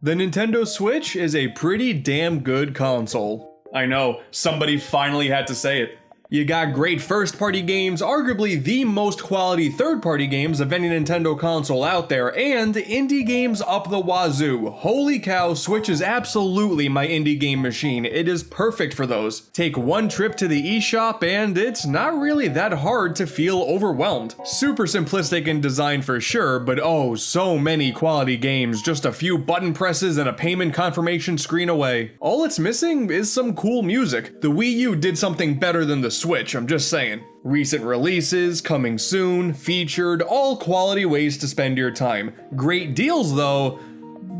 The Nintendo Switch is a pretty damn good console. I know, somebody finally had to say it. You got great first-party games, arguably the most quality third-party games of any Nintendo console out there, and indie games up the wazoo. Holy cow, Switch is absolutely my indie game machine. It is perfect for those. Take one trip to the eShop and it's not really that hard to feel overwhelmed. Super simplistic in design for sure, but oh, so many quality games, just a few button presses and a payment confirmation screen away. All it's missing is some cool music. The Wii U did something better than the Switch, I'm just saying. Recent releases, coming soon, featured, all quality ways to spend your time. Great deals though,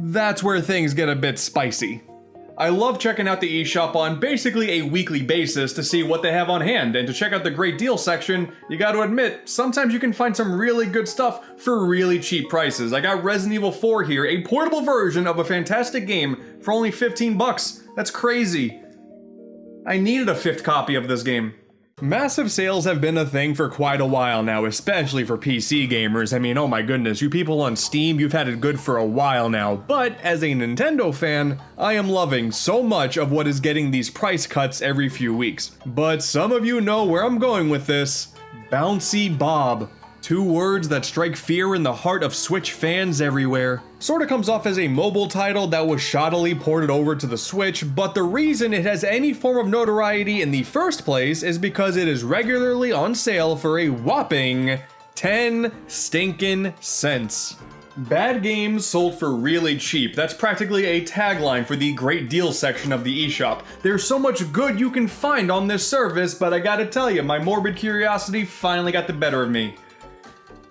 that's where things get a bit spicy. I love checking out the eShop on basically a weekly basis to see what they have on hand, and to check out the great deal section, you gotta admit, sometimes you can find some really good stuff for really cheap prices. I got Resident Evil 4 here, a portable version of a fantastic game for only 15 bucks. That's crazy. I needed a 5th copy of this game. Massive sales have been a thing for quite a while now, especially for PC gamers. I mean, oh my goodness, you people on Steam, you've had it good for a while now. But as a Nintendo fan, I am loving so much of what is getting these price cuts every few weeks. But some of you know where I'm going with this. Bouncy Bob. 2 words that strike fear in the heart of Switch fans everywhere. Sorta comes off as a mobile title that was shoddily ported over to the Switch, but the reason it has any form of notoriety in the first place is because it is regularly on sale for a whopping 10 stinkin' cents. Bad games sold for really cheap. That's practically a tagline for the great deal section of the eShop. There's so much good you can find on this service, but I gotta tell you, my morbid curiosity finally got the better of me.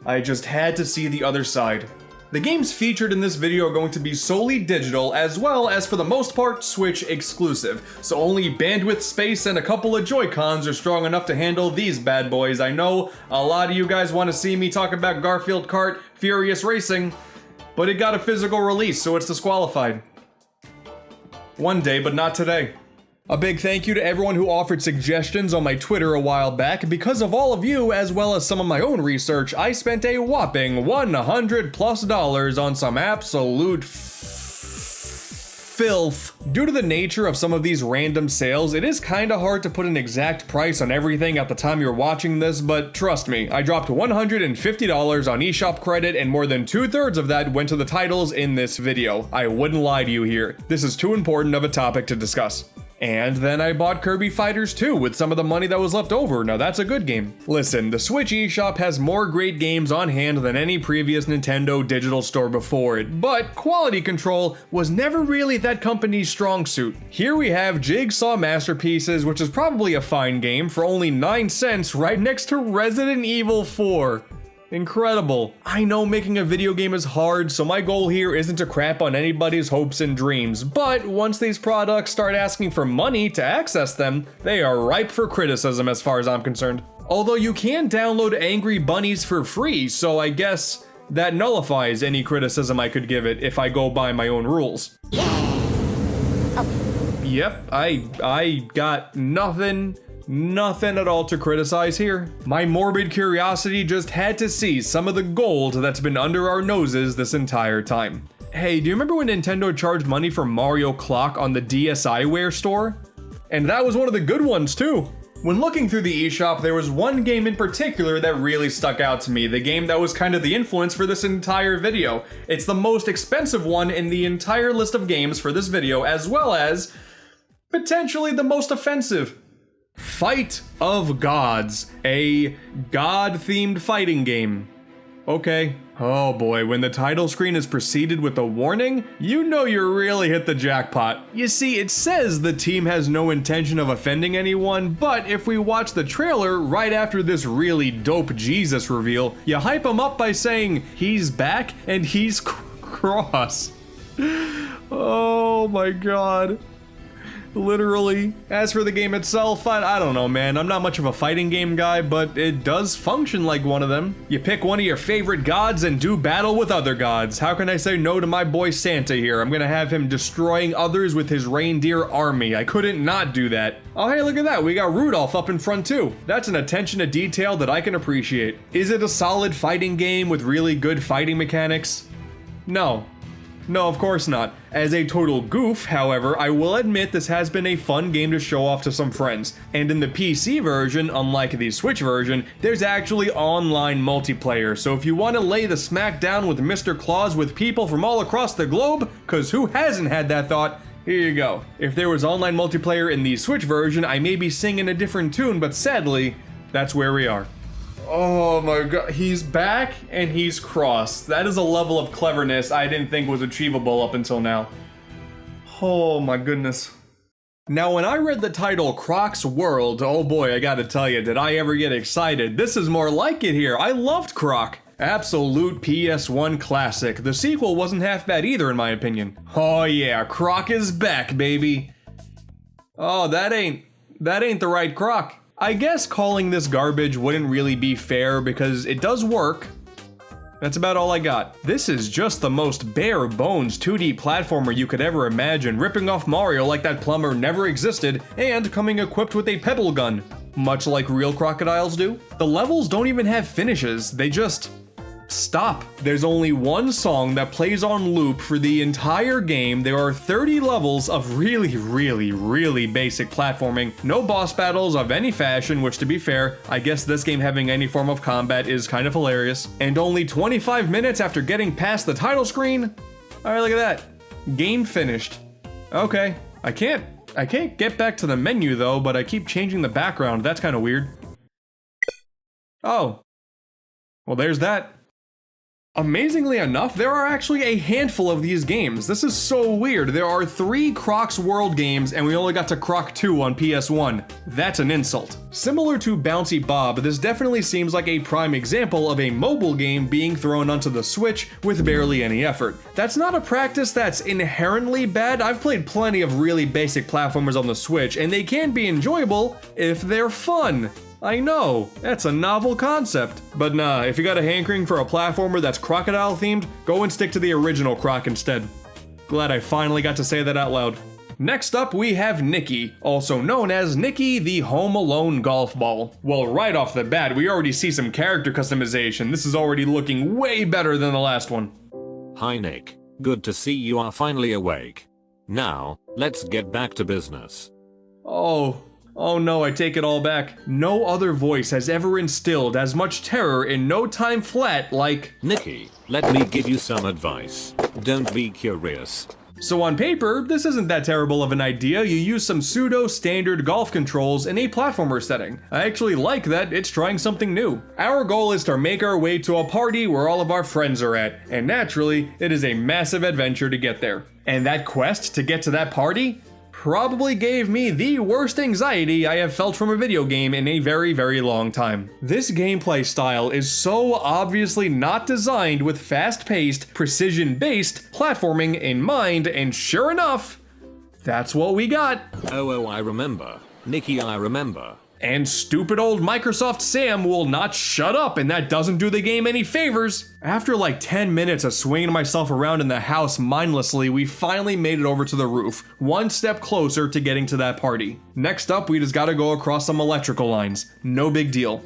I just had to see the other side. The games featured in this video are going to be solely digital, as well as for the most part Switch exclusive, so only bandwidth space and a couple of Joy-Cons are strong enough to handle these bad boys. I know a lot of you guys want to see me talk about Garfield Kart Furious Racing, but it got a physical release, so it's disqualified. One day, but not today. A big thank you to everyone who offered suggestions on my Twitter a while back. Because of all of you, as well as some of my own research, I spent a whopping $100+ on some absolute filth. Due to the nature of some of these random sales, it is kinda hard to put an exact price on everything at the time you're watching this, but trust me, I dropped $150 on eShop credit, and more than 2/3 of that went to the titles in this video. I wouldn't lie to you here. This is too important of a topic to discuss. And then I bought Kirby Fighters 2 with some of the money that was left over. Now that's a good game. Listen, the Switch eShop has more great games on hand than any previous Nintendo digital store before it, but quality control was never really that company's strong suit. Here we have Jigsaw Masterpieces, which is probably a fine game, for only 9 cents right next to Resident Evil 4. Incredible. I know making a video game is hard, so my goal here isn't to crap on anybody's hopes and dreams, but once these products start asking for money to access them, they are ripe for criticism as far as I'm concerned. Although you can download Angry Bunnies for free, so I guess that nullifies any criticism I could give it if I go by my own rules. Yep, I got nothing at all to criticize here. My morbid curiosity just had to see some of the gold that's been under our noses this entire time. Hey, do you remember when Nintendo charged money for Mario Clock on the DSiWare store? And that was one of the good ones too. When looking through the eShop, there was one game in particular that really stuck out to me, the game that was kind of the influence for this entire video. It's the most expensive one in the entire list of games for this video, as well as potentially the most offensive. Fight of Gods, a god-themed fighting game. Okay. Oh boy, when the title screen is preceded with a warning, you know you really hit the jackpot. You see, it says the team has no intention of offending anyone, but if we watch the trailer right after this really dope Jesus reveal, you hype him up by saying he's back and he's cross. Oh my god. Literally. As for the game itself, I don't know, man. I'm not much of a fighting game guy, but it does function like one of them. You pick one of your favorite gods and do battle with other gods. How can I say no to my boy Santa here? I'm gonna have him destroying others with his reindeer army. I couldn't not do that. Oh, hey, look at that. We got Rudolph up in front too. That's an attention to detail that I can appreciate. Is it a solid fighting game with really good fighting mechanics? No. No, of course not. As a total goof, however, I will admit this has been a fun game to show off to some friends. And in the PC version, unlike the Switch version, there's actually online multiplayer. So if you want to lay the smack down with Mr. Claus with people from all across the globe, cause who hasn't had that thought, here you go. If there was online multiplayer in the Switch version, I may be singing a different tune, but sadly, that's where we are. Oh my god, he's back and he's crossed. That is a level of cleverness I didn't think was achievable up until now. Oh my goodness. Now when I read the title Croc's World, oh boy, I gotta tell you, did I ever get excited. This is more like it here. I loved Croc. Absolute PS1 classic. The sequel wasn't half bad either in my opinion. Oh yeah, Croc is back, baby. Oh, that ain't the right Croc. I guess calling this garbage wouldn't really be fair because it does work. That's about all I got. This is just the most bare bones 2D platformer you could ever imagine, ripping off Mario like that plumber never existed, and coming equipped with a pebble gun, much like real crocodiles do. The levels don't even have finishes, they just stop. There's only one song that plays on loop for the entire game. There are 30 levels of really basic platforming. No boss battles of any fashion, which to be fair, I guess this game having any form of combat is kind of hilarious. And only 25 minutes after getting past the title screen. Alright, look at that. Game finished. Okay, I can't get back to the menu though, but I keep changing the background. That's kind of weird. Oh. Well, there's that. Amazingly enough, there are actually a handful of these games. This is so weird. There are 3 Croc's World games and we only got to Croc 2 on PS1. That's an insult. Similar to Bouncy Bob, this definitely seems like a prime example of a mobile game being thrown onto the Switch with barely any effort. That's not a practice that's inherently bad. I've played plenty of really basic platformers on the Switch and they can be enjoyable if they're fun. I know, that's a novel concept. But nah, if you got a hankering for a platformer that's crocodile themed, go and stick to the original Croc instead. Glad I finally got to say that out loud. Next up we have Nikki, also known as Nikki the Home Alone Golf Ball. Well, right off the bat, we already see some character customization. This is already looking way better than the last one. Hi Nick, good to see you are finally awake. Now, let's get back to business. Oh no, I take it all back. No other voice has ever instilled as much terror in no time flat like... Nikki, let me give you some advice. Don't be curious. So on paper, this isn't that terrible of an idea. You use some pseudo-standard golf controls in a platformer setting. I actually like that it's trying something new. Our goal is to make our way to a party where all of our friends are at, and naturally, it is a massive adventure to get there. And that quest to get to that party probably gave me the worst anxiety I have felt from a video game in a very long time. This gameplay style is so obviously not designed with fast-paced, precision-based platforming in mind, and sure enough, that's what we got. Oh, I remember. Nikki, I remember. And stupid old Microsoft Sam will not shut up, and that doesn't do the game any favors. After like 10 minutes of swinging myself around in the house mindlessly, we finally made it over to the roof, one step closer to getting to that party. Next up, we just gotta go across some electrical lines. No big deal.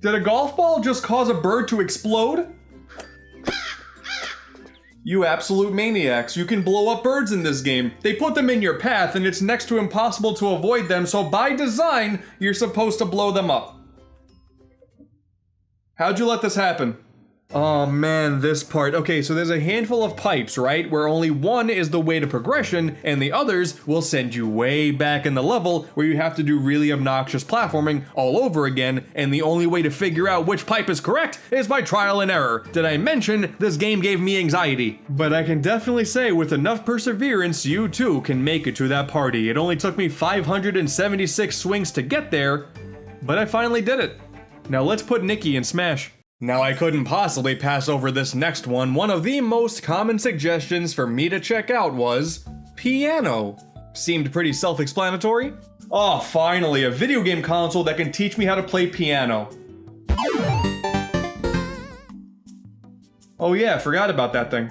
Did a golf ball just cause a bird to explode? You absolute maniacs, you can blow up birds in this game. They put them in your path and it's next to impossible to avoid them, so by design, you're supposed to blow them up. How'd you let this happen? Oh man, this part. Okay, so there's a handful of pipes, right? Where only one is the way to progression, and the others will send you way back in the level where you have to do really obnoxious platforming all over again, and the only way to figure out which pipe is correct is by trial and error. Did I mention this game gave me anxiety? But I can definitely say with enough perseverance, you too can make it to that party. It only took me 576 swings to get there, but I finally did it. Now let's put Nikki in Smash. Now I couldn't possibly pass over this next one. One of the most common suggestions for me to check out was piano. Seemed pretty self-explanatory. Oh, finally, a video game console that can teach me how to play piano. Oh yeah, forgot about that thing.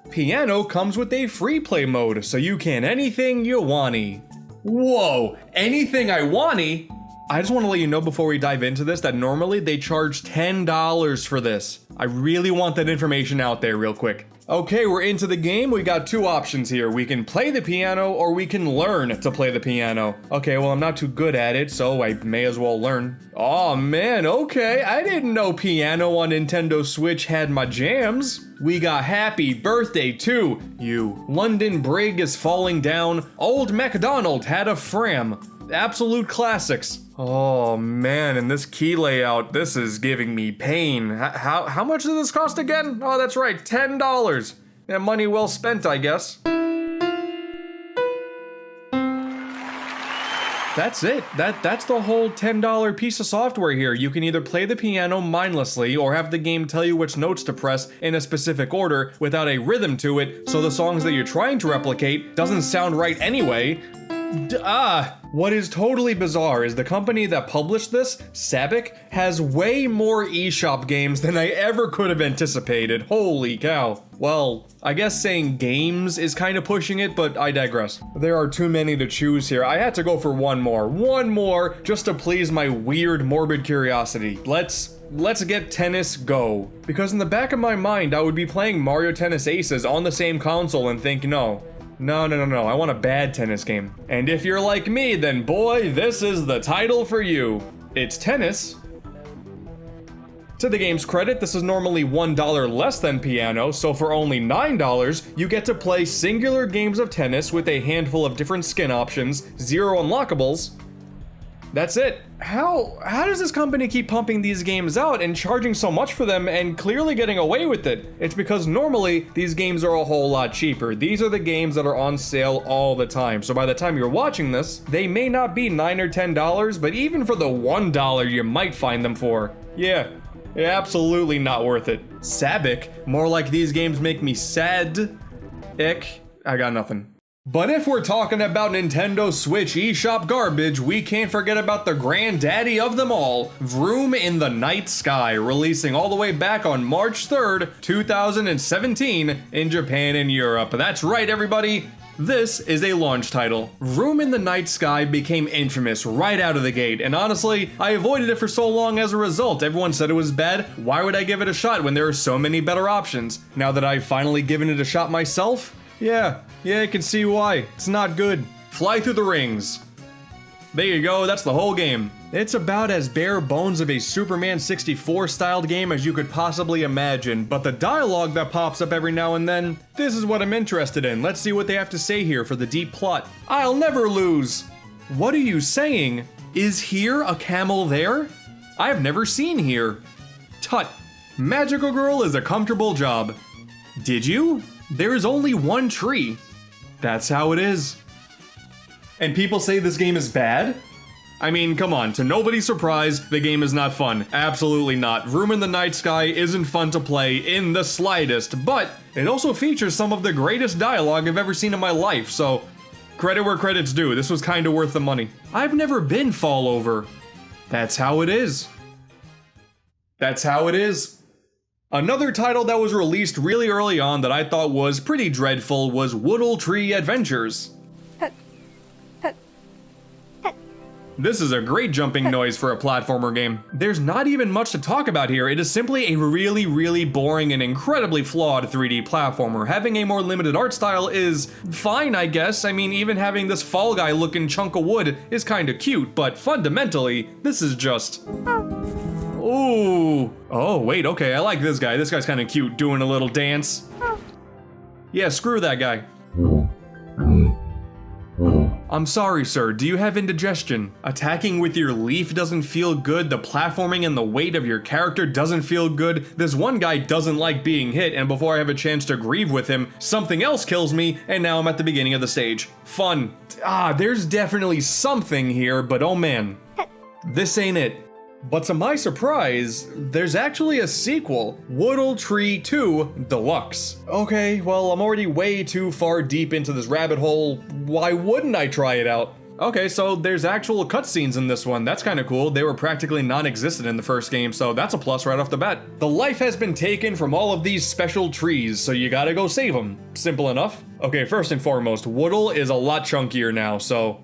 Piano comes with a free play mode, so you can anything you wanty. Whoa, anything I wanty? I just want to let you know before we dive into this that normally they charge $10 for this. I really want that information out there real quick. Okay, we're into the game. We got two options here. We can play the piano or we can learn to play the piano. Okay, well, I'm not too good at it, so I may as well learn. Oh man, okay. I didn't know piano on Nintendo Switch had my jams. We got Happy Birthday to You. London Brig is falling down. Old MacDonald had a fram. Absolute classics. Oh man, and this key layout, this is giving me pain. How much does this cost again? Oh, that's right, $10. Yeah, money well spent, I guess. That's it. That's the whole $10 piece of software here. You can either play the piano mindlessly or have the game tell you which notes to press in a specific order without a rhythm to it, so the songs that you're trying to replicate doesn't sound right anyway. What is totally bizarre is the company that published this, Sabic, has way more eShop games than I ever could have anticipated. Holy cow. Well, I guess saying games is kind of pushing it, but I digress. There are too many to choose here. I had to go for one more, just to please my weird, morbid curiosity. Let's get Tennis Go. Because in the back of my mind, I would be playing Mario Tennis Aces on the same console and think, no, I want a bad tennis game. And if you're like me, then boy, this is the title for you. It's tennis. To the game's credit, this is normally $1 less than piano, so for only $9, you get to play singular games of tennis with a handful of different skin options, 0 unlockables. That's it. How does this company keep pumping these games out and charging so much for them and clearly getting away with it? It's because normally these games are a whole lot cheaper. These are the games that are on sale all the time. So by the time you're watching this, they may not be $9 or $10, but even for the $1 you might find them for. Yeah, absolutely not worth it. Sabic, more like these games make me sad. Ick, I got nothing. But if we're talking about Nintendo Switch eShop garbage, we can't forget about the granddaddy of them all, Vroom in the Night Sky, releasing all the way back on March 3rd, 2017 in Japan and Europe. That's right, everybody. This is a launch title. Vroom in the Night Sky became infamous right out of the gate, and honestly, I avoided it for so long as a result. Everyone said it was bad. Why would I give it a shot when there are so many better options? Now that I've finally given it a shot myself, yeah, I can see why. It's not good. Fly through the rings. There you go, that's the whole game. It's about as bare bones of a Superman 64 styled game as you could possibly imagine, but the dialogue that pops up every now and then, this is what I'm interested in. Let's see what they have to say here for the deep plot. I'll never lose. What are you saying? Is here a camel there? I've never seen here. Tut. Magical Girl is a comfortable job. Did you? There is only one tree. That's how it is. And people say this game is bad? I mean, come on, to nobody's surprise, the game is not fun. Absolutely not. Vroom in the Night Sky isn't fun to play in the slightest, but it also features some of the greatest dialogue I've ever seen in my life, so credit where credit's due. This was kinda worth the money. I've never been Fall Over. That's how it is. That's how it is. Another title that was released really early on that I thought was pretty dreadful was Woodle Tree Adventures. This is a great jumping noise for a platformer game. There's not even much to talk about here. It is simply a really boring and incredibly flawed 3D platformer. Having a more limited art style is fine, I guess. I mean, even having this Fall Guy looking chunk of wood is kinda cute, but fundamentally, this is just... Ooh. Oh, wait, okay, I like this guy. This guy's kinda cute, doing a little dance. Yeah, screw that guy. I'm sorry, sir, do you have indigestion? Attacking with your leaf doesn't feel good, the platforming and the weight of your character doesn't feel good, this one guy doesn't like being hit, and before I have a chance to grieve with him, something else kills me, and now I'm at the beginning of the stage. Fun. There's definitely something here, but oh man. This ain't it. But to my surprise, there's actually a sequel, Woodle Tree 2 Deluxe. Okay, well, I'm already way too far deep into this rabbit hole. Why wouldn't I try it out? Okay, so there's actual cutscenes in this one. That's kind of cool. They were practically non-existent in the first game, so that's a plus right off the bat. The life has been taken from all of these special trees, so you gotta go save them. Simple enough. Okay, first and foremost, Woodle is a lot chunkier now, so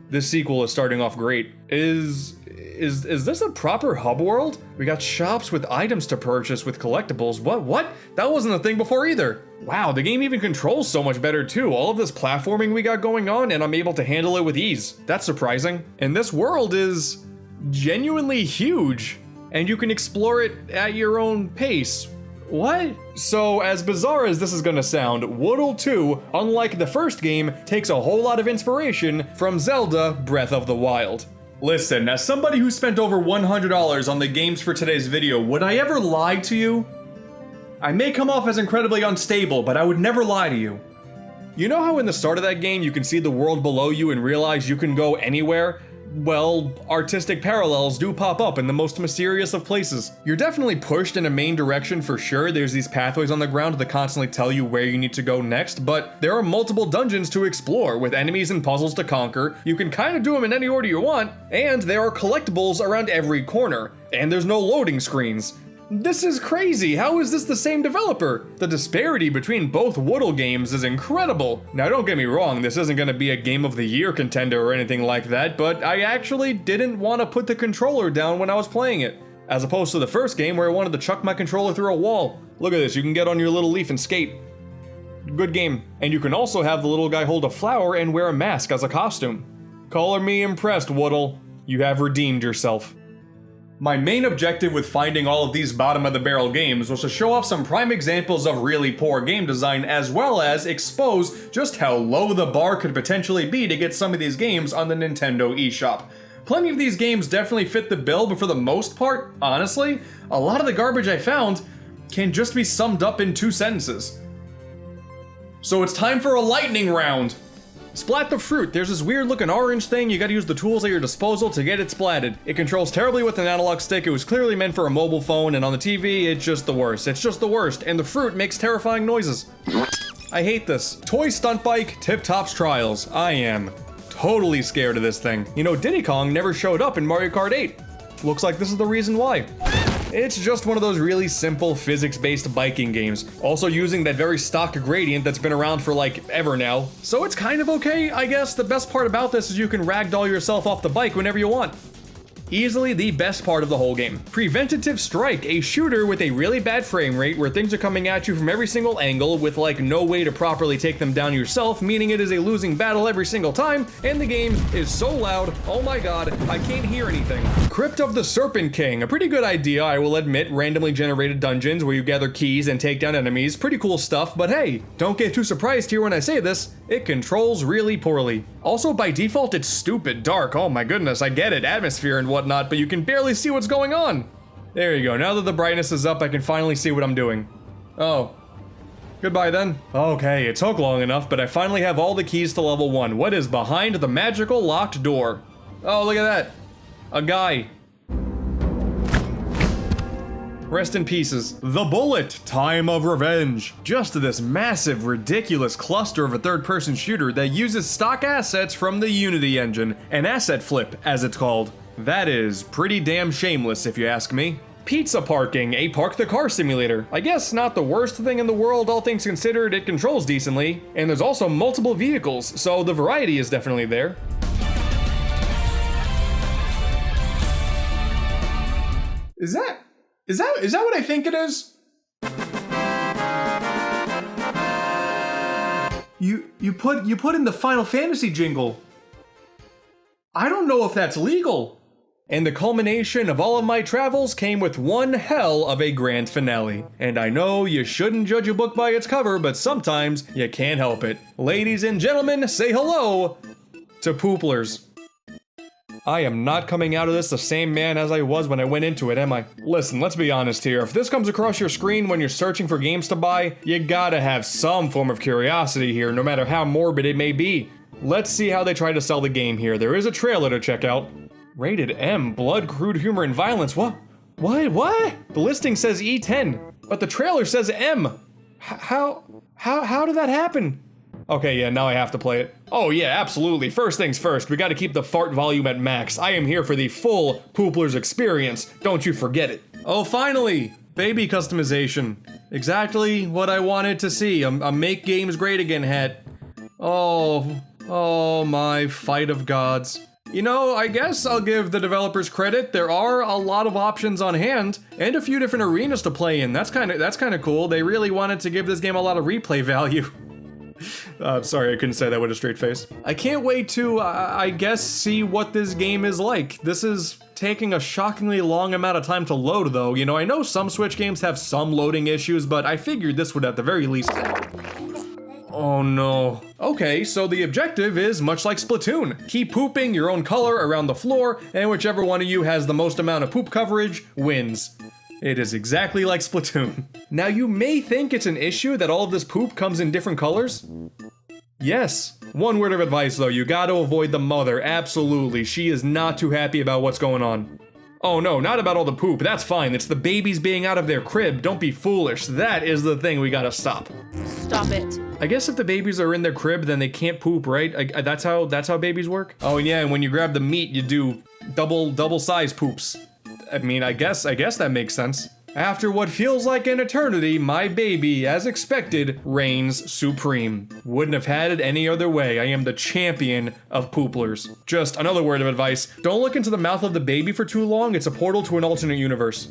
this sequel is starting off great. Is is this a proper hub world? We got shops with items to purchase with collectibles. What? That wasn't a thing before either. Wow, the game even controls so much better too. All of this platforming we got going on, and I'm able to handle it with ease. That's surprising. And this world is genuinely huge, and you can explore it at your own pace. What? So, as bizarre as this is gonna sound, Woodle 2, unlike the first game, takes a whole lot of inspiration from Zelda Breath of the Wild. Listen, as somebody who spent over $100 on the games for today's video, would I ever lie to you? I may come off as incredibly unstable, but I would never lie to you. You know how in the start of that game you can see the world below you and realize you can go anywhere? Well, artistic parallels do pop up in the most mysterious of places. You're definitely pushed in a main direction for sure. There's these pathways on the ground that constantly tell you where you need to go next, but there are multiple dungeons to explore with enemies and puzzles to conquer. You can kind of do them in any order you want, and there are collectibles around every corner, and there's no loading screens. This is crazy. How is this the same developer? The disparity between both Woodle games is incredible. Now don't get me wrong, this isn't gonna be a Game of the Year contender or anything like that, but I actually didn't want to put the controller down when I was playing it. As opposed to the first game where I wanted to chuck my controller through a wall. Look at this, you can get on your little leaf and skate. Good game. And you can also have the little guy hold a flower and wear a mask as a costume. Color me impressed, Woodle. You have redeemed yourself. My main objective with finding all of these bottom-of-the-barrel games was to show off some prime examples of really poor game design, as well as expose just how low the bar could potentially be to get some of these games on the Nintendo eShop. Plenty of these games definitely fit the bill, but for the most part, honestly, a lot of the garbage I found can just be summed up in 2 sentences. So it's time for a lightning round! Splat the fruit. There's this weird looking orange thing, you gotta use the tools at your disposal to get it splatted. It controls terribly with an analog stick, it was clearly meant for a mobile phone, and on the TV, it's just the worst. It's just the worst, and the fruit makes terrifying noises. I hate this. Toy Stunt Bike Tip Top's Trials. I am totally scared of this thing. You know, Diddy Kong never showed up in Mario Kart 8. Looks like this is the reason why. It's just one of those really simple physics-based biking games, also using that very stock gradient that's been around for like ever now. So it's kind of okay, I guess. The best part about this is you can ragdoll yourself off the bike whenever you want. Easily the best part of the whole game. Preventative Strike, a shooter with a really bad frame rate where things are coming at you from every single angle with like no way to properly take them down yourself, meaning it is a losing battle every single time, and the game is so loud, oh my god, I can't hear anything. Crypt of the Serpent King, a pretty good idea, I will admit. Randomly generated dungeons where you gather keys and take down enemies, pretty cool stuff, but hey, don't get too surprised here when I say this, it controls really poorly. Also, by default, it's stupid dark. Oh my goodness, I get it, atmosphere and whatnot, but you can barely see what's going on. There you go, now that the brightness is up, I can finally see what I'm doing. Oh. Goodbye then. Okay, it took long enough, but I finally have all the keys to level 1. What is behind the magical locked door? Oh, look at that. A guy. Rest in pieces. The Bullet, Time of Revenge. Just this massive, ridiculous cluster of a third-person shooter that uses stock assets from the Unity engine, an asset flip, as it's called. That is pretty damn shameless, if you ask me. Pizza Parking, a park the car simulator. I guess not the worst thing in the world, all things considered, it controls decently. And there's also multiple vehicles, so the variety is definitely there. Is that what I think it is? You put in the Final Fantasy jingle. I don't know if that's legal. And the culmination of all of my travels came with one hell of a grand finale. And I know you shouldn't judge a book by its cover, but sometimes you can't help it. Ladies and gentlemen, say hello to Pooplers. I am not coming out of this the same man as I was when I went into it, am I? Listen, let's be honest here. If this comes across your screen when you're searching for games to buy, you gotta have some form of curiosity here, no matter how morbid it may be. Let's see how they try to sell the game here. There is a trailer to check out. Rated M, blood, crude humor, and violence. What? The listing says E10, but the trailer says M. How did that happen? Okay, yeah, now I have to play it. Oh yeah, absolutely. First things first, we gotta keep the fart volume at max. I am here for the full Pooplers experience. Don't you forget it. Oh, finally! Baby customization. Exactly what I wanted to see. A Make Games Great Again hat. Oh my fight of gods. You know, I guess I'll give the developers credit. There are a lot of options on hand and a few different arenas to play in. That's kind of cool. They really wanted to give this game a lot of replay value. Sorry, I couldn't say that with a straight face. I can't wait to, I guess, see what this game is like. This is taking a shockingly long amount of time to load, though. You know, I know some Switch games have some loading issues, but I figured this would at the very least... Oh no. Okay, so the objective is much like Splatoon. Keep pooping your own color around the floor, and whichever one of you has the most amount of poop coverage wins. It is exactly like Splatoon. Now you may think it's an issue that all of this poop comes in different colors. Yes. One word of advice though, you gotta avoid the mother, absolutely. She is not too happy about what's going on. Oh no, not about all the poop, that's fine. It's the babies being out of their crib, don't be foolish. That is the thing we gotta stop. Stop it. I guess if the babies are in their crib, then they can't poop, right? That's how babies work? Oh, and yeah, and when you grab the meat, you do double size poops. I mean, I guess that makes sense. After what feels like an eternity, my baby, as expected, reigns supreme. Wouldn't have had it any other way. I am the champion of pooplers. Just another word of advice, don't look into the mouth of the baby for too long. It's a portal to an alternate universe.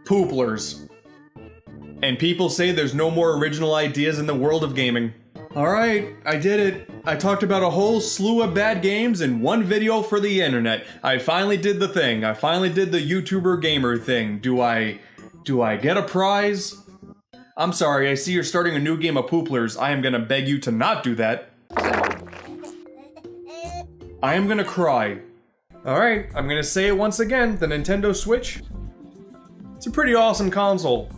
Pooplers. And people say there's no more original ideas in the world of gaming. Alright, I did it. I talked about a whole slew of bad games in one video for the internet. I finally did the thing. I finally did the YouTuber gamer thing. Do I get a prize? I'm sorry, I see you're starting a new game of Pooplers. I am gonna beg you to not do that. I am gonna cry. Alright, I'm gonna say it once again, the Nintendo Switch. It's a pretty awesome console.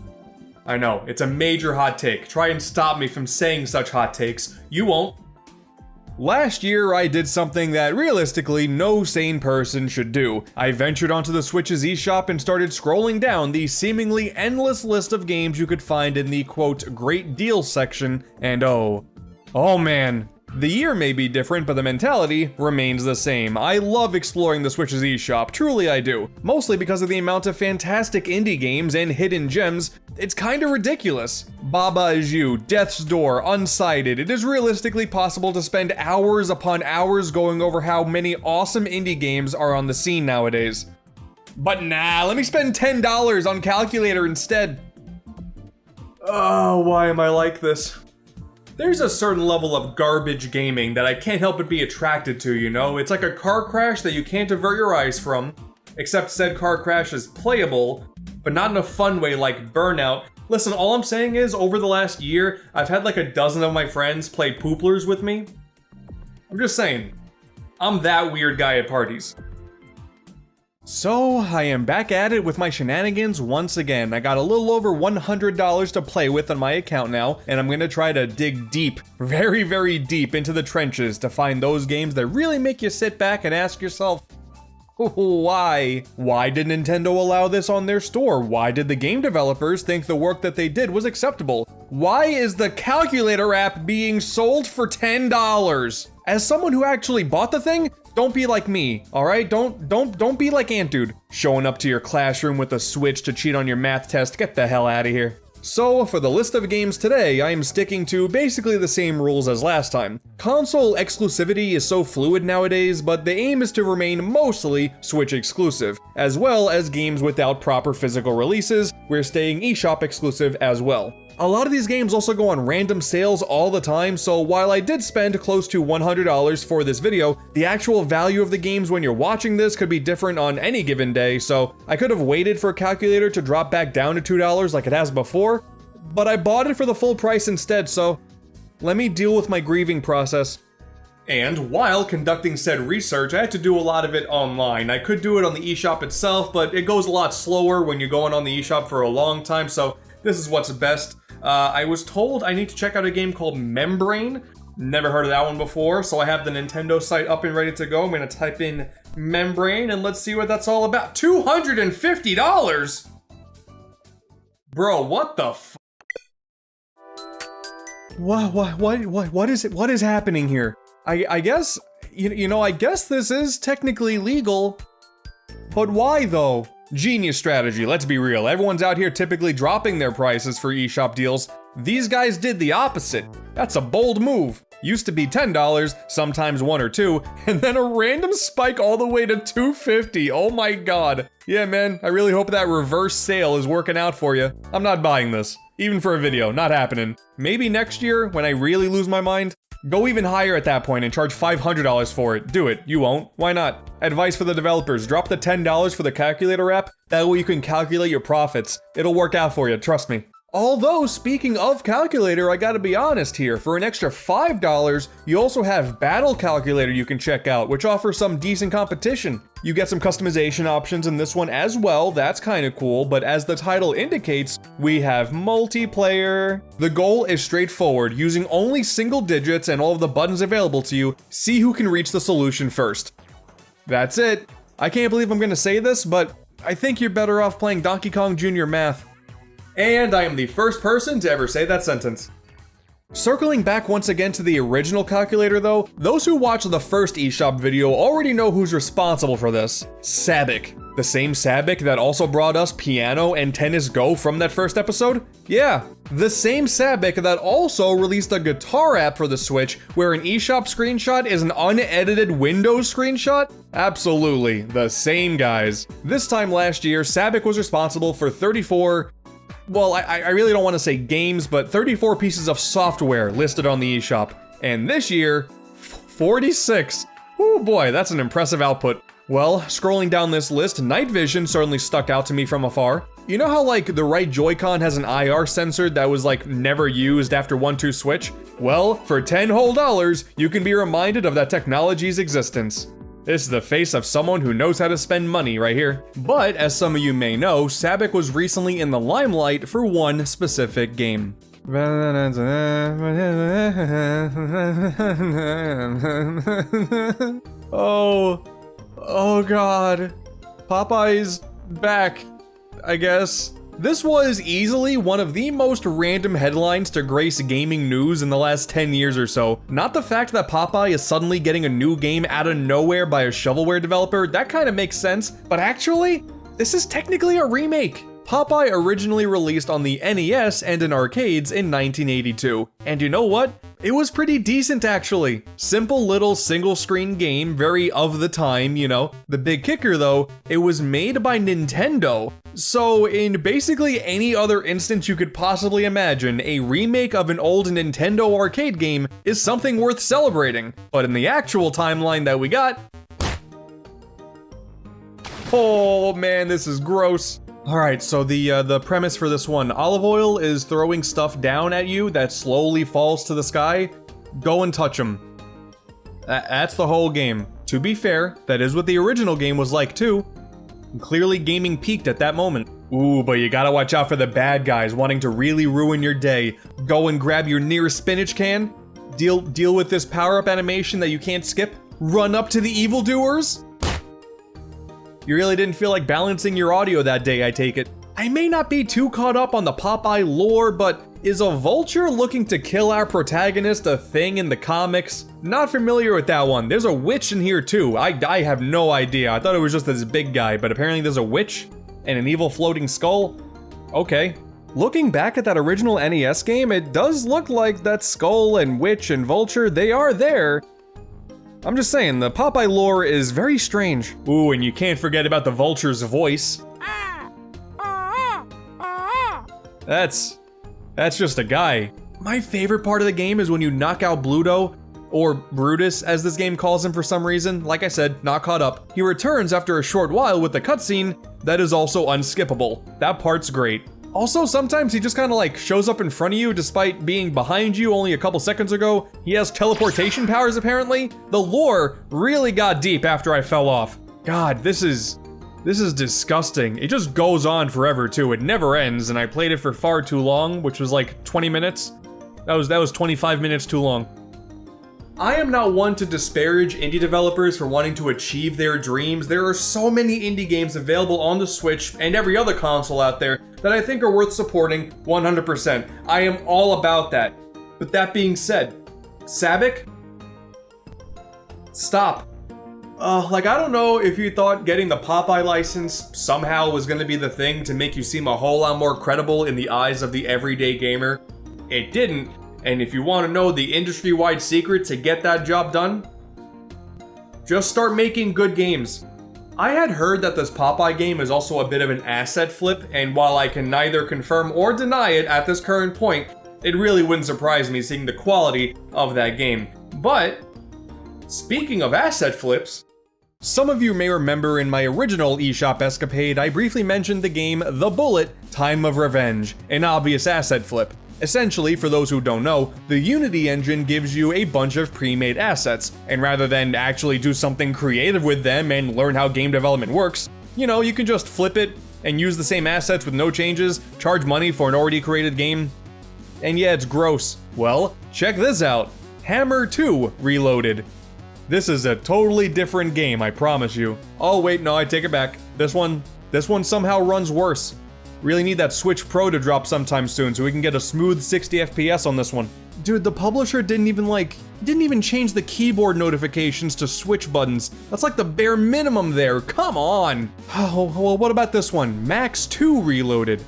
I know, it's a major hot take. Try and stop me from saying such hot takes. You won't. Last year, I did something that realistically no sane person should do. I ventured onto the Switch's eShop and started scrolling down the seemingly endless list of games you could find in the quote, great deals section, and oh man. The year may be different, but the mentality remains the same. I love exploring the Switch's eShop, truly I do. Mostly because of the amount of fantastic indie games and hidden gems. It's kinda ridiculous. Baba Is You, Death's Door, Unsighted. It is realistically possible to spend hours upon hours going over how many awesome indie games are on the scene nowadays. But nah, let me spend $10 on Calculator instead. Oh, why am I like this? There's a certain level of garbage gaming that I can't help but be attracted to, you know? It's like a car crash that you can't avert your eyes from, except said car crash is playable, but not in a fun way like Burnout. Listen, all I'm saying is, over the last year, I've had like a dozen of my friends play Pooplers with me. I'm just saying, I'm that weird guy at parties. So, I am back at it with my shenanigans once again. I got a little over $100 to play with on my account now, and I'm gonna try to dig deep, very, very deep into the trenches to find those games that really make you sit back and ask yourself, why? Why did Nintendo allow this on their store? Why did the game developers think the work that they did was acceptable? Why is the Calculator app being sold for $10? As someone who actually bought the thing, don't be like me, alright? Don't be like Ant Dude, showing up to your classroom with a Switch to cheat on your math test. Get the hell out of here. So, for the list of games today, I am sticking to basically the same rules as last time. Console exclusivity is so fluid nowadays, but the aim is to remain mostly Switch exclusive, as well as games without proper physical releases. We're staying eShop exclusive as well. A lot of these games also go on random sales all the time, so while I did spend close to $100 for this video, the actual value of the games when you're watching this could be different on any given day, so I could have waited for a Calculator to drop back down to $2 like it has before, but I bought it for the full price instead, so let me deal with my grieving process. And while conducting said research, I had to do a lot of it online. I could do it on the eShop itself, but it goes a lot slower when you're going on the eShop for a long time, so this is what's best. I was told I need to check out a game called Membrane. Never heard of that one before, so I have the Nintendo site up and ready to go. I'm gonna type in Membrane and let's see what that's all about. $250? Bro, what the f- What is happening here? I guess, you know, I guess this is technically legal, but why though? Genius strategy, let's be real. Everyone's out here typically dropping their prices for eShop deals. These guys did the opposite. That's a bold move. Used to be $10, sometimes 1 or 2, and then a random spike all the way to $2.50. Oh my god. Yeah, man, I really hope that reverse sale is working out for you. I'm not buying this. Even for a video, not happening. Maybe next year, when I really lose my mind, go even higher at that point and charge $500 for it. Do it. You won't. Why not? Advice for the developers. Drop the $10 for the calculator app. That way you can calculate your profits. It'll work out for you, trust me. Although, speaking of calculator, I gotta be honest here. For an extra $5, you also have Battle Calculator you can check out, which offers some decent competition. You get some customization options in this one as well, that's kinda cool, but as the title indicates, we have multiplayer. The goal is straightforward, using only single digits and all of the buttons available to you, see who can reach the solution first. That's it. I can't believe I'm gonna say this, but I think you're better off playing Donkey Kong Jr. Math. And I am the first person to ever say that sentence. Circling back once again to the original calculator though, those who watched the first eShop video already know who's responsible for this. Sabic. The same Sabic that also brought us Piano and Tennis Go from that first episode? Yeah, the same Sabic that also released a guitar app for the Switch where an eShop screenshot is an unedited Windows screenshot? Absolutely, the same guys. This time last year, Sabic was responsible for 34... Well, I really don't want to say games, but 34 pieces of software listed on the eShop. And this year, 46. Oh boy, that's an impressive output. Well, scrolling down this list, Night Vision certainly stuck out to me from afar. You know how like the right Joy-Con has an IR sensor that was like never used after 1-2 switch? Well, for $10 whole, you can be reminded of that technology's existence. This is the face of someone who knows how to spend money right here. But, as some of you may know, Sabic was recently in the limelight for one specific game. Oh god. Popeye's back, I guess. This was easily one of the most random headlines to grace gaming news in the last 10 years or so. Not the fact that Popeye is suddenly getting a new game out of nowhere by a shovelware developer, that kind of makes sense, but actually, this is technically a remake. Popeye originally released on the NES and in arcades in 1982. And you know what? It was pretty decent actually. Simple little single screen game, very of the time, you know. The big kicker though, it was made by Nintendo. So in basically any other instance you could possibly imagine, a remake of an old Nintendo arcade game is something worth celebrating. But in the actual timeline that we got, oh man, this is gross. Alright, so the premise for this one, Olive Oil is throwing stuff down at you that slowly falls to the sky. Go and touch them. That's the whole game. To be fair, that is what the original game was like too. Clearly gaming peaked at that moment. Ooh, but you gotta watch out for the bad guys wanting to really ruin your day. Go and grab your nearest spinach can. Deal with this power-up animation that you can't skip. Run up to the evildoers. You really didn't feel like balancing your audio that day, I take it. I may not be too caught up on the Popeye lore, but is a vulture looking to kill our protagonist a thing in the comics? Not familiar with that one. There's a witch in here too. I have no idea. I thought it was just this big guy, but apparently there's a witch and an evil floating skull. Okay. Looking back at that original NES game, it does look like that skull and witch and vulture, they are there. I'm just saying, the Popeye lore is very strange. Ooh, and you can't forget about the vulture's voice. That's just a guy. My favorite part of the game is when you knock out Bluto, or Brutus as this game calls him for some reason. Like I said, not caught up. He returns after a short while with a cutscene that is also unskippable. That part's great. Also, sometimes he just kind of like shows up in front of you despite being behind you only a couple seconds ago. He has teleportation powers apparently. The lore really got deep after I fell off. God, this is disgusting. It just goes on forever too. It never ends, and I played it for far too long, which was like 20 minutes. That was 25 minutes too long. I am not one to disparage indie developers for wanting to achieve their dreams. There are so many indie games available on the Switch and every other console out there that I think are worth supporting 100%. I am all about that. But that being said, Sabic? Stop. I don't know if you thought getting the Popeye license somehow was gonna be the thing to make you seem a whole lot more credible in the eyes of the everyday gamer. It didn't. And if you want to know the industry-wide secret to get that job done, just start making good games. I had heard that this Popeye game is also a bit of an asset flip, and while I can neither confirm or deny it at this current point, it really wouldn't surprise me seeing the quality of that game. But, speaking of asset flips, some of you may remember in my original eShop escapade, I briefly mentioned the game The Bullet: Time of Revenge, an obvious asset flip. Essentially, for those who don't know, the Unity engine gives you a bunch of pre-made assets, and rather than actually do something creative with them and learn how game development works, you know, you can just flip it and use the same assets with no changes, charge money for an already created game. And yeah, it's gross. Well, check this out. Hammer 2 Reloaded. This is a totally different game, I promise you. Oh wait, no, I take it back. This one somehow runs worse. Really need that Switch Pro to drop sometime soon so we can get a smooth 60 FPS on this one. Dude, the publisher didn't even change the keyboard notifications to switch buttons. That's like the bare minimum there, come on! Oh, well, what about this one? Max 2 Reloaded.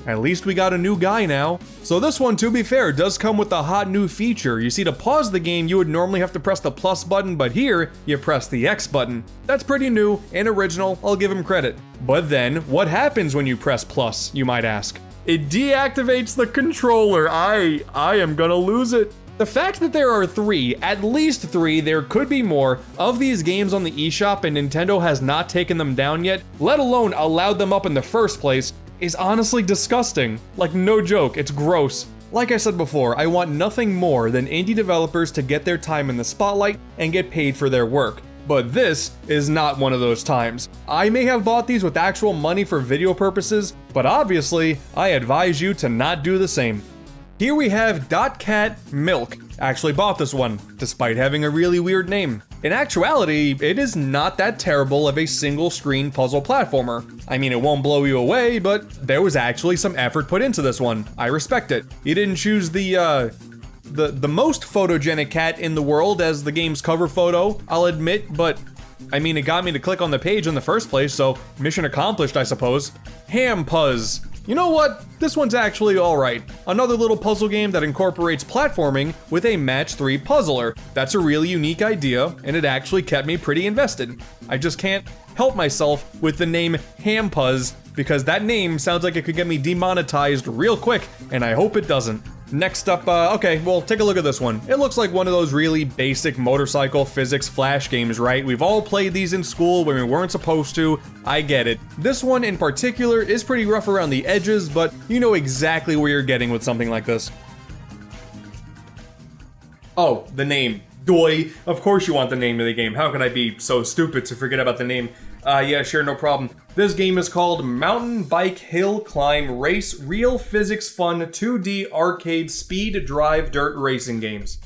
At least we got a new guy now. So this one, to be fair, does come with a hot new feature. You see, to pause the game, you would normally have to press the plus button, but here, you press the X button. That's pretty new and original, I'll give him credit. But then, what happens when you press plus, you might ask? It deactivates the controller. I am gonna lose it. The fact that there are three, at least three, there could be more, of these games on the eShop and Nintendo has not taken them down yet, let alone allowed them up in the first place, is honestly disgusting. Like, no joke, it's gross. Like I said before, I want nothing more than indie developers to get their time in the spotlight and get paid for their work. But this is not one of those times. I may have bought these with actual money for video purposes, but obviously, I advise you to not do the same. Here we have .cat Milk. Actually bought this one, despite having a really weird name. In actuality, it is not that terrible of a single screen puzzle platformer. I mean, it won't blow you away, but there was actually some effort put into this one. I respect it. You didn't choose the most photogenic cat in the world as the game's cover photo, I'll admit, but I mean, it got me to click on the page in the first place, so mission accomplished, I suppose. Ham Puzz. You know what? This one's actually alright. Another little puzzle game that incorporates platforming with a match 3 puzzler. That's a really unique idea, and it actually kept me pretty invested. I just can't help myself with the name Ham Puzz, because that name sounds like it could get me demonetized real quick, and I hope it doesn't. Next up, okay, well, take a look at this one. It looks like one of those really basic motorcycle physics flash games, right? We've all played these in school when we weren't supposed to. I get it. This one in particular is pretty rough around the edges, but you know exactly where you're getting with something like this. Oh, the name. Doi. Of course you want the name of the game. How could I be so stupid to forget about the name? Yeah, sure, no problem. This game is called Mountain Bike Hill Climb Race Real Physics Fun 2D Arcade Speed Drive Dirt Racing Games.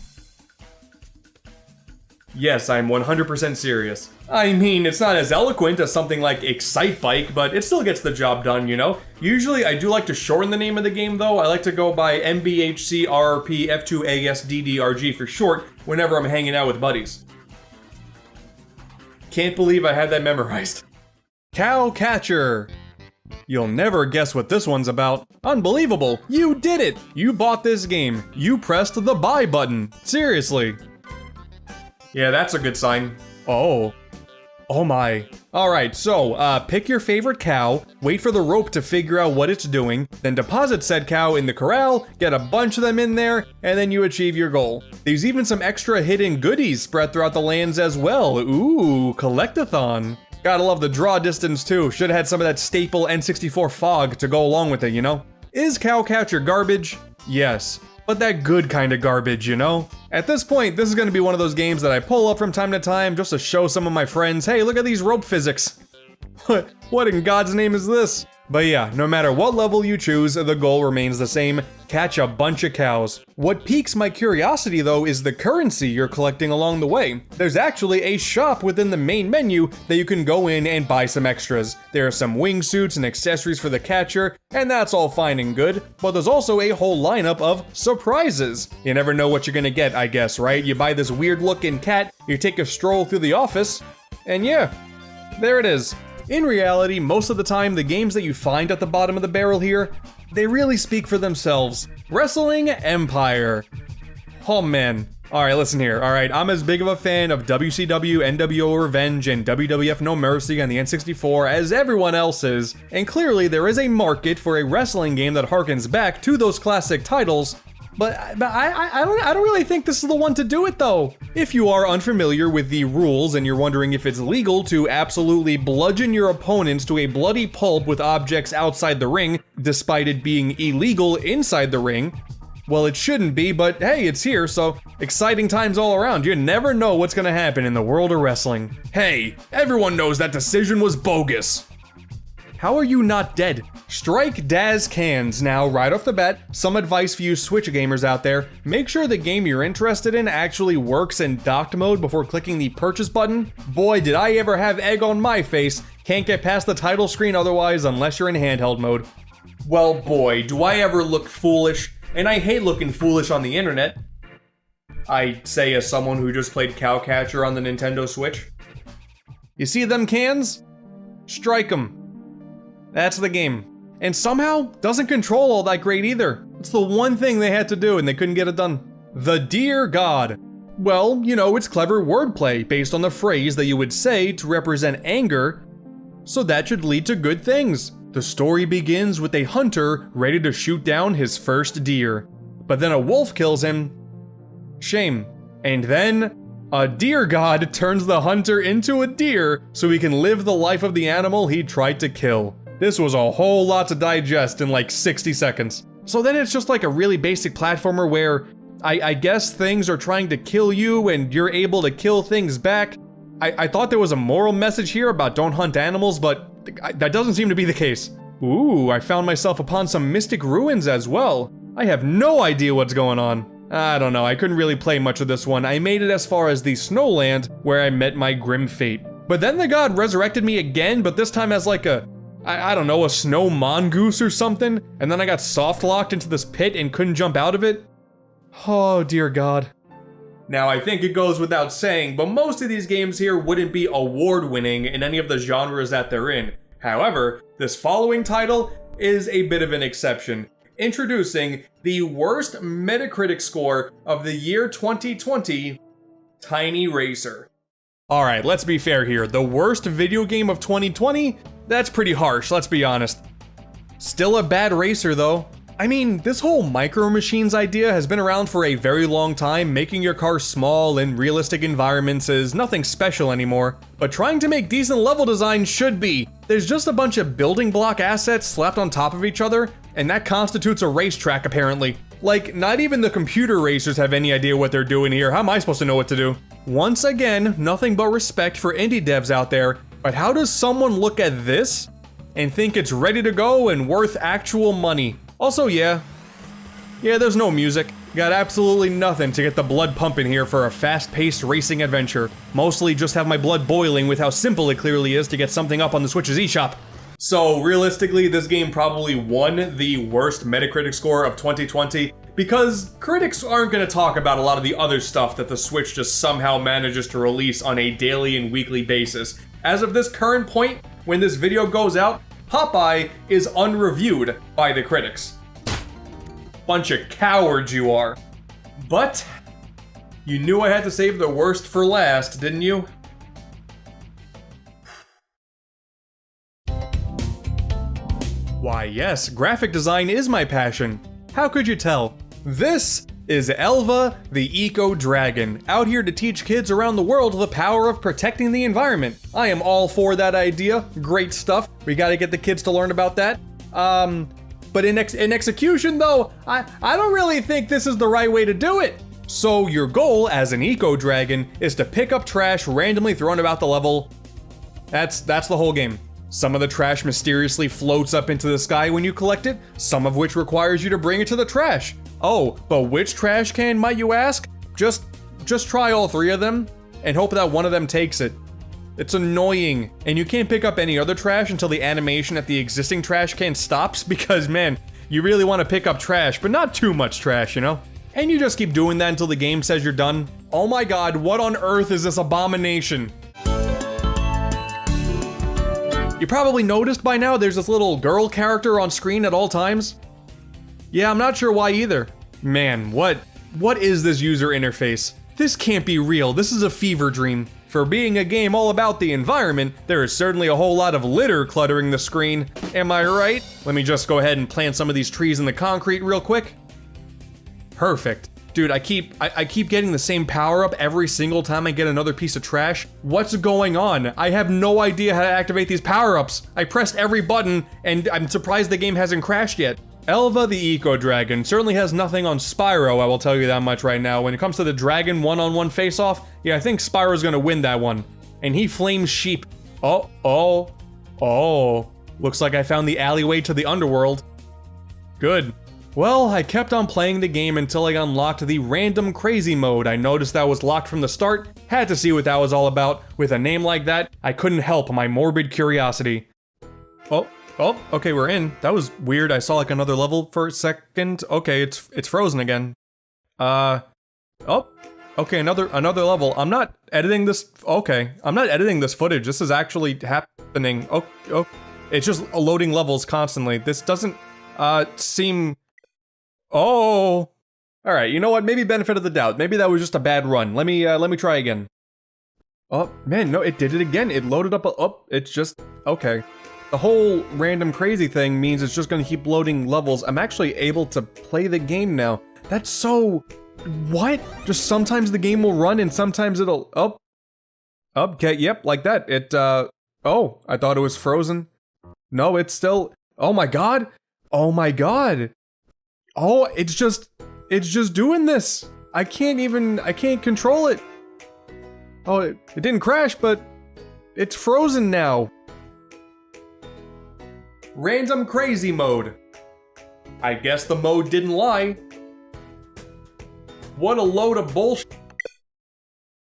Yes, I'm 100% serious. I mean, it's not as eloquent as something like Excite Bike, but it still gets the job done, you know? Usually, I do like to shorten the name of the game, though. I like to go by MBHCRRPF2ASDDRG for short whenever I'm hanging out with buddies. Can't believe I had that memorized. Cow Catcher. You'll never guess what this one's about. Unbelievable, you did it! You bought this game. You pressed the buy button. Seriously. Yeah, that's a good sign. Oh. Oh my. Alright, so, pick your favorite cow, wait for the rope to figure out what it's doing, then deposit said cow in the corral, get a bunch of them in there, and then you achieve your goal. There's even some extra hidden goodies spread throughout the lands as well. Ooh, collect-a-thon. Gotta love the draw distance too. Should've had some of that staple N64 fog to go along with it, you know? Is Cow Catcher garbage? Yes. But that good kind of garbage, you know? At this point, this is gonna be one of those games that I pull up from time to time just to show some of my friends, hey, look at these rope physics. What in God's name is this? But yeah, no matter what level you choose, the goal remains the same: catch a bunch of cows. What piques my curiosity though is the currency you're collecting along the way. There's actually a shop within the main menu that you can go in and buy some extras. There are some wingsuits and accessories for the catcher, and that's all fine and good, but there's also a whole lineup of surprises. You never know what you're gonna get, I guess, right? You buy this weird looking cat, you take a stroll through the office, and yeah, there it is. In reality, most of the time, the games that you find at the bottom of the barrel here They really speak for themselves. Wrestling Empire. Oh man. Alright, listen here. Alright, I'm as big of a fan of WCW, NWO Revenge, and WWF No Mercy on the N64 as everyone else is, and clearly there is a market for a wrestling game that harkens back to those classic titles, but I don't really think this is the one to do it though. If you are unfamiliar with the rules and you're wondering if it's legal to absolutely bludgeon your opponents to a bloody pulp with objects outside the ring, despite it being illegal inside the ring, well, it shouldn't be, but hey, it's here, so exciting times all around. You never know what's gonna happen in the world of wrestling. Hey, everyone knows that decision was bogus. How are you not dead? Strike Daz cans. Now, right off the bat, some advice for you Switch gamers out there. Make sure the game you're interested in actually works in docked mode before clicking the purchase button. Boy, did I ever have egg on my face. Can't get past the title screen otherwise unless you're in handheld mode. Well, boy, do I ever look foolish. And I hate looking foolish on the internet. I say as someone who just played Cowcatcher on the Nintendo Switch. You see them cans? Strike them. That's the game. And somehow, doesn't control all that great either. It's the one thing they had to do and they couldn't get it done. The Dear God. Well, you know, it's clever wordplay based on the phrase that you would say to represent anger, so that should lead to good things. The story begins with a hunter ready to shoot down his first deer, but then a wolf kills him. Shame. And then, a deer god turns the hunter into a deer so he can live the life of the animal he tried to kill. This was a whole lot to digest in like 60 seconds. So then it's just like a really basic platformer where I guess things are trying to kill you and you're able to kill things back. I thought there was a moral message here about don't hunt animals, but that doesn't seem to be the case. Ooh, I found myself upon some mystic ruins as well. I have no idea what's going on. I don't know, I couldn't really play much of this one. I made it as far as the Snowland, where I met my grim fate. But then the god resurrected me again, but this time as like I don't know, a snow mongoose or something, and then I got soft locked into this pit and couldn't jump out of it. Oh dear god. Now, I think it goes without saying, but most of these games here wouldn't be award-winning in any of the genres that they're in. However, this following title is a bit of an exception. Introducing the worst Metacritic score of the year 2020, Tiny Racer. Alright, let's be fair here. The worst video game of 2020? That's pretty harsh, let's be honest. Still a bad racer though. I mean, this whole Micro Machines idea has been around for a very long time. Making your car small in realistic environments is nothing special anymore, but trying to make decent level design should be. There's just a bunch of building block assets slapped on top of each other, and that constitutes a racetrack apparently. Like, not even the computer racers have any idea what they're doing here. How am I supposed to know what to do? Once again, nothing but respect for indie devs out there, but how does someone look at this and think it's ready to go and worth actual money? Also, yeah, there's no music. Got absolutely nothing to get the blood pumping here for a fast-paced racing adventure. Mostly just have my blood boiling with how simple it clearly is to get something up on the Switch's eShop. So realistically, this game probably won the worst Metacritic score of 2020 because critics aren't going to talk about a lot of the other stuff that the Switch just somehow manages to release on a daily and weekly basis. As of this current point, when this video goes out, Popeye is unreviewed by the critics. Bunch of cowards you are. But you knew I had to save the worst for last, didn't you? Why yes, graphic design is my passion. How could you tell? This is Elva the Eco Dragon, out here to teach kids around the world the power of protecting the environment. I am all for that idea. Great stuff. We gotta get the kids to learn about that. But in execution though, I don't really think this is the right way to do it. So your goal as an Eco Dragon is to pick up trash randomly thrown about the level. That's the whole game. Some of the trash mysteriously floats up into the sky when you collect it, some of which requires you to bring it to the trash. Oh, but which trash can, might you ask? Just try all three of them and hope that one of them takes it. It's annoying, and you can't pick up any other trash until the animation at the existing trash can stops because, man, you really want to pick up trash, but not too much trash, you know? And you just keep doing that until the game says you're done. Oh my god, what on earth is this abomination? You probably noticed by now there's this little girl character on screen at all times. Yeah, I'm not sure why either. Man, what is this user interface? This can't be real, this is a fever dream. For being a game all about the environment, there is certainly a whole lot of litter cluttering the screen. Am I right? Let me just go ahead and plant some of these trees in the concrete real quick. Perfect. Dude, I keep getting the same power up every single time I get another piece of trash. What's going on? I have no idea how to activate these power-ups. I pressed every button, and I'm surprised the game hasn't crashed yet. Elva the Eco Dragon certainly has nothing on Spyro, I will tell you that much right now. When it comes to the dragon one-on-one face-off, yeah, I think Spyro's gonna win that one. And he flames sheep. Oh. Looks like I found the alleyway to the underworld. Good. Well, I kept on playing the game until I unlocked the random crazy mode. I noticed that was locked from the start, had to see what that was all about. With a name like that, I couldn't help my morbid curiosity. Oh, okay, we're in. That was weird. I saw like another level for a second. Okay, it's frozen again. Okay, another level. I'm not editing this. Okay, I'm not editing this footage. This is actually happening. Oh, it's just loading levels constantly. This doesn't seem. Oh. All right, you know what? Maybe benefit of the doubt. Maybe that was just a bad run. Let me try again. Oh man, no, it did it again. It loaded up. It's just okay. The whole random crazy thing means it's just gonna keep loading levels. I'm actually able to play the game now. That's so... What? Just sometimes the game will run and sometimes it'll... Okay, yep, like that. Oh, I thought it was frozen. No, it's still... Oh my god! Oh my god! Oh, it's just doing this! I can't control it! Oh, it didn't crash, but... It's frozen now. Random crazy mode. I guess the mode didn't lie. What a load of bullshit.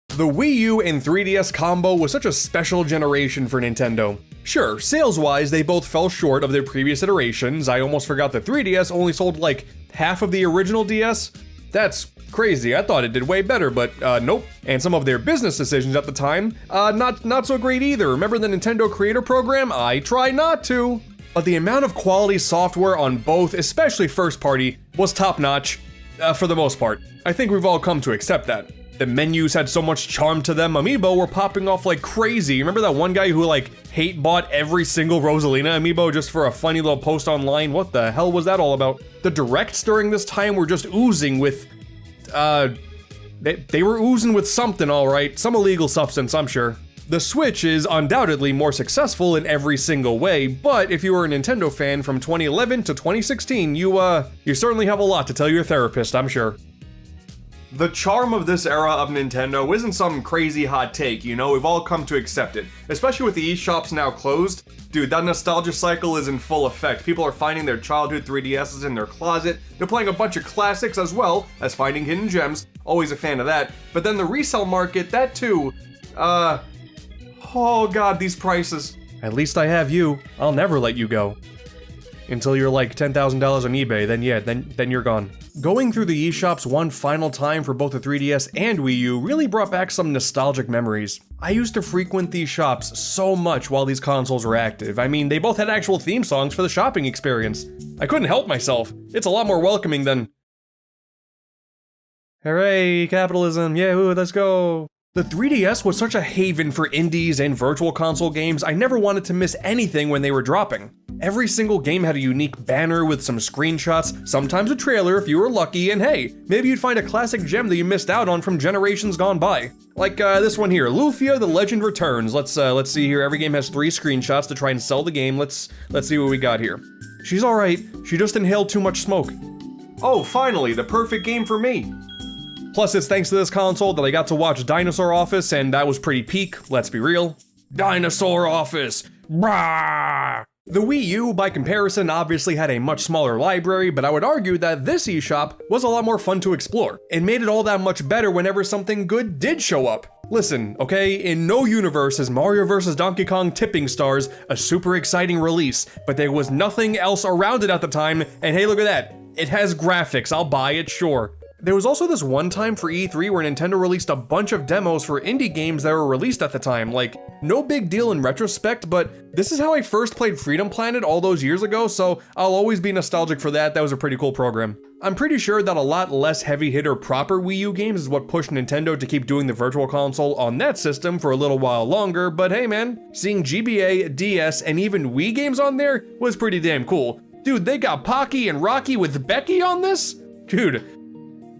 The Wii U and 3DS combo was such a special generation for Nintendo. Sure, sales-wise, they both fell short of their previous iterations. I almost forgot the 3DS only sold like half of the original DS. That's crazy. I thought it did way better, but nope. And some of their business decisions at the time, not so great either. Remember the Nintendo Creator Program? I try not to. But the amount of quality software on both, especially first party, was top notch, for the most part. I think we've all come to accept that. The menus had so much charm to them, amiibo were popping off like crazy. Remember that one guy who like hate bought every single Rosalina amiibo just for a funny little post online? What the hell was that all about? The directs during this time were just oozing with, they were oozing with something, alright. Some illegal substance, I'm sure. The Switch is undoubtedly more successful in every single way, but if you were a Nintendo fan from 2011 to 2016, you certainly have a lot to tell your therapist, I'm sure. The charm of this era of Nintendo isn't some crazy hot take, you know, we've all come to accept it. Especially with the eShops now closed. Dude, that nostalgia cycle is in full effect. People are finding their childhood 3DSs in their closet, they're playing a bunch of classics as well as finding hidden gems, always a fan of that. But then the resale market, that too, oh god, these prices. At least I have you. I'll never let you go. Until you're like $10,000 on eBay, then yeah, then you're gone. Going through the eShops one final time for both the 3DS and Wii U really brought back some nostalgic memories. I used to frequent these shops so much while these consoles were active. I mean, they both had actual theme songs for the shopping experience. I couldn't help myself. It's a lot more welcoming than... Hooray, capitalism, yahoo, let's go. The 3DS was such a haven for indies and virtual console games, I never wanted to miss anything when they were dropping. Every single game had a unique banner with some screenshots, sometimes a trailer if you were lucky, and hey, maybe you'd find a classic gem that you missed out on from generations gone by. Like this one here, Lufia the Legend Returns. Let's see here, every game has 3 screenshots to try and sell the game. Let's see what we got here. She's alright, she just inhaled too much smoke. Oh, finally, the perfect game for me. Plus, it's thanks to this console that I got to watch Dinosaur Office, and that was pretty peak, let's be real. Dinosaur Office! Brah! The Wii U, by comparison, obviously had a much smaller library, but I would argue that this eShop was a lot more fun to explore, and made it all that much better whenever something good did show up. Listen, okay, in no universe is Mario vs. Donkey Kong Tipping Stars a super exciting release, but there was nothing else around it at the time, and hey, look at that. It has graphics, I'll buy it, sure. There was also this one time for E3 where Nintendo released a bunch of demos for indie games that were released at the time, like No big deal in retrospect, but this is how I first played Freedom Planet all those years ago, so I'll always be nostalgic for that. That was a pretty cool program. I'm pretty sure that a lot less heavy hitter proper Wii U games is what pushed Nintendo to keep doing the Virtual Console on that system for a little while longer, but hey man, seeing GBA, DS, and even Wii games on there was pretty damn cool. Dude, they got Pocky and Rocky with Becky on this? Dude,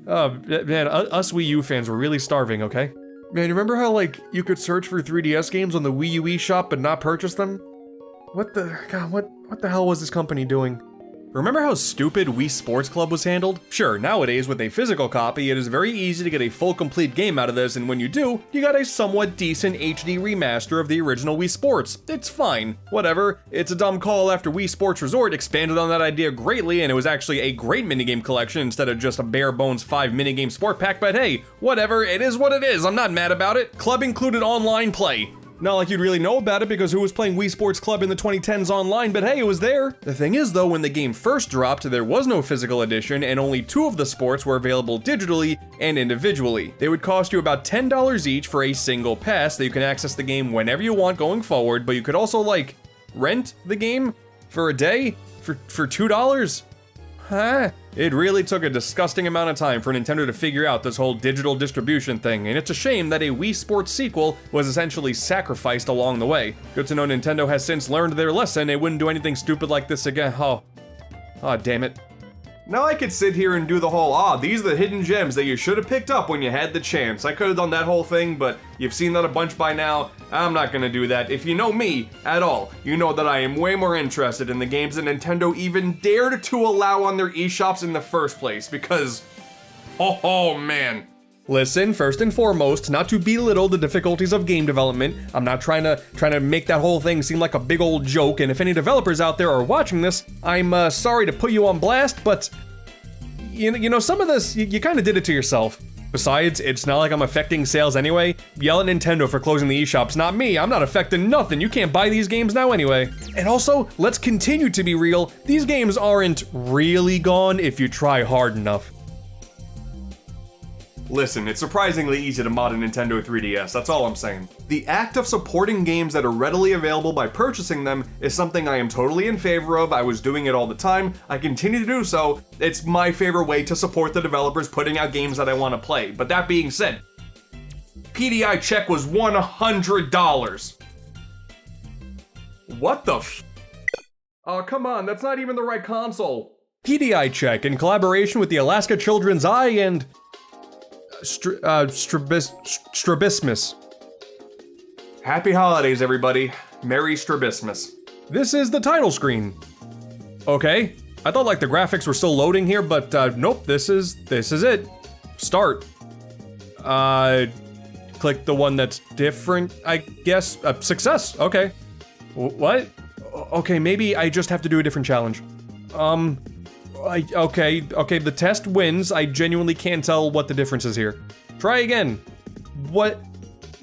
man, us Wii U fans were really starving, okay? Man, you remember how, like, you could search for 3DS games on the Wii U eShop but not purchase them? What the hell was this company doing? Remember how stupid Wii Sports Club was handled? Sure, nowadays with a physical copy, it is very easy to get a full complete game out of this, and when you do, you got a somewhat decent HD remaster of the original Wii Sports. It's fine. Whatever. It's a dumb call after Wii Sports Resort expanded on that idea greatly, and it was actually a great minigame collection instead of just a bare bones 5 minigame sport pack, but hey, whatever, it is what it is, I'm not mad about it. Club included online play. Not like you'd really know about it because who was playing Wii Sports Club in the 2010s online, but hey, it was there. The thing is though, when the game first dropped, there was no physical edition and only 2 of the sports were available digitally and individually. They would cost you about $10 each for a single pass that you can access the game whenever you want going forward, but you could also like rent the game for a day for $2. Huh? It really took a disgusting amount of time for Nintendo to figure out this whole digital distribution thing, and it's a shame that a Wii Sports sequel was essentially sacrificed along the way. Good to know Nintendo has since learned their lesson and wouldn't do anything stupid like this again. Oh, damn it. Now I could sit here and do the whole, these are the hidden gems that you should have picked up when you had the chance. I could have done that whole thing, but you've seen that a bunch by now. I'm not gonna do that. If you know me at all, you know that I am way more interested in the games that Nintendo even dared to allow on their eShops in the first place, because, oh man. Listen, first and foremost, not to belittle the difficulties of game development. I'm not trying to make that whole thing seem like a big old joke, and if any developers out there are watching this, I'm sorry to put you on blast, but you know, some of this, you kind of did it to yourself. Besides, it's not like I'm affecting sales anyway. Yell at Nintendo for closing the eShops, not me. I'm not affecting nothing. You can't buy these games now anyway. And also, let's continue to be real. These games aren't really gone if you try hard enough. Listen, it's surprisingly easy to mod a Nintendo 3DS, that's all I'm saying. The act of supporting games that are readily available by purchasing them is something I am totally in favor of. I was doing it all the time, I continue to do so. It's my favorite way to support the developers putting out games that I want to play. But that being said, PDI check was $100. What the f? Oh, come on, that's not even the right console. PDI check in collaboration with the Alaska Children's Eye and Strabismus. Happy holidays, everybody. Merry Strabismus. This is the title screen. Okay, I thought like the graphics were still loading here, but nope, this is it. Start. Click the one that's different, I guess. Success, okay. What? Okay, maybe I just have to do a different challenge. Okay, the test wins. I genuinely can't tell what the difference is here. Try again. What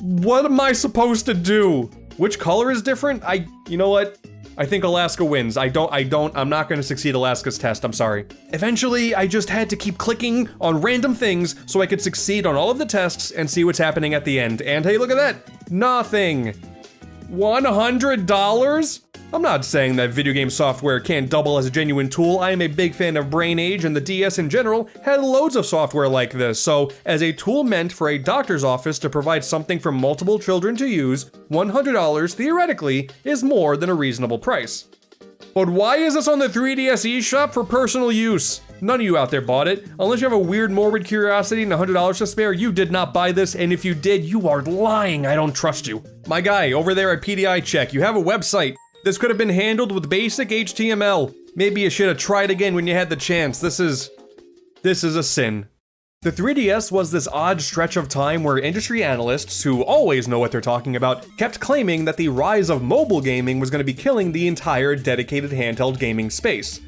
am I supposed to do? Which color is different? You know what? I think Alaska wins. I'm not gonna succeed Alaska's test, I'm sorry. Eventually, I just had to keep clicking on random things so I could succeed on all of the tests and see what's happening at the end. And hey, look at that, nothing. $100? I'm not saying that video game software can't double as a genuine tool. I am a big fan of Brain Age, and the DS in general had loads of software like this, so as a tool meant for a doctor's office to provide something for multiple children to use, $100 theoretically is more than a reasonable price. But why is this on the 3DS eShop for personal use? None of you out there bought it. Unless you have a weird morbid curiosity and $100 to spare, you did not buy this, and if you did, you are lying. I don't trust you. My guy, over there at PDI Check, you have a website. This could have been handled with basic HTML. Maybe you should have tried again when you had the chance. This is a sin. The 3DS was this odd stretch of time where industry analysts, who always know what they're talking about, kept claiming that the rise of mobile gaming was going to be killing the entire dedicated handheld gaming space.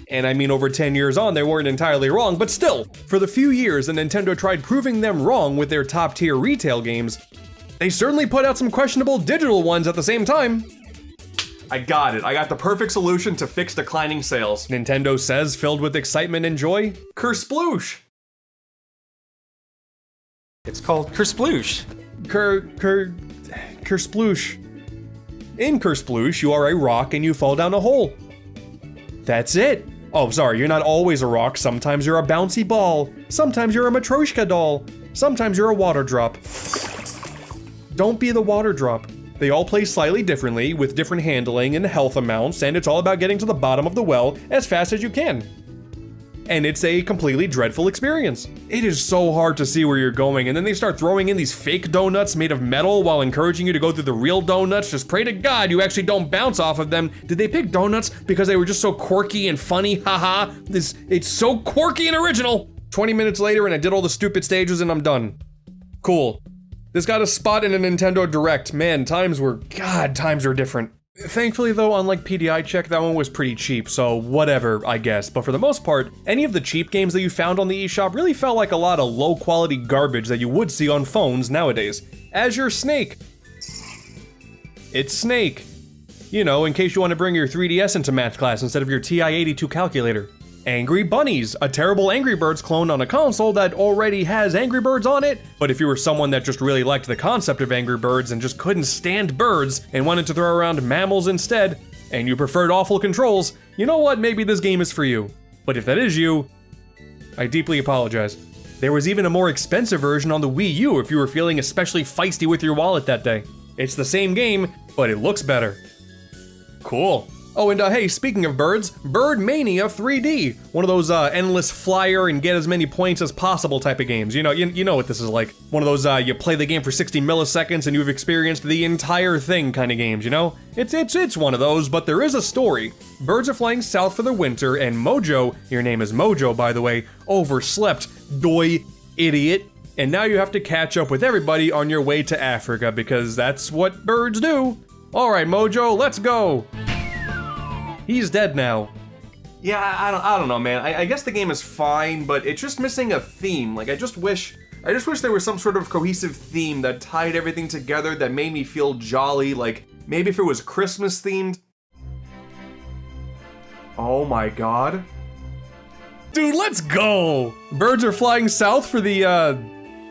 And I mean, over 10 years on, they weren't entirely wrong, but still, for the few years that Nintendo tried proving them wrong with their top-tier retail games, they certainly put out some questionable digital ones at the same time. I got it. I got the perfect solution to fix declining sales. Nintendo says, filled with excitement and joy. Kersploosh. It's called Kersploosh. Kersploosh. In Kersploosh, you are a rock and you fall down a hole. That's it. Oh, sorry, you're not always a rock. Sometimes you're a bouncy ball. Sometimes you're a Matryoshka doll. Sometimes you're a water drop. Don't be the water drop. They all play slightly differently, with different handling and health amounts, and it's all about getting to the bottom of the well as fast as you can. And it's a completely dreadful experience. It is so hard to see where you're going, and then they start throwing in these fake donuts made of metal while encouraging you to go through the real donuts. Just pray to God you actually don't bounce off of them. Did they pick donuts because they were just so quirky and funny? Haha, it's so quirky and original. 20 minutes later and I did all the stupid stages and I'm done. Cool. This got a spot in a Nintendo Direct. Man, times are different. Thankfully though, unlike PDI Check, that one was pretty cheap, so whatever, I guess. But for the most part, any of the cheap games that you found on the eShop really felt like a lot of low quality garbage that you would see on phones nowadays. Azure Snake. It's Snake. You know, in case you want to bring your 3DS into math class instead of your TI-82 calculator. Angry Bunnies, a terrible Angry Birds clone on a console that already has Angry Birds on it. But if you were someone that just really liked the concept of Angry Birds and just couldn't stand birds and wanted to throw around mammals instead, and you preferred awful controls, you know what, maybe this game is for you. But if that is you, I deeply apologize. There was even a more expensive version on the Wii U if you were feeling especially feisty with your wallet that day. It's the same game, but it looks better. Cool. Oh, and hey, speaking of birds, Bird Mania 3D, one of those endless flyer and get as many points as possible type of games. You know what this is like. One of those you play the game for 60 milliseconds and you've experienced the entire thing kind of games, you know? It's one of those, but there is a story. Birds are flying south for the winter, and Mojo, your name is Mojo by the way, overslept. Doi, idiot. And now you have to catch up with everybody on your way to Africa because that's what birds do. All right, Mojo, let's go. He's dead now. Yeah, I don't know, man. I guess the game is fine, but it's just missing a theme. Like, I just wish there was some sort of cohesive theme that tied everything together that made me feel jolly. Like, maybe if it was Christmas themed. Oh my God. Dude, let's go! Birds are flying south for the,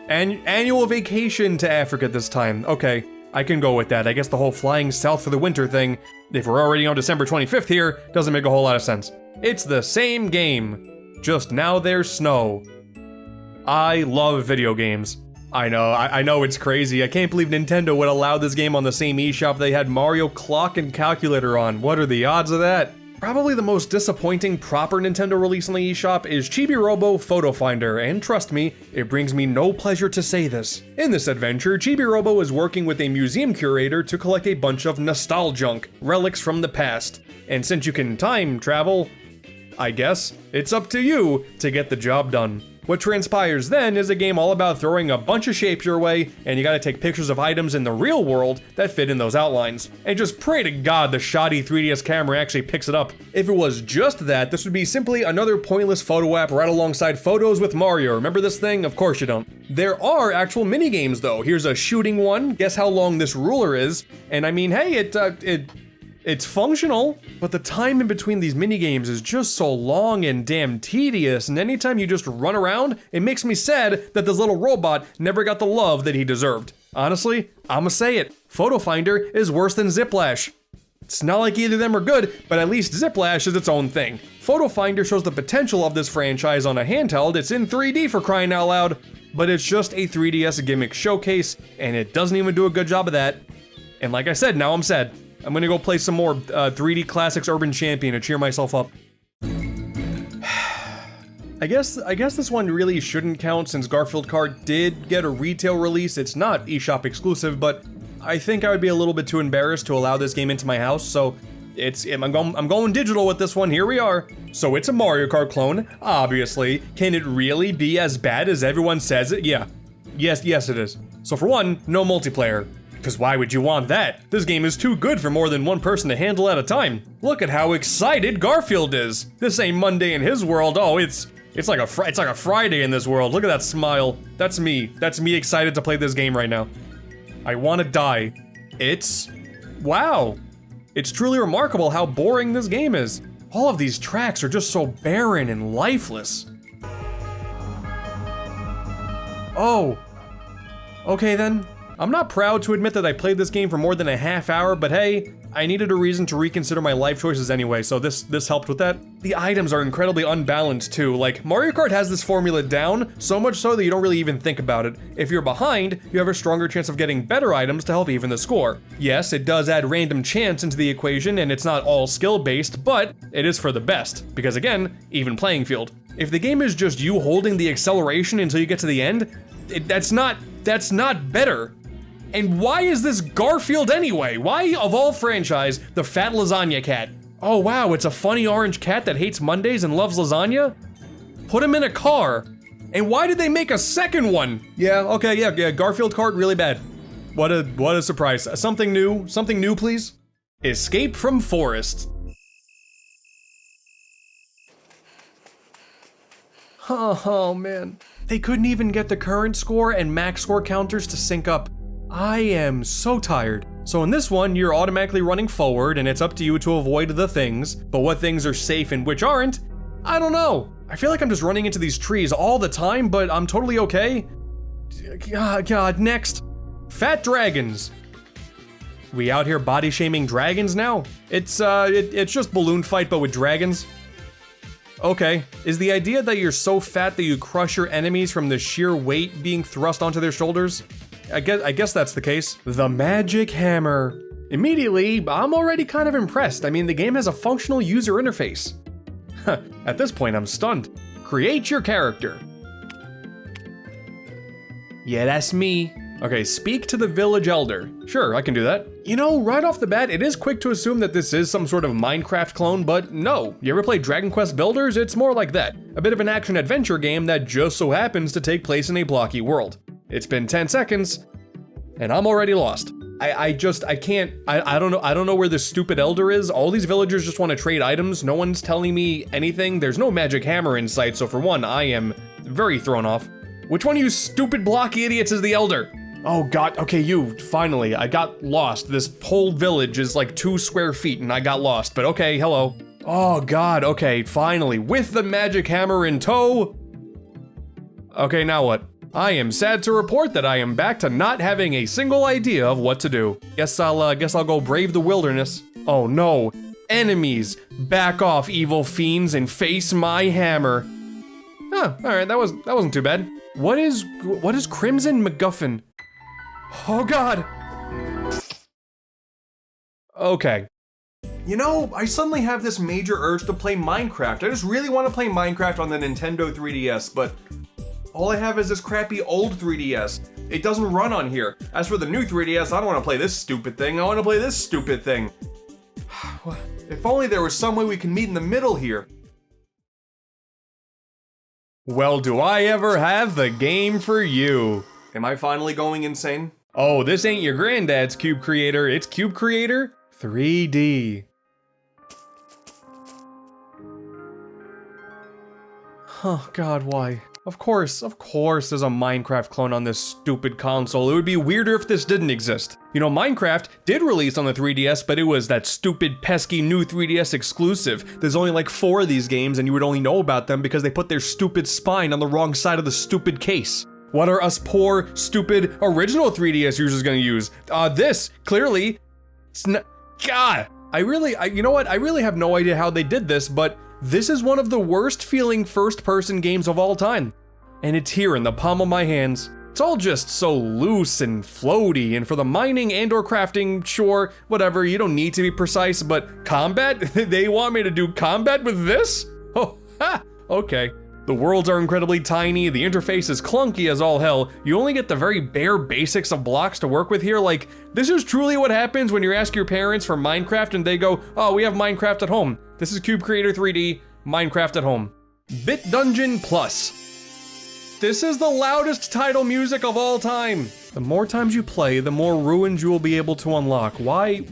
annual vacation to Africa this time. Okay. I can go with that. I guess the whole flying south for the winter thing, if we're already on December 25th here, doesn't make a whole lot of sense. It's the same game, just now there's snow. I love video games. I know it's crazy. I can't believe Nintendo would allow this game on the same eShop they had Mario Clock and Calculator on. What are the odds of that? Probably the most disappointing proper Nintendo release on the eShop is Chibi-Robo Photo Finder, and trust me, it brings me no pleasure to say this. In this adventure, Chibi-Robo is working with a museum curator to collect a bunch of nostalgunk, relics from the past. And since you can time travel, I guess, it's up to you to get the job done. What transpires then is a game all about throwing a bunch of shapes your way, and you gotta take pictures of items in the real world that fit in those outlines. And just pray to God the shoddy 3DS camera actually picks it up. If it was just that, this would be simply another pointless photo app right alongside Photos with Mario. Remember this thing? Of course you don't. There are actual mini-games though. Here's a shooting one, guess how long this ruler is, and I mean, hey, it's functional, but the time in between these minigames is just so long and damn tedious, and anytime you just run around, it makes me sad that this little robot never got the love that he deserved. Honestly, I'ma say it, Photo Finder is worse than Ziplash. It's not like either of them are good, but at least Ziplash is its own thing. Photo Finder shows the potential of this franchise on a handheld. It's in 3D for crying out loud, but it's just a 3DS gimmick showcase, and it doesn't even do a good job of that. And like I said, now I'm sad. I'm gonna go play some more 3D Classics Urban Champion to cheer myself up. I guess this one really shouldn't count since Garfield Kart did get a retail release. It's not eShop exclusive, but I think I would be a little bit too embarrassed to allow this game into my house, so I'm going digital with this one. Here we are. So it's a Mario Kart clone, obviously. Can it really be as bad as everyone says it? Yeah. Yes it is. So for one, no multiplayer. Because why would you want that? This game is too good for more than one person to handle at a time. Look at how excited Garfield is. This ain't Monday in his world. Oh, it's like a Friday in this world. Look at that smile. That's me. That's me excited to play this game right now. I want to die. Wow. It's truly remarkable how boring this game is. All of these tracks are just so barren and lifeless. Oh. Okay then. I'm not proud to admit that I played this game for more than a half hour, but hey, I needed a reason to reconsider my life choices anyway, so this helped with that. The items are incredibly unbalanced too. Like, Mario Kart has this formula down, so much so that you don't really even think about it. If you're behind, you have a stronger chance of getting better items to help even the score. Yes, it does add random chance into the equation, and it's not all skill-based, but it is for the best, because again, even playing field. If the game is just you holding the acceleration until you get to the end, that's not better. And why is this Garfield anyway? Why, of all franchise, the fat lasagna cat? Oh wow, it's a funny orange cat that hates Mondays and loves lasagna? Put him in a car. And why did they make a second one? Yeah, okay, yeah, Garfield cart, really bad. What a surprise. Something new, please. Escape from Forest. Oh man. They couldn't even get the current score and max score counters to sync up. I am so tired. So in this one, you're automatically running forward and it's up to you to avoid the things, but what things are safe and which aren't, I don't know. I feel like I'm just running into these trees all the time, but I'm totally okay. God, next. Fat dragons. We out here body shaming dragons now? It's just balloon fight but with dragons. Okay, is the idea that you're so fat that you crush your enemies from the sheer weight being thrust onto their shoulders? I guess that's the case. The magic hammer. Immediately, I'm already kind of impressed. I mean, the game has a functional user interface. At this point, I'm stunned. Create your character. Yeah, that's me. Okay, speak to the village elder. Sure, I can do that. You know, right off the bat, it is quick to assume that this is some sort of Minecraft clone, but no. You ever play Dragon Quest Builders? It's more like that. A bit of an action-adventure game that just so happens to take place in a blocky world. It's been 10 seconds, and I'm already lost. I don't know where this stupid elder is. All these villagers just want to trade items. No one's telling me anything. There's no magic hammer in sight, so for one, I am very thrown off. Which one of you stupid blocky idiots is the elder? Oh god, okay, you, finally, I got lost. This whole village is like 2 square feet and I got lost, but okay, hello. Oh god, okay, finally, with the magic hammer in tow. Okay, now what? I am sad to report that I am back to not having a single idea of what to do. Guess I'll go brave the wilderness. Oh no, enemies, back off evil fiends and face my hammer. Huh, alright, that wasn't too bad. What is Crimson MacGuffin? Oh god. Okay. You know, I suddenly have this major urge to play Minecraft. I just really want to play Minecraft on the Nintendo 3DS, but all I have is this crappy old 3DS. It doesn't run on here. As for the new 3DS, I don't want to play this stupid thing. I want to play this stupid thing. If only there was some way we can meet in the middle here. Well, do I ever have the game for you. Am I finally going insane? Oh, this ain't your granddad's Cube Creator, it's Cube Creator 3D. Oh god, why? Of course there's a Minecraft clone on this stupid console. It would be weirder if this didn't exist. You know, Minecraft did release on the 3DS, but it was that stupid, pesky new 3DS exclusive. There's only like 4 of these games, and you would only know about them because they put their stupid spine on the wrong side of the stupid case. What are us poor, stupid, original 3DS users gonna use? This, clearly, it's not, God! You know what? I really have no idea how they did this, but this is one of the worst feeling first-person games of all time. And it's here in the palm of my hands. It's all just so loose and floaty, and for the mining and or crafting, sure, whatever, you don't need to be precise, but combat? They want me to do combat with this? Oh, ha! Okay. The worlds are incredibly tiny, the interface is clunky as all hell, you only get the very bare basics of blocks to work with here. Like, this is truly what happens when you ask your parents for Minecraft and they go, oh, we have Minecraft at home. This is Cube Creator 3D, Minecraft at home. Bit Dungeon Plus. This is the loudest title music of all time. The more times you play, the more ruins you will be able to unlock. Why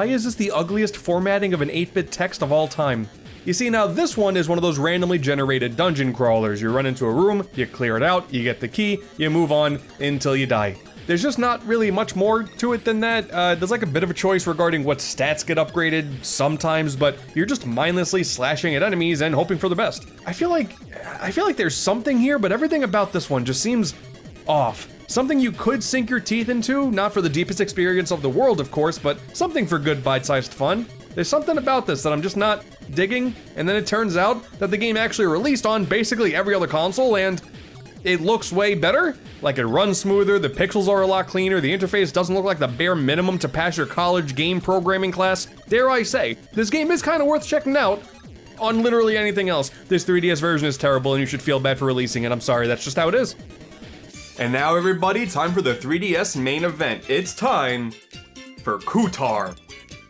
is this the ugliest formatting of an 8-bit text of all time? You see, now this one is one of those randomly generated dungeon crawlers. You run into a room, you clear it out, you get the key, you move on until you die. There's just not really much more to it than that. There's like a bit of a choice regarding what stats get upgraded sometimes, but you're just mindlessly slashing at enemies and hoping for the best. I feel like there's something here, but everything about this one just seems off. Something you could sink your teeth into, not for the deepest experience of the world, of course, but something for good bite-sized fun. There's something about this that I'm just not digging, and then it turns out that the game actually released on basically every other console, and it looks way better. Like, it runs smoother, the pixels are a lot cleaner, the interface doesn't look like the bare minimum to pass your college game programming class. Dare I say, this game is kind of worth checking out on literally anything else. This 3DS version is terrible and you should feel bad for releasing it. I'm sorry, that's just how it is. And now everybody, time for the 3DS main event. It's time for Kutar.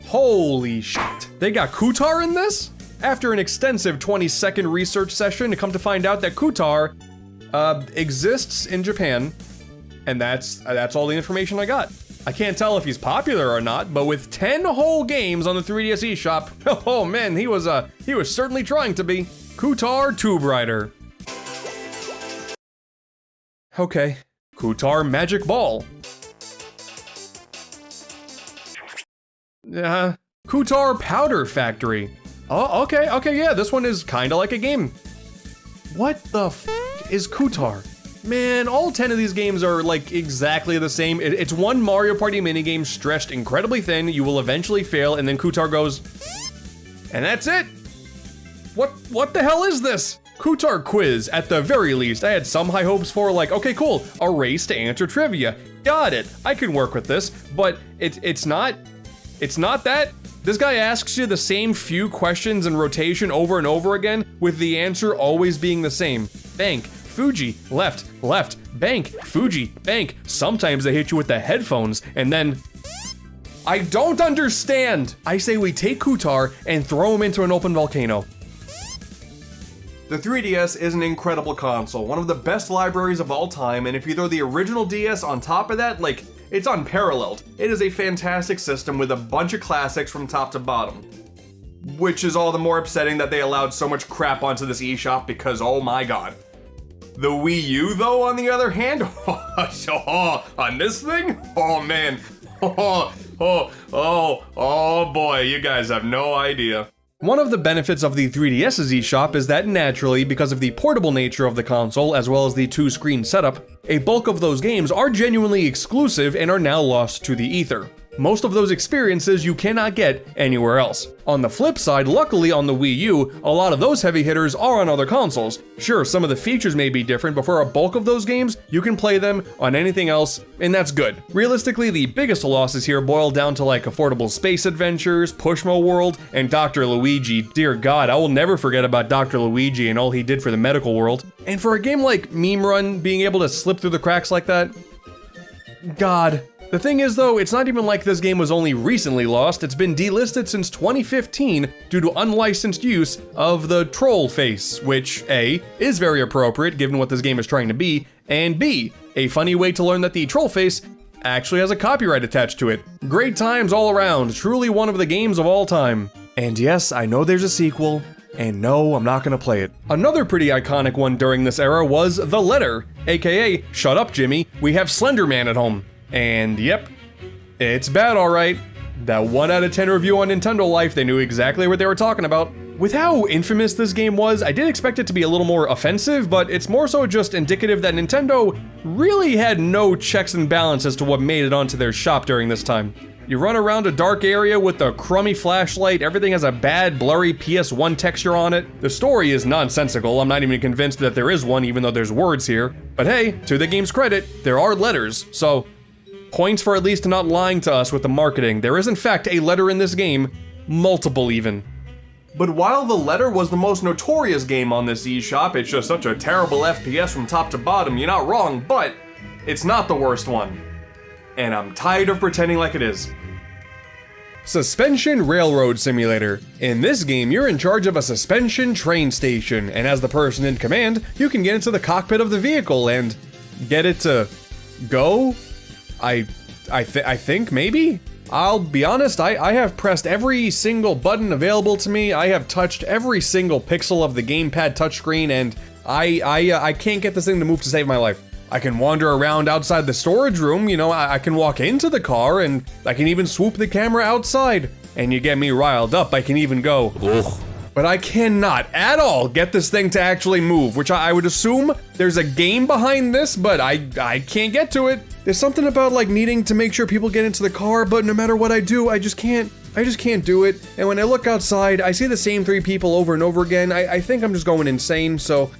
Holy shit, they got Kutar in this? After an extensive 20-second research session, to come to find out that Kutar exists in Japan, and that's all the information I got. I can't tell if he's popular or not, but with 10 whole games on the 3DS eShop, oh man, he was certainly trying to be. Kutar Tube Rider. Okay, Kutar Magic Ball. Kutar Powder Factory. Oh, okay, yeah, this one is kinda like a game. What the f is Kutar? Man, all 10 of these games are like exactly the same. It's one Mario Party minigame stretched incredibly thin, you will eventually fail, and then Kutar goes, and that's it. What the hell is this? Kutar Quiz, at the very least. I had some high hopes for, like, okay, cool, a race to answer trivia. Got it, I can work with this, but it's not that. This guy asks you the same few questions in rotation over and over again, with the answer always being the same. Bank, Fuji, left, bank, Fuji, bank. Sometimes they hit you with the headphones, and then... I don't understand! I say we take Kutar and throw him into an open volcano. The 3DS is an incredible console, one of the best libraries of all time, and if you throw the original DS on top of that, like, it's unparalleled. It is a fantastic system with a bunch of classics from top to bottom. Which is all the more upsetting that they allowed so much crap onto this eShop because, oh my god. The Wii U, though, on the other hand, on this thing? Oh man, oh boy, you guys have no idea. One of the benefits of the 3DS's eShop is that naturally, because of the portable nature of the console as well as the two-screen setup, a bulk of those games are genuinely exclusive and are now lost to the ether. Most of those experiences you cannot get anywhere else. On the flip side, luckily on the Wii U, a lot of those heavy hitters are on other consoles. Sure, some of the features may be different, but for a bulk of those games, you can play them on anything else, and that's good. Realistically, the biggest losses here boil down to like Affordable Space Adventures, Pushmo World, and Dr. Luigi. Dear God, I will never forget about Dr. Luigi and all he did for the medical world. And for a game like Meme Run, being able to slip through the cracks like that, God. The thing is though, it's not even like this game was only recently lost, it's been delisted since 2015 due to unlicensed use of the troll face, which A, is very appropriate given what this game is trying to be, and B, a funny way to learn that the troll face actually has a copyright attached to it. Great times all around, truly one of the games of all time. And yes, I know there's a sequel, and no, I'm not gonna play it. Another pretty iconic one during this era was The Letter, aka Shut Up Jimmy, we have Slender Man at home. And yep, it's bad alright. That 1 out of 10 review on Nintendo Life, they knew exactly what they were talking about. With how infamous this game was, I did expect it to be a little more offensive, but it's more so just indicative that Nintendo really had no checks and balance as to what made it onto their shop during this time. You run around a dark area with a crummy flashlight, everything has a bad, blurry PS1 texture on it. The story is nonsensical, I'm not even convinced that there is one even though there's words here. But hey, to the game's credit, there are letters, so points for at least not lying to us with the marketing. There is in fact a letter in this game, multiple even. But while The Letter was the most notorious game on this eShop, it's just such a terrible FPS from top to bottom, you're not wrong, but it's not the worst one. And I'm tired of pretending like it is. Suspension Railroad Simulator. In this game, you're in charge of a suspension train station, and as the person in command, you can get into the cockpit of the vehicle and get it to go? I think maybe? I'll be honest, I have pressed every single button available to me, I have touched every single pixel of the gamepad touchscreen, and I can't get this thing to move to save my life. I can wander around outside the storage room, you know, I can walk into the car, and I can even swoop the camera outside. And you get me riled up, I can even go, ugh. but I cannot at all get this thing to actually move, which I would assume there's a game behind this, but I can't get to it. There's something about like needing to make sure people get into the car, but no matter what I do, I just can't do it. And when I look outside, I see the same 3 people over and over again. I think I'm just going insane, so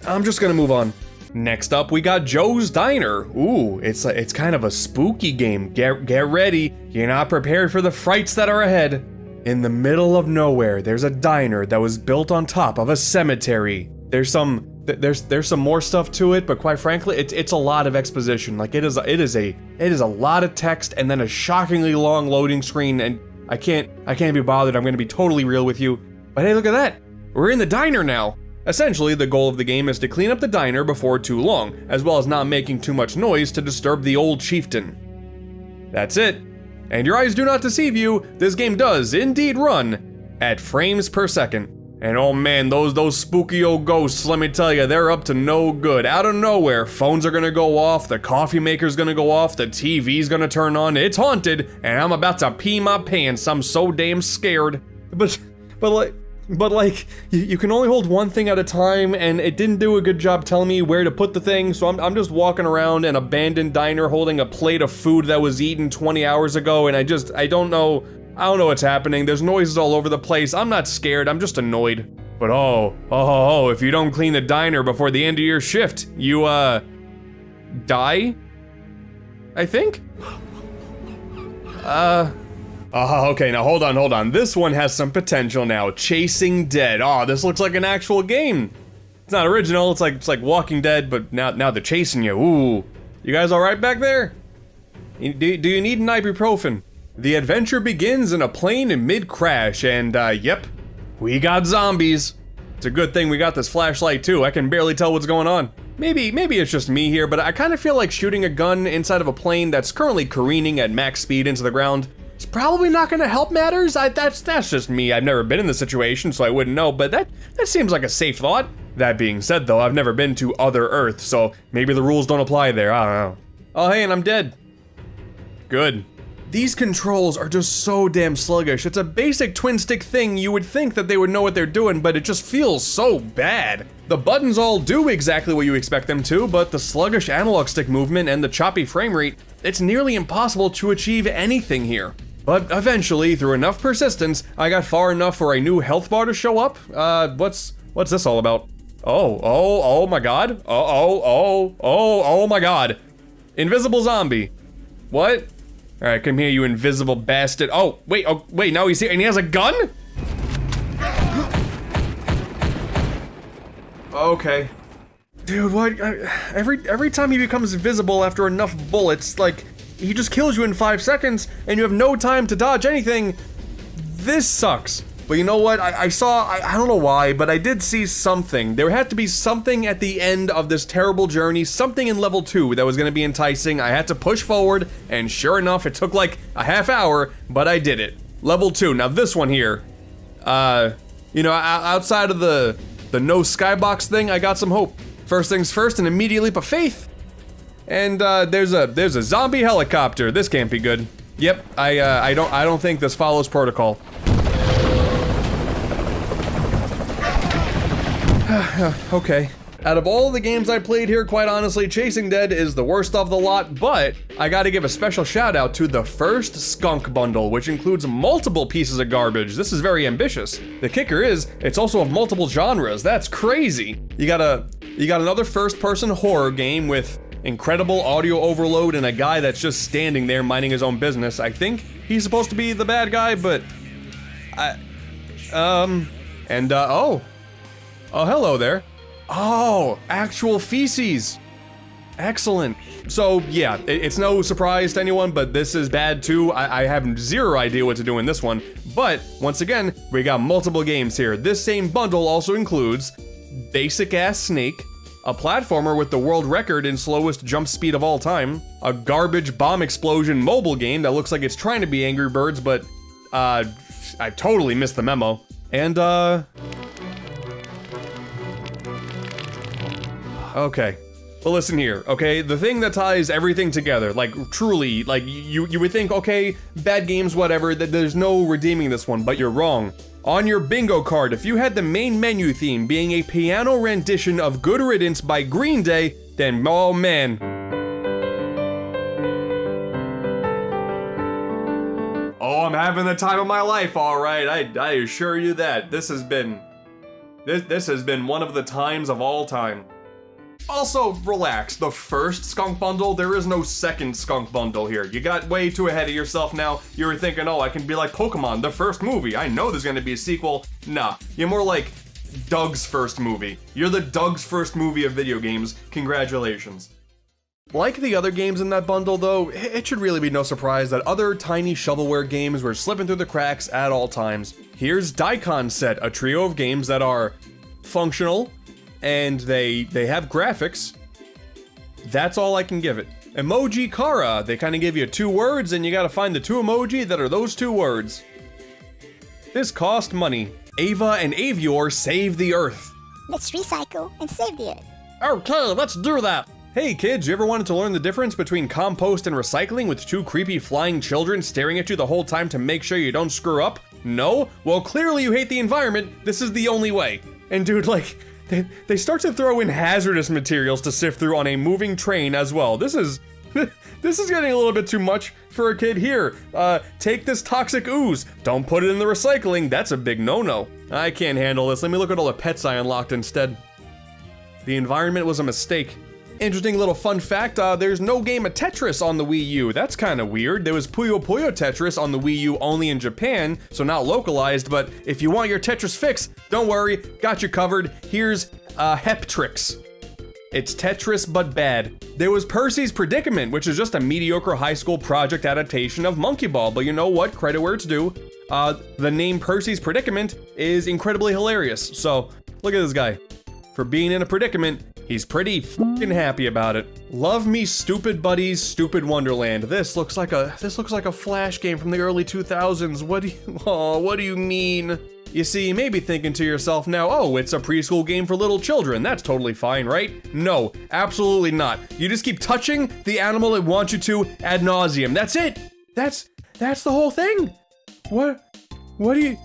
I'm just gonna move on. Next up, we got Joe's Diner. Ooh, it's kind of a spooky game. Get ready. You're not prepared for the frights that are ahead. In the middle of nowhere, there's a diner that was built on top of a cemetery. There's some more stuff to it, but quite frankly, it's a lot of exposition. Like it is a lot of text and then a shockingly long loading screen, and I can't be bothered. I'm gonna be totally real with you. But hey, look at that. We're in the diner now. Essentially, the goal of the game is to clean up the diner before too long, as well as not making too much noise to disturb the old chieftain. That's it. And your eyes do not deceive you, this game does indeed run at frames per second. And oh man, those spooky old ghosts, let me tell you, they're up to no good. Out of nowhere, phones are gonna go off, the coffee maker's gonna go off, the TV's gonna turn on, it's haunted, and I'm about to pee my pants, I'm so damn scared. But like, you can only hold one thing at a time, and it didn't do a good job telling me where to put the thing, so I'm just walking around an abandoned diner holding a plate of food that was eaten 20 hours ago, and I don't know what's happening. There's noises all over the place. I'm not scared, I'm just annoyed. But if you don't clean the diner before the end of your shift, you, die? I think? Okay, now hold on. This one has some potential now. Chasing Dead. Oh, this looks like an actual game. It's not original, it's like Walking Dead, but now they're chasing you. Ooh. You guys alright back there? Do you need an ibuprofen? The adventure begins in a plane in mid-crash, and yep, we got zombies. It's a good thing we got this flashlight too. I can barely tell what's going on. Maybe it's just me here, but I kind of feel like shooting a gun inside of a plane that's currently careening at max speed into the ground. It's probably not gonna help matters. That's just me. I've never been in this situation, so I wouldn't know, but that seems like a safe thought. That being said though, I've never been to Other Earth, so maybe the rules don't apply there, I don't know. Oh hey, and I'm dead. Good. These controls are just so damn sluggish. It's a basic twin stick thing. You would think that they would know what they're doing, but it just feels so bad. The buttons all do exactly what you expect them to, but the sluggish analog stick movement and the choppy frame rate, it's nearly impossible to achieve anything here. But eventually, through enough persistence, I got far enough for a new health bar to show up. What's this all about? Oh my god. Oh my god. Invisible zombie. What? Alright, come here, you invisible bastard. Oh, wait, now he's here, and he has a gun? Okay. Dude, what? Every time he becomes invisible after enough bullets, like, he just kills you in 5 seconds, and you have no time to dodge anything. This sucks. But you know what? I don't know why, but I did see something. There had to be something at the end of this terrible journey, something in level 2 that was gonna be enticing. I had to push forward, and sure enough, it took like a half hour, but I did it. Level 2, now this one here, you know, outside of the no skybox thing, I got some hope. First things first, an immediate leap of faith. And there's a zombie helicopter. This can't be good. Yep, I don't think this follows protocol. Okay. Out of all the games I played here, quite honestly, Chasing Dead is the worst of the lot, but I gotta give a special shout out to the first Skunk Bundle, which includes multiple pieces of garbage. This is very ambitious. The kicker is, it's also of multiple genres. That's crazy. You got another first-person horror game with incredible audio overload and a guy that's just standing there minding his own business. I think he's supposed to be the bad guy, but Oh, hello there. Oh, actual feces. Excellent. So, yeah, it's no surprise to anyone, but this is bad too. I have zero idea what to do in this one. But, once again, we got multiple games here. This same bundle also includes Basic Ass Snake, a platformer with the world record in slowest jump speed of all time, a garbage bomb explosion mobile game that looks like it's trying to be Angry Birds, but, I totally missed the memo. And, okay, well listen here, okay? The thing that ties everything together, like truly, like you would think, okay, bad games, whatever, that there's no redeeming this one, but you're wrong. On your bingo card, if you had the main menu theme being a piano rendition of Good Riddance by Green Day, then oh man. Oh, I'm having the time of my life, alright, I assure you that. This has been one of the times of all time. Also, relax, the first Skunk Bundle, there is no second Skunk Bundle here. You got way too ahead of yourself now. You were thinking, oh, I can be like Pokemon, the first movie. I know there's gonna be a sequel. Nah, you're more like Doug's first movie. You're the Doug's first movie of video games. Congratulations. Like the other games in that bundle though, it should really be no surprise that other tiny shovelware games were slipping through the cracks at all times. Here's Daikon Set, a trio of games that are functional, and they have graphics. That's all I can give it. Emoji Kara, they kind of give you 2 words and you gotta find the 2 emoji that are those 2 words. This cost money. Ava and Avior save the Earth. Let's recycle and save the Earth. Okay, let's do that. Hey kids, you ever wanted to learn the difference between compost and recycling with 2 creepy flying children staring at you the whole time to make sure you don't screw up? No? Well, clearly you hate the environment. This is the only way. And dude, like, they start to throw in hazardous materials to sift through on a moving train as well. This is getting a little bit too much for a kid here. Take this toxic ooze. Don't put it in the recycling. That's a big no-no. I can't handle this. Let me look at all the pets I unlocked instead. The environment was a mistake. Interesting little fun fact, there's no game of Tetris on the Wii U. That's kind of weird. There was Puyo Puyo Tetris on the Wii U only in Japan, so not localized, but if you want your Tetris fix, don't worry, got you covered. Here's Heptrix. It's Tetris but bad. There was Percy's Predicament, which is just a mediocre high school project adaptation of Monkey Ball, but you know what, credit where it's due. The name Percy's Predicament is incredibly hilarious, so look at this guy. For being in a predicament, he's pretty f***ing happy about it. Love me Stupid Buddies, Stupid Wonderland. This looks like a Flash game from the early 2000s. What do you mean? You see, you may be thinking to yourself now, oh, it's a preschool game for little children. That's totally fine, right? No, absolutely not. You just keep touching the animal it wants you to ad nauseum. That's it. That's the whole thing. What do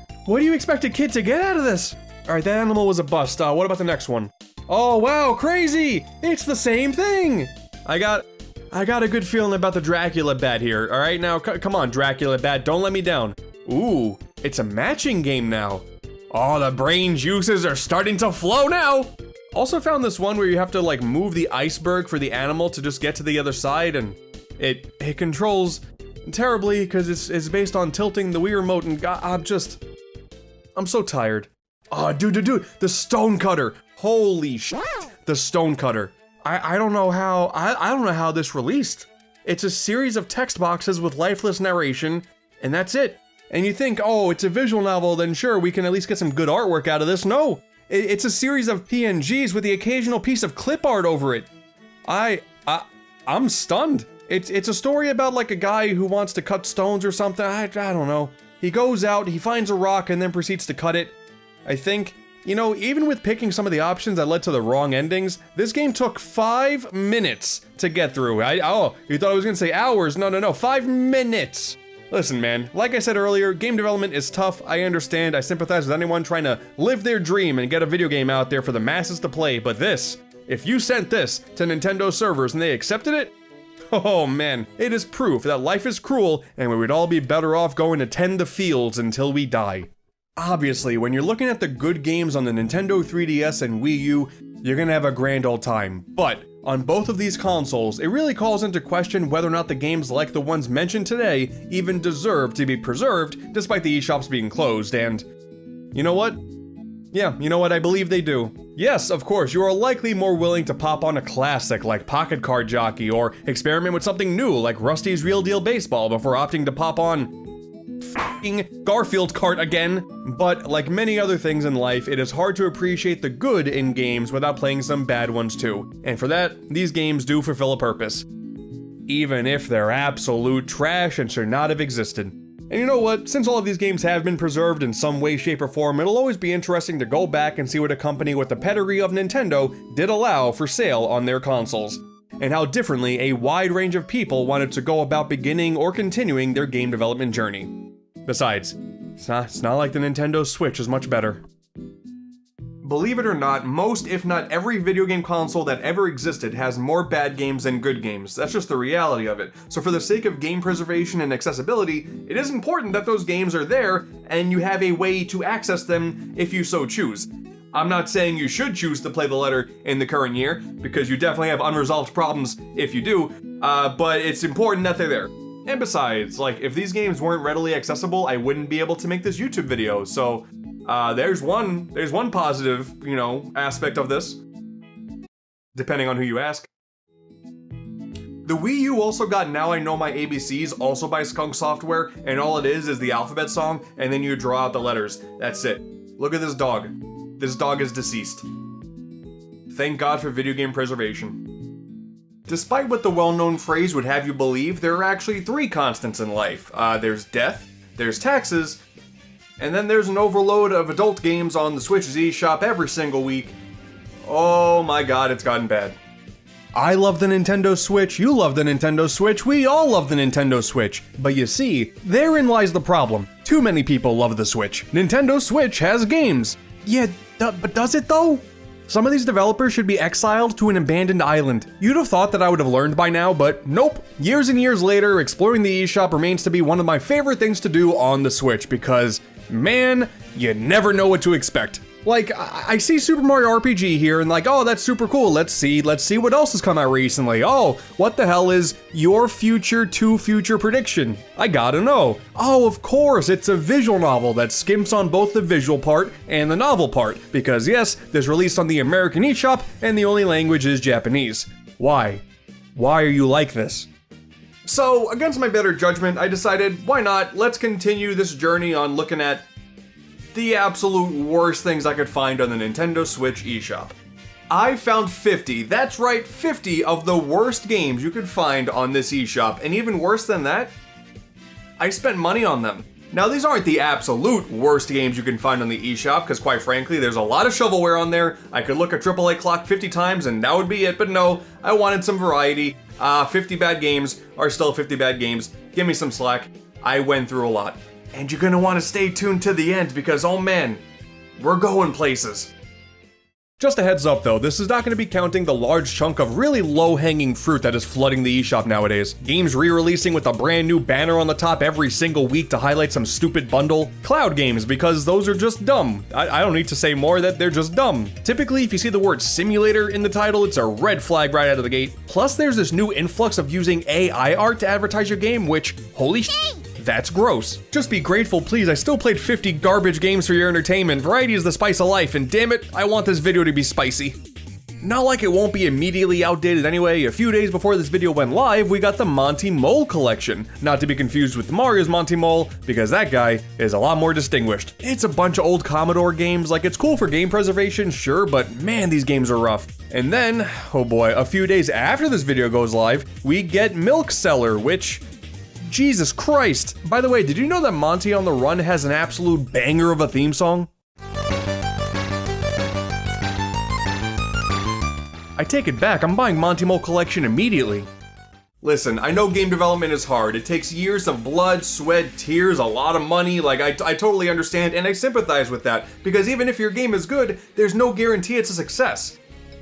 you expect a kid to get out of this? All right, that animal was a bust. What about the next one? Oh, wow, crazy! It's the same thing! I got a good feeling about the Dracula bat here, all right? Now, come on, Dracula bat, don't let me down. Ooh, it's a matching game now. Oh, the brain juices are starting to flow now! Also found this one where you have to, like, move the iceberg for the animal to just get to the other side, and it controls terribly because it's based on tilting the Wii remote, and I'm so tired. Oh, dude, the stone cutter. Holy shit, the stone cutter. I don't know how this released. It's a series of text boxes with lifeless narration, and that's it. And you think, oh, it's a visual novel, then sure, we can at least get some good artwork out of this. No, it's a series of PNGs with the occasional piece of clip art over it. I'm stunned. It's a story about like a guy who wants to cut stones or something. I don't know. He goes out, he finds a rock, and then proceeds to cut it. I think, you know, even with picking some of the options that led to the wrong endings, this game took 5 minutes to get through. Oh, you thought I was gonna say hours? No, 5 minutes. Listen, man, like I said earlier, game development is tough. I understand. I sympathize with anyone trying to live their dream and get a video game out there for the masses to play, but this, if you sent this to Nintendo servers and they accepted it, oh man, it is proof that life is cruel and we would all be better off going to tend the fields until we die. Obviously, when you're looking at the good games on the Nintendo 3DS and Wii U, you're gonna have a grand old time. But on both of these consoles, it really calls into question whether or not the games like the ones mentioned today even deserve to be preserved, despite the eShops being closed, and you know what? Yeah, you know what, I believe they do. Yes, of course, you are likely more willing to pop on a classic like Pocket Card Jockey, or experiment with something new like Rusty's Real Deal Baseball before opting to pop on f***ing Garfield Kart again. But like many other things in life, it is hard to appreciate the good in games without playing some bad ones too. And for that, these games do fulfill a purpose. Even if they're absolute trash and should not have existed. And you know what, since all of these games have been preserved in some way, shape, or form, it'll always be interesting to go back and see what a company with the pedigree of Nintendo did allow for sale on their consoles, and how differently a wide range of people wanted to go about beginning or continuing their game development journey. Besides, It's not like the Nintendo Switch is much better. Believe it or not, most if not every video game console that ever existed has more bad games than good games. That's just the reality of it. So for the sake of game preservation and accessibility, it is important that those games are there and you have a way to access them if you so choose. I'm not saying you should choose to play the letter in the current year, because you definitely have unresolved problems if you do, but it's important that they're there. And besides, like, if these games weren't readily accessible, I wouldn't be able to make this YouTube video, so there's one positive, aspect of this, depending on who you ask. The Wii U also got Now I Know My ABCs, also by Skunk Software, and all it is the alphabet song, and then you draw out the letters. That's it. Look at this dog. This dog is deceased. Thank God for video game preservation. Despite what the well-known phrase would have you believe, there are actually 3 constants in life. There's death, there's taxes, and then there's an overload of adult games on the Switch's eShop every single week. Oh my God, it's gotten bad. I love the Nintendo Switch, you love the Nintendo Switch, we all love the Nintendo Switch. But you see, therein lies the problem. Too many people love the Switch. Nintendo Switch has games. Yeah, but does it though? Some of these developers should be exiled to an abandoned island. You'd have thought that I would have learned by now, but nope. Years and years later, exploring the eShop remains to be one of my favorite things to do on the Switch because, man, you never know what to expect. Like, I see Super Mario RPG here and like, oh, that's super cool. Let's see what else has come out recently. Oh, what the hell is your future to future prediction? I gotta know. Oh, of course, it's a visual novel that skimps on both the visual part and the novel part. Because yes, this released on the American eShop and the only language is Japanese. Why? Why are you like this? So, against my better judgment, I decided, why not? Let's continue this journey on looking at the absolute worst things I could find on the Nintendo Switch eShop. I found 50, that's right, 50 of the worst games you could find on this eShop, and even worse than that, I spent money on them. Now these aren't the absolute worst games you can find on the eShop, because quite frankly, there's a lot of shovelware on there. I could look at AAA Clock 50 times and that would be it, but no, I wanted some variety. 50 bad games are still 50 bad games. Give me some slack. I went through a lot. And you're gonna want to stay tuned to the end because, oh man, we're going places. Just a heads up though, this is not going to be counting the large chunk of really low-hanging fruit that is flooding the eShop nowadays. Games re-releasing with a brand new banner on the top every single week to highlight some stupid bundle. Cloud games, because those are just dumb. I don't need to say more that they're just dumb. Typically, if you see the word simulator in the title, it's a red flag right out of the gate. Plus, there's this new influx of using AI art to advertise your game, which, holy shit. That's gross. Just be grateful, please. I still played 50 garbage games for your entertainment. Variety is the spice of life, and damn it, I want this video to be spicy. Not like it won't be immediately outdated anyway. A few days before this video went live, we got the Monty Mole collection. Not to be confused with Mario's Monty Mole, because that guy is a lot more distinguished. It's a bunch of old Commodore games, like it's cool for game preservation, sure, but man, these games are rough. And then, oh boy, a few days after this video goes live, we get Milk Cellar, which, Jesus Christ! By the way, did you know that Monty on the Run has an absolute banger of a theme song? I take it back, I'm buying Monty Mole Collection immediately. Listen, I know game development is hard. It takes years of blood, sweat, tears, a lot of money. Like, I totally understand and I sympathize with that. Because even if your game is good, there's no guarantee it's a success.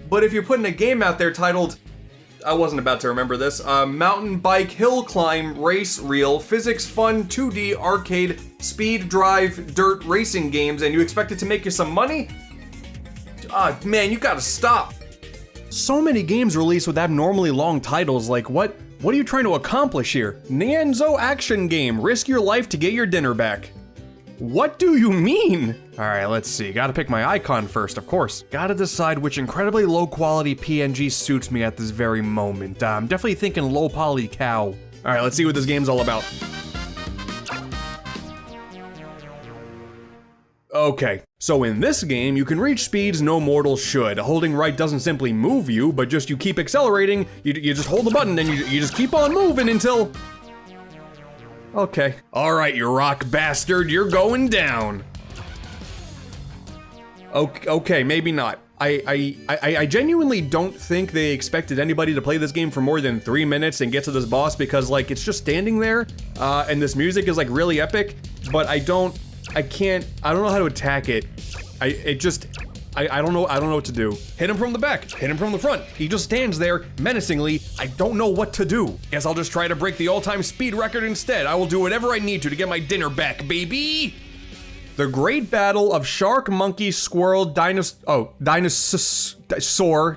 But if you're putting a game out there titled, I wasn't about to remember this, Mountain Bike Hill Climb Race Reel Physics Fun 2D Arcade Speed Drive Dirt Racing Games, and you expect it to make you some money? Man, you gotta stop. So many games released with abnormally long titles, like what are you trying to accomplish here? Nianzo Action Game, risk your life to get your dinner back. What do you mean? Alright, let's see. Gotta pick my icon first, of course. Gotta decide which incredibly low quality PNG suits me at this very moment. I'm definitely thinking low poly cow. Alright, let's see what this game's all about. Okay, so in this game, you can reach speeds no mortal should. Holding right doesn't simply move you, but just you keep accelerating, you just hold the button and you just keep on moving until... Okay. Alright, you rock bastard, you're going down. Okay, maybe not. I genuinely don't think they expected anybody to play this game for more than 3 minutes and get to this boss because, like, it's just standing there, and this music is, like, really epic, but I don't I don't know how to attack it. I don't know what to do. Hit him from the back, hit him from the front. He just stands there menacingly. I don't know what to do. Guess I'll just try to break the all-time speed record instead. I will do whatever I need to get my dinner back, baby. The Great Battle of Shark, Monkey, Squirrel, Dinosaur,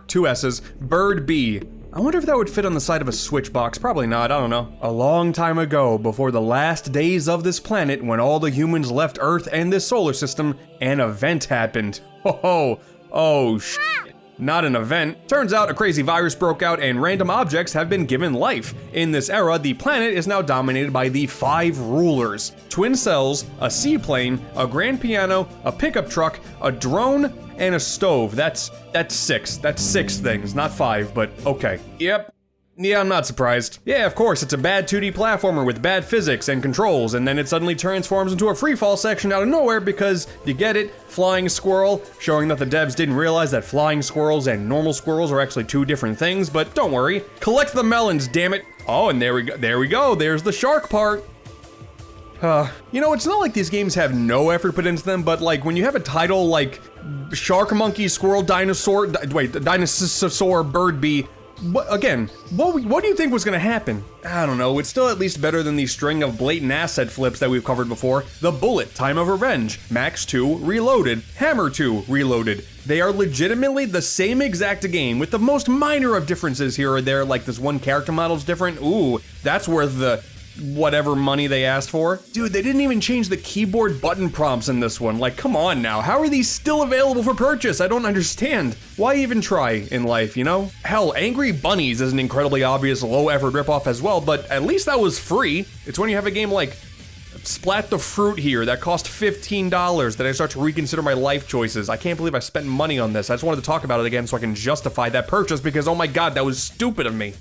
2 S's, Bird Bee. I wonder if that would fit on the side of a Switch box. Probably not, I don't know. A long time ago, before the last days of this planet, when all the humans left Earth and this solar system, an event happened. Oh, shit. Not an event. Turns out a crazy virus broke out and random objects have been given life. In this era, the planet is now dominated by the 5 rulers. Twin cells, a seaplane, a grand piano, a pickup truck, a drone, and a stove. That's 6. That's 6 things, not 5, but okay. Yep. Yeah, I'm not surprised. Yeah, of course, it's a bad 2D platformer with bad physics and controls, and then it suddenly transforms into a freefall section out of nowhere because, you get it, flying squirrel, showing that the devs didn't realize that flying squirrels and normal squirrels are actually 2 different things, but don't worry. Collect the melons, damn it. Oh, and there we go, there's the shark part. You know, it's not like these games have no effort put into them, but like when you have a title like Shark, Monkey, Squirrel, Dinosaur, Dinosaur, Bird Bee, what do you think was gonna happen? I don't know, it's still at least better than the string of blatant asset flips that we've covered before. The Bullet, Time of Revenge, Max 2, Reloaded, Hammer 2, Reloaded. They are legitimately the same exact game with the most minor of differences here or there, like this one character model's different. Ooh, that's worth the whatever money they asked for. Dude, they didn't even change the keyboard button prompts in this one. Like, come on now, how are these still available for purchase? I don't understand. Why even try in life, you know? Hell, Angry Bunnies is an incredibly obvious low-effort ripoff as well, but at least that was free. It's when you have a game like Splat the Fruit here that cost $15 that I start to reconsider my life choices. I can't believe I spent money on this. I just wanted to talk about it again so I can justify that purchase because, oh my god, that was stupid of me.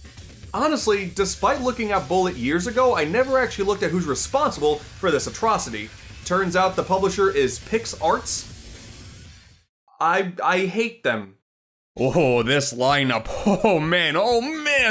Honestly, despite looking at Bullet years ago, I never actually looked at who's responsible for this atrocity. Turns out the publisher is PixArts. I hate them. Oh, this lineup. Oh man,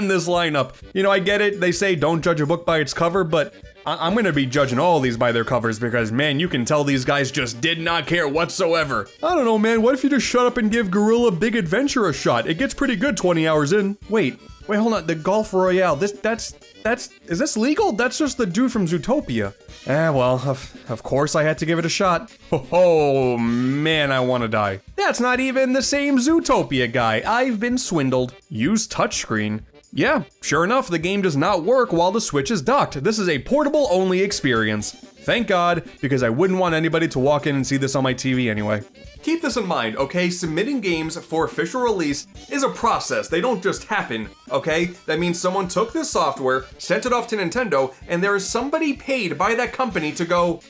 this lineup. You know, I get it, they say don't judge a book by its cover, but I'm gonna be judging all these by their covers because, man, you can tell these guys just did not care whatsoever. I don't know, man, what if you just shut up and give Gorilla Big Adventure a shot? It gets pretty good 20 hours in. Wait, hold on, the Golf Royale, is this legal? That's just the dude from Zootopia. Well, of course I had to give it a shot. Oh man, I wanna die. That's not even the same Zootopia guy. I've been swindled. Use touchscreen. Yeah, sure enough, the game does not work while the Switch is docked. This is a portable only experience. Thank God, because I wouldn't want anybody to walk in and see this on my TV anyway. Keep this in mind, okay? Submitting games for official release is a process. They don't just happen, okay? That means someone took this software, sent it off to Nintendo, and there is somebody paid by that company to go,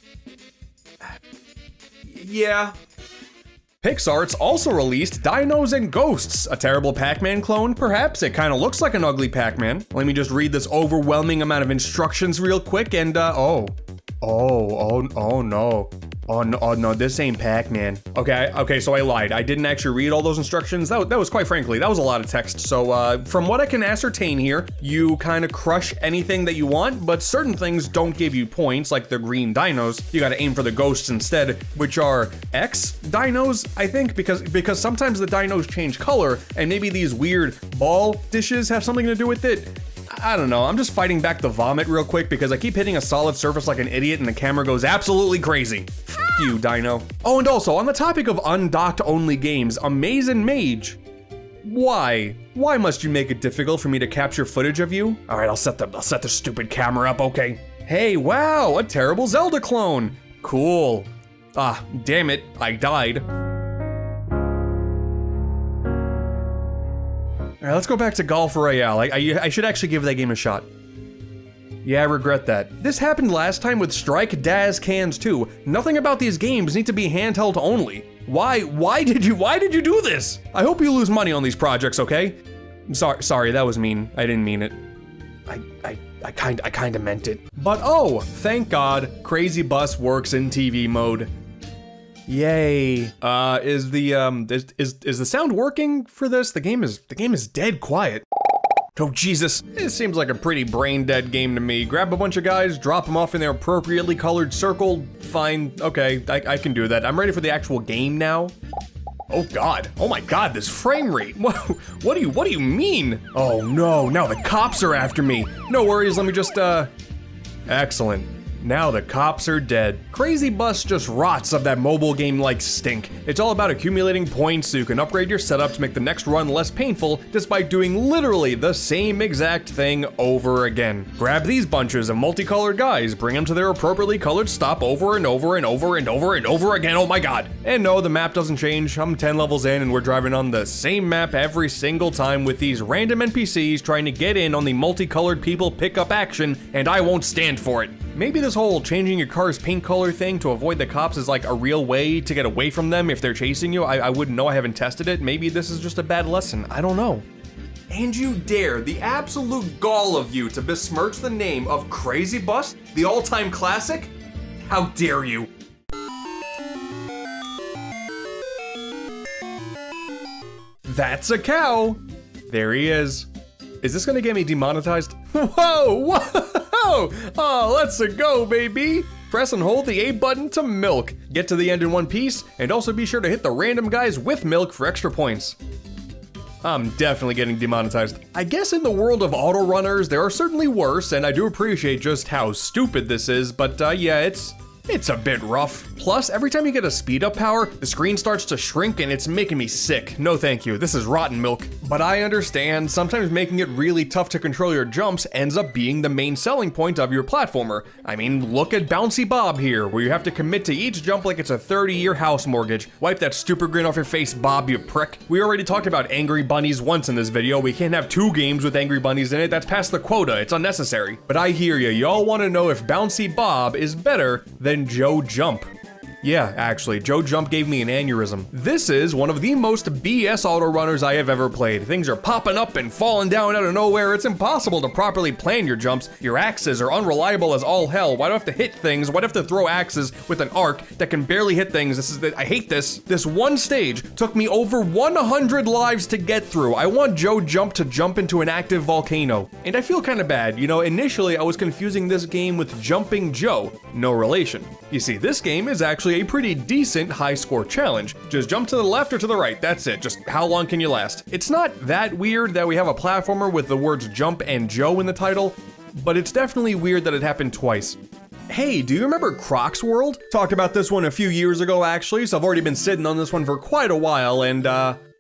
yeah. PixArts also released Dinos and Ghosts, a terrible Pac-Man clone, perhaps. It kind of looks like an ugly Pac-Man. Let me just read this overwhelming amount of instructions real quick and, oh no. Oh no, this ain't Pac-Man. Okay, so I lied. I didn't actually read all those instructions. That was quite frankly, that was a lot of text. So from what I can ascertain here, you kind of crush anything that you want, but certain things don't give you points, like the green dinos. You gotta aim for the ghosts instead, which are X dinos, I think, because sometimes the dinos change color, and maybe these weird ball dishes have something to do with it. I don't know, I'm just fighting back the vomit real quick because I keep hitting a solid surface like an idiot and the camera goes absolutely crazy. F you, Dino. Oh, and also, on the topic of undocked only games, Amazing Mage. Why? Why must you make it difficult for me to capture footage of you? Alright, I'll set the stupid camera up, okay. Hey, wow, a terrible Zelda clone. Cool. Ah, damn it, I died. Alright, let's go back to Golf Royale. I should actually give that game a shot. Yeah, I regret that. This happened last time with Strike Daz Cans 2. Nothing about these games need to be handheld only. Why did you do this? I hope you lose money on these projects, okay? Sorry, that was mean. I didn't mean it. I kinda meant it. But oh, thank God, Crazy Bus works in TV mode. Yay. Is the sound working for this? The game is dead quiet. Oh Jesus, this seems like a pretty brain-dead game to me. Grab a bunch of guys, drop them off in their appropriately colored circle. Fine, okay, I can do that. I'm ready for the actual game now. Oh God, oh my God, this frame rate. What do you mean? Oh no, now the cops are after me. No worries, let me just, excellent. Now the cops are dead. Crazy Bus just rots of that mobile game like stink. It's all about accumulating points so you can upgrade your setup to make the next run less painful, despite doing literally the same exact thing over again. Grab these bunches of multicolored guys, bring them to their appropriately colored stop over and over and over and over and over again, oh my God. And no, the map doesn't change. I'm 10 levels in and we're driving on the same map every single time with these random NPCs trying to get in on the multicolored people pickup action, and I won't stand for it. Maybe this whole changing your car's paint color thing to avoid the cops is like a real way to get away from them if they're chasing you. I wouldn't know, I haven't tested it. Maybe this is just a bad lesson, I don't know. And you dare, the absolute gall of you, to besmirch the name of Crazy Bus, the all-time classic? How dare you? That's a cow. There he is. Is this gonna get me demonetized? Whoa! Oh, let's go, baby! Press and hold the A button to milk. Get to the end in one piece, and also be sure to hit the random guys with milk for extra points. I'm definitely getting demonetized. I guess in the world of auto runners, there are certainly worse, and I do appreciate just how stupid this is, but yeah, it's a bit rough. Plus, every time you get a speed up power, the screen starts to shrink and it's making me sick. No thank you, this is rotten milk. But I understand, sometimes making it really tough to control your jumps ends up being the main selling point of your platformer. I mean, look at Bouncy Bob here, where you have to commit to each jump like it's a 30-year house mortgage. Wipe that stupid grin off your face, Bob, you prick. We already talked about Angry Bunnies once in this video. We can't have 2 games with Angry Bunnies in it, that's past the quota, it's unnecessary. But I hear ya, y'all wanna know if Bouncy Bob is better than Joe Jump. Yeah, actually, Joe Jump gave me an aneurysm. This is one of the most BS auto runners I have ever played. Things are popping up and falling down out of nowhere. It's impossible to properly plan your jumps. Your axes are unreliable as all hell. Why do I have to hit things? Why do I have to throw axes with an arc that can barely hit things? I hate this. This one stage took me over 100 lives to get through. I want Joe Jump to jump into an active volcano. And I feel kind of bad. You know, initially I was confusing this game with Jumping Joe. No relation. You see, this game is actually a pretty decent high score challenge. Just jump to the left or to the right, that's it. Just how long can you last? It's not that weird that we have a platformer with the words Jump and Joe in the title, but it's definitely weird that it happened twice. Hey, do you remember Croc's World? Talked about this one a few years ago actually, so I've already been sitting on this one for quite a while, and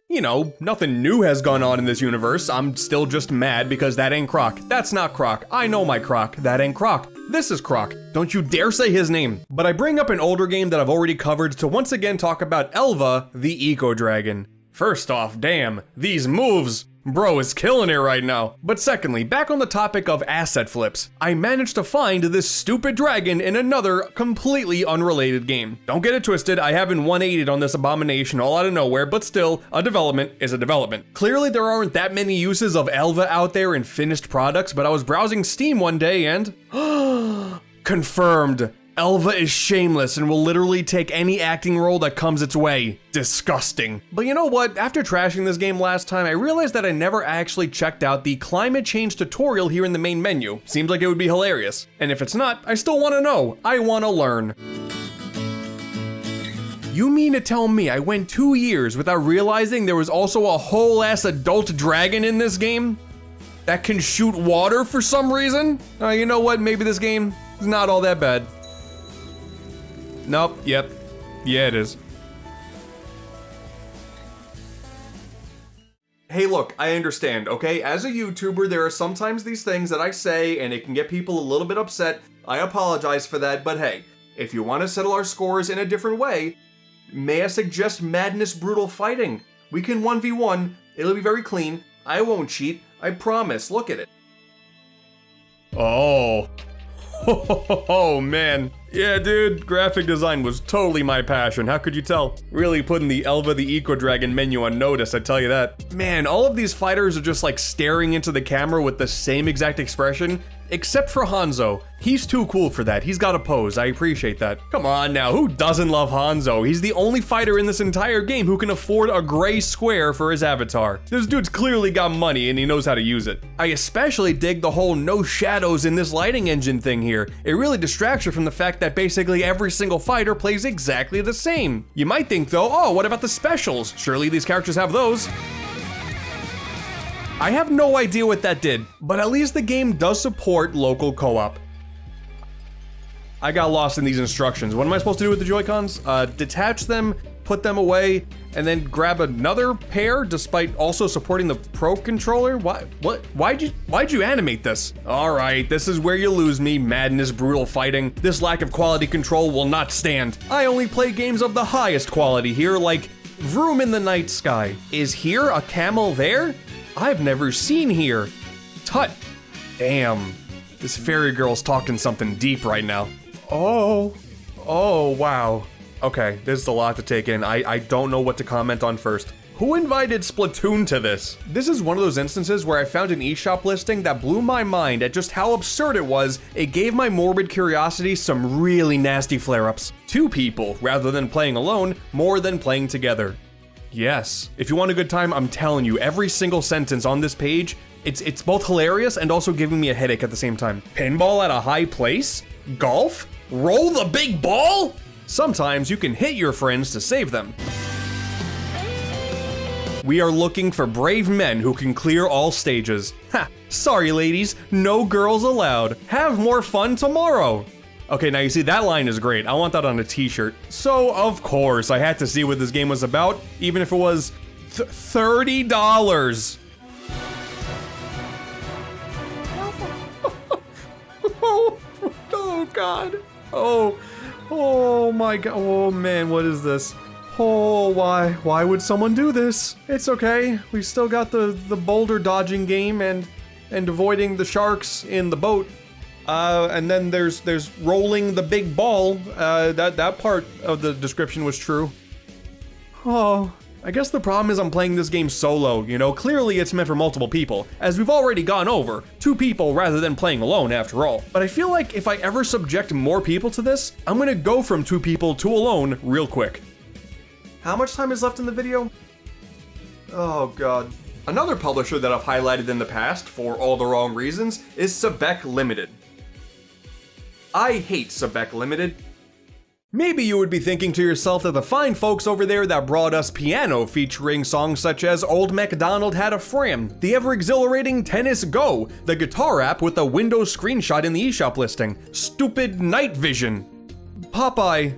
you know, nothing new has gone on in this universe. I'm still just mad because that ain't Croc. That's not Croc. I know my Croc. That ain't Croc. This is Croc. Don't you dare say his name. But I bring up an older game that I've already covered to once again talk about Elva, the Eco Dragon. First off, damn, these moves. Bro is killing it right now. But secondly, back on the topic of asset flips, I managed to find this stupid dragon in another completely unrelated game. Don't get it twisted, I haven't 180'd on this abomination all out of nowhere, but still, a development is a development. Clearly there aren't that many uses of Elva out there in finished products, but I was browsing Steam one day and confirmed. Elva is shameless and will literally take any acting role that comes its way. Disgusting. But you know what? After trashing this game last time, I realized that I never actually checked out the climate change tutorial here in the main menu. Seems like it would be hilarious. And if it's not, I still want to know. I want to learn. You mean to tell me I went 2 years without realizing there was also a whole ass adult dragon in this game? That can shoot water for some reason? You know what? Maybe this game is not all that bad. Nope, yep. Yeah, it is. Hey look, I understand, okay? As a YouTuber, there are sometimes these things that I say and it can get people a little bit upset. I apologize for that, but hey, if you want to settle our scores in a different way, may I suggest Madness Brutal Fighting? We can 1v1, it'll be very clean, I won't cheat, I promise, look at it. Oh. Oh man. Yeah dude, graphic design was totally my passion, how could you tell? Really putting the Elva the Eco Dragon menu on notice, I tell you that. Man, all of these fighters are just like staring into the camera with the same exact expression. Except for Hanzo. He's too cool for that. He's got a pose. I appreciate that. Come on now, who doesn't love Hanzo? He's the only fighter in this entire game who can afford a gray square for his avatar. This dude's clearly got money and he knows how to use it. I especially dig the whole no shadows in this lighting engine thing here. It really distracts you from the fact that basically every single fighter plays exactly the same. You might think though, oh, what about the specials? Surely these characters have those. I have no idea what that did, but at least the game does support local co-op. I got lost in these instructions. What am I supposed to do with the Joy-Cons? Detach them, put them away, and then grab another pair despite also supporting the Pro Controller? Why'd you animate this? All right, this is where you lose me, madness, brutal fighting. This lack of quality control will not stand. I only play games of the highest quality here, like Vroom in the Night Sky. Is here a camel there? I've never seen here. Tut. Damn. This fairy girl's talking something deep right now. Oh, wow. Okay, this is a lot to take in. I don't know what to comment on first. Who invited Splatoon to this? This is one of those instances where I found an eShop listing that blew my mind at just how absurd it was. It gave my morbid curiosity some really nasty flare-ups. 2 people, rather than playing alone, more than playing together. Yes. If you want a good time, I'm telling you, every single sentence on this page, it's both hilarious and also giving me a headache at the same time. Pinball at a high place? Golf? Roll the big ball? Sometimes you can hit your friends to save them. We are looking for brave men who can clear all stages. Ha! Sorry ladies, no girls allowed. Have more fun tomorrow. Okay, now you see, that line is great. I want that on a t-shirt. So, of course, I had to see what this game was about, even if it was $30. Oh, God. Oh, my God. Oh, man, what is this? Oh, why would someone do this? It's okay. We still got the boulder dodging game and avoiding the sharks in the boat. And then there's rolling the big ball. That part of the description was true. Oh, I guess the problem is I'm playing this game solo, you know? Clearly it's meant for multiple people, as we've already gone over. 2 people rather than playing alone after all. But I feel like if I ever subject more people to this, I'm gonna go from 2 people to alone real quick. How much time is left in the video? Oh, God. Another publisher that I've highlighted in the past, for all the wrong reasons, is Sebek Limited. I hate Sebek Limited. Maybe you would be thinking to yourself that the fine folks over there that brought us Piano featuring songs such as Old MacDonald Had a Fram, the ever-exhilarating Tennis Go, the guitar app with a Windows screenshot in the eShop listing, stupid Night Vision, Popeye,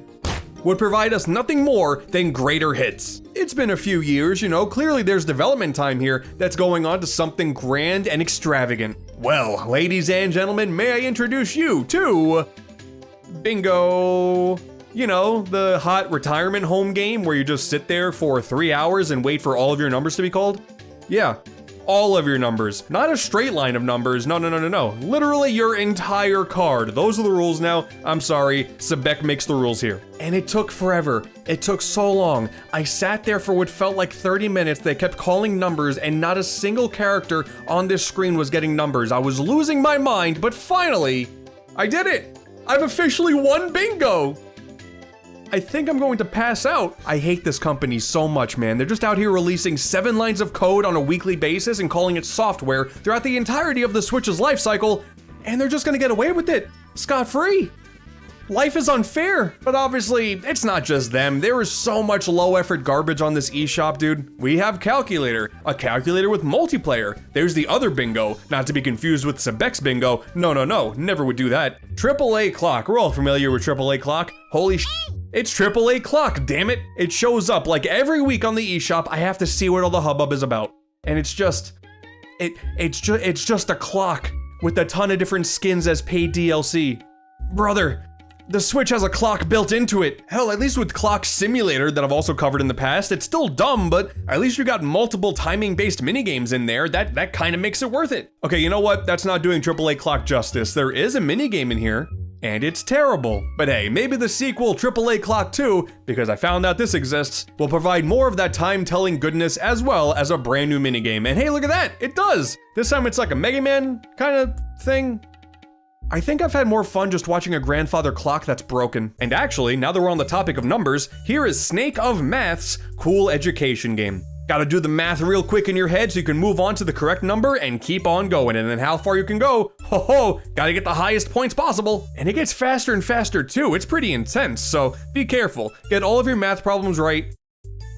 would provide us nothing more than greater hits. It's been a few years, you know, clearly there's development time here that's going on to something grand and extravagant. Well, ladies and gentlemen, may I introduce you to Bingo. You know, the hot retirement home game where you just sit there for 3 hours and wait for all of your numbers to be called? Yeah, all of your numbers. Not a straight line of numbers, no. Literally your entire card. Those are the rules now. I'm sorry, Sebek makes the rules here. And it took forever. It took so long. I sat there for what felt like 30 minutes. They kept calling numbers and not a single character on this screen was getting numbers. I was losing my mind, but finally, I did it. I've officially won bingo. I think I'm going to pass out. I hate this company so much, man. They're just out here releasing 7 lines of code on a weekly basis and calling it software throughout the entirety of the Switch's life cycle, and they're just gonna get away with it, scot-free. Life is unfair, but obviously, it's not just them. There is so much low-effort garbage on this eShop, dude. We have Calculator, a calculator with multiplayer. There's the other bingo, not to be confused with Sebek's bingo. No, never would do that. AAA Clock, we're all familiar with AAA Clock. Holy sh**. It's AAA Clock, damn it! It shows up like every week on the eShop. I have to see what all the hubbub is about. And it's just a clock with a ton of different skins as paid DLC. Brother, the Switch has a clock built into it. Hell, at least with Clock Simulator that I've also covered in the past, it's still dumb, but at least you got multiple timing-based minigames in there. That kind of makes it worth it. Okay, you know what? That's not doing AAA Clock justice. There is a minigame in here, and it's terrible. But hey, maybe the sequel, AAA Clock 2, because I found out this exists, will provide more of that time-telling goodness as well as a brand new minigame. And hey, look at that, it does! This time it's like a Mega Man kind of thing. I think I've had more fun just watching a grandfather clock that's broken. And actually, now that we're on the topic of numbers, here is Snake of Math's cool education game. Gotta do the math real quick in your head so you can move on to the correct number and keep on going. And then how far you can go, gotta get the highest points possible. And it gets faster and faster too. It's pretty intense, so be careful. Get all of your math problems right,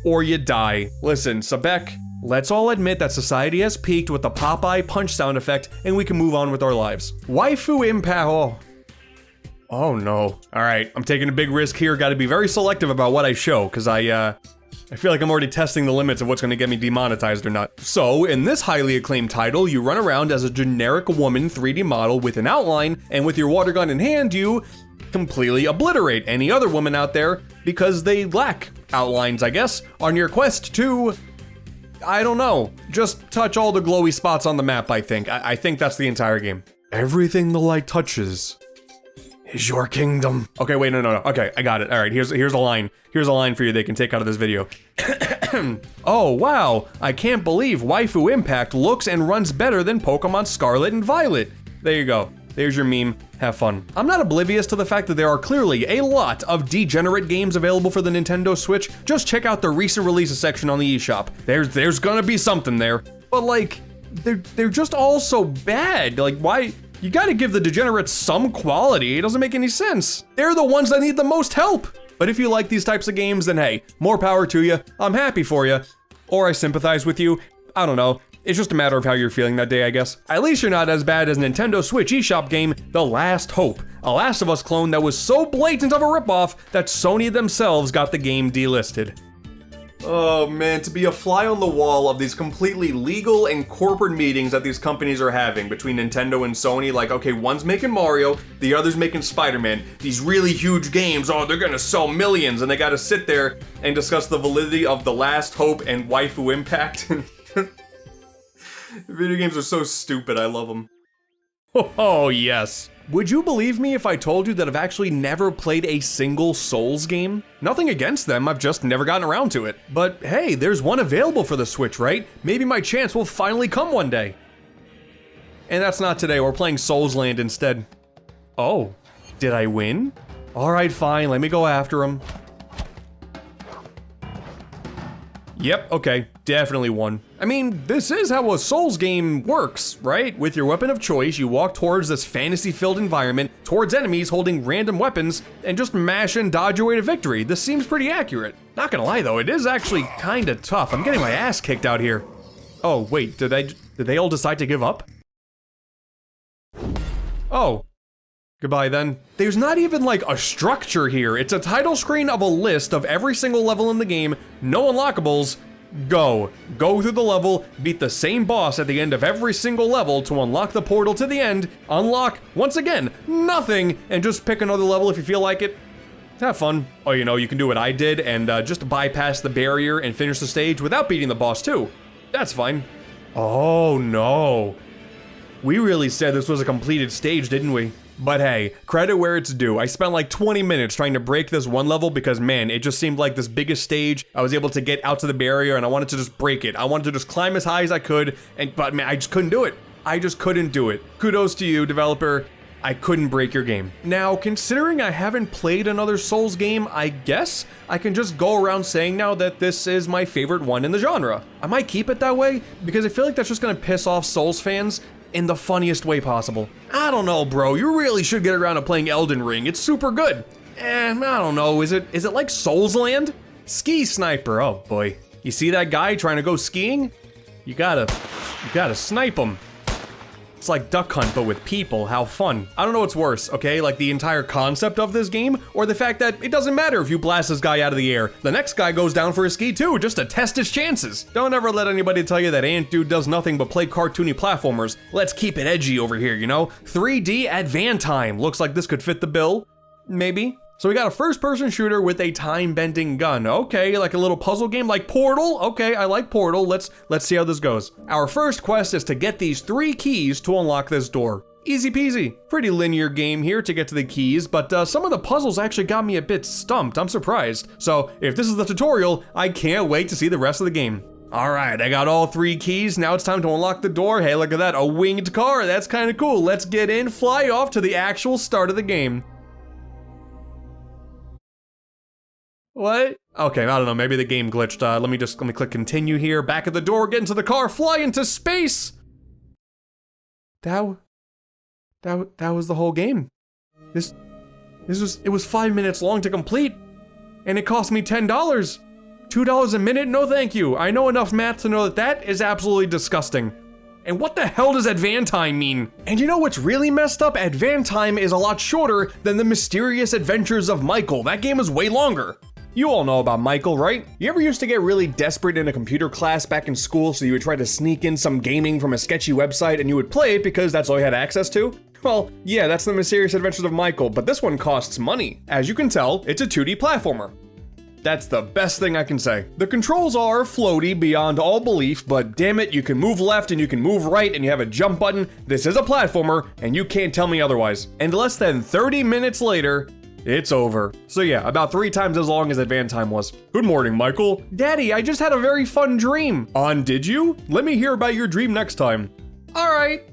or you die. Listen, Sebek, let's all admit that society has peaked with the Popeye punch sound effect, and we can move on with our lives. Waifu impact. Oh no. All right, I'm taking a big risk here. Gotta be very selective about what I show, because I feel like I'm already testing the limits of what's gonna get me demonetized or not. So, in this highly acclaimed title, you run around as a generic woman 3D model with an outline, and with your water gun in hand, you completely obliterate any other woman out there because they lack outlines, I guess, on your quest to, I don't know, just touch all the glowy spots on the map, I think. I think that's the entire game. Everything the light touches is your kingdom. Okay, wait, no. Okay, I got it. All right, here's a line. Here's a line for you they can take out of this video. Oh, wow. I can't believe Waifu Impact looks and runs better than Pokemon Scarlet and Violet. There you go. There's your meme. Have fun. I'm not oblivious to the fact that there are clearly a lot of degenerate games available for the Nintendo Switch. Just check out the recent releases section on the eShop. There's gonna be something there. But like, they're just all so bad. Like, why? You gotta give the degenerates some quality. It doesn't make any sense. They're the ones that need the most help. But if you like these types of games, then hey, more power to you. I'm happy for you. Or I sympathize with you. I don't know. It's just a matter of how you're feeling that day, I guess. At least you're not as bad as Nintendo Switch eShop game, The Last Hope, a Last of Us clone that was so blatant of a ripoff that Sony themselves got the game delisted. Oh man, to be a fly on the wall of these completely legal and corporate meetings that these companies are having between Nintendo and Sony, like, okay, one's making Mario, the other's making Spider-Man, these really huge games, oh, they're gonna sell millions, and they gotta sit there and discuss the validity of The Last Hope and Waifu Impact. Video games are so stupid, I love them. Oh, yes. Would you believe me if I told you that I've actually never played a single Souls game? Nothing against them, I've just never gotten around to it. But hey, there's one available for the Switch, right? Maybe my chance will finally come one day. And that's not today, we're playing Soulsland instead. Oh, did I win? All right, fine, let me go after him. Yep, okay, definitely won. I mean, this is how a Souls game works, right? With your weapon of choice, you walk towards this fantasy-filled environment, towards enemies holding random weapons, and just mash and dodge your way to victory. This seems pretty accurate. Not gonna lie though, it is actually kinda tough. I'm getting my ass kicked out here. Oh, wait, did they all decide to give up? Oh. Goodbye then. There's not even like a structure here. It's a title screen of a list of every single level in the game, no unlockables. Go through the level, beat the same boss at the end of every single level to unlock the portal to the end, unlock, once again, nothing, and just pick another level if you feel like it. Have fun. Oh, you know, you can do what I did and just bypass the barrier and finish the stage without beating the boss too. That's fine. Oh no. We really said this was a completed stage, didn't we? But hey, credit where it's due. I spent like 20 minutes trying to break this one level because man, it just seemed like this biggest stage. I was able to get out to the barrier and I wanted to just break it. I wanted to just climb as high as I could, but man, I just couldn't do it. I just couldn't do it. Kudos to you, developer. I couldn't break your game. Now, considering I haven't played another Souls game, I guess I can just go around saying now that this is my favorite one in the genre. I might keep it that way because I feel like that's just gonna piss off Souls fans in the funniest way possible. I don't know, bro, you really should get around to playing Elden Ring. It's super good. I don't know, is it like Soulsland? Ski Sniper, oh boy. You see that guy trying to go skiing? You gotta snipe him. It's like Duck Hunt, but with people. How fun. I don't know what's worse, okay? Like the entire concept of this game, or the fact that it doesn't matter if you blast this guy out of the air. The next guy goes down for a ski too, just to test his chances. Don't ever let anybody tell you that Ant Dude does nothing but play cartoony platformers. Let's keep it edgy over here, you know? 3D at Van Time. Looks like this could fit the bill. Maybe. So we got a first-person shooter with a time-bending gun. Okay, like a little puzzle game like Portal. Okay, I like Portal. Let's see how this goes. Our first quest is to get these 3 keys to unlock this door. Easy peasy. Pretty linear game here to get to the keys, but some of the puzzles actually got me a bit stumped. I'm surprised. So if this is the tutorial, I can't wait to see the rest of the game. All right, I got all 3 keys. Now it's time to unlock the door. Hey, look at that, a winged car. That's kind of cool. Let's get in, fly off to the actual start of the game. What? Okay, I don't know, maybe the game glitched. Let me click continue here. Back at the door, get into the car, fly into space. That was the whole game. It was 5 minutes long to complete, and it cost me $10. $2 a minute? No thank you. I know enough math to know that is absolutely disgusting. And what the hell does Advan Time mean? And you know what's really messed up? Advan Time is a lot shorter than the Mysterious Adventures of Michael. That game is way longer. You all know about Michael, right? You ever used to get really desperate in a computer class back in school, so you would try to sneak in some gaming from a sketchy website and you would play it because that's all you had access to? Well, yeah, that's the Mysterious Adventures of Michael, but this one costs money. As you can tell, it's a 2D platformer. That's the best thing I can say. The controls are floaty beyond all belief, but damn it, you can move left and you can move right and you have a jump button. This is a platformer, and you can't tell me otherwise. And less than 30 minutes later, it's over. So yeah, about 3 times as long as Advan Time was. Good morning, Michael. Daddy, I just had a very fun dream. Did you? Let me hear about your dream next time. All right.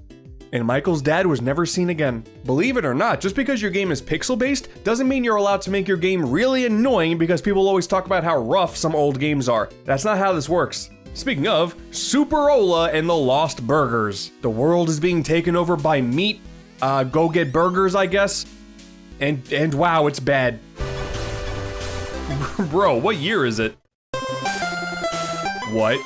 And Michael's dad was never seen again. Believe it or not, just because your game is pixel-based doesn't mean you're allowed to make your game really annoying because people always talk about how rough some old games are. That's not how this works. Speaking of, Superola and the Lost Burgers. The world is being taken over by meat. Go get burgers, I guess. And wow, it's bad. Bro, what year is it? What?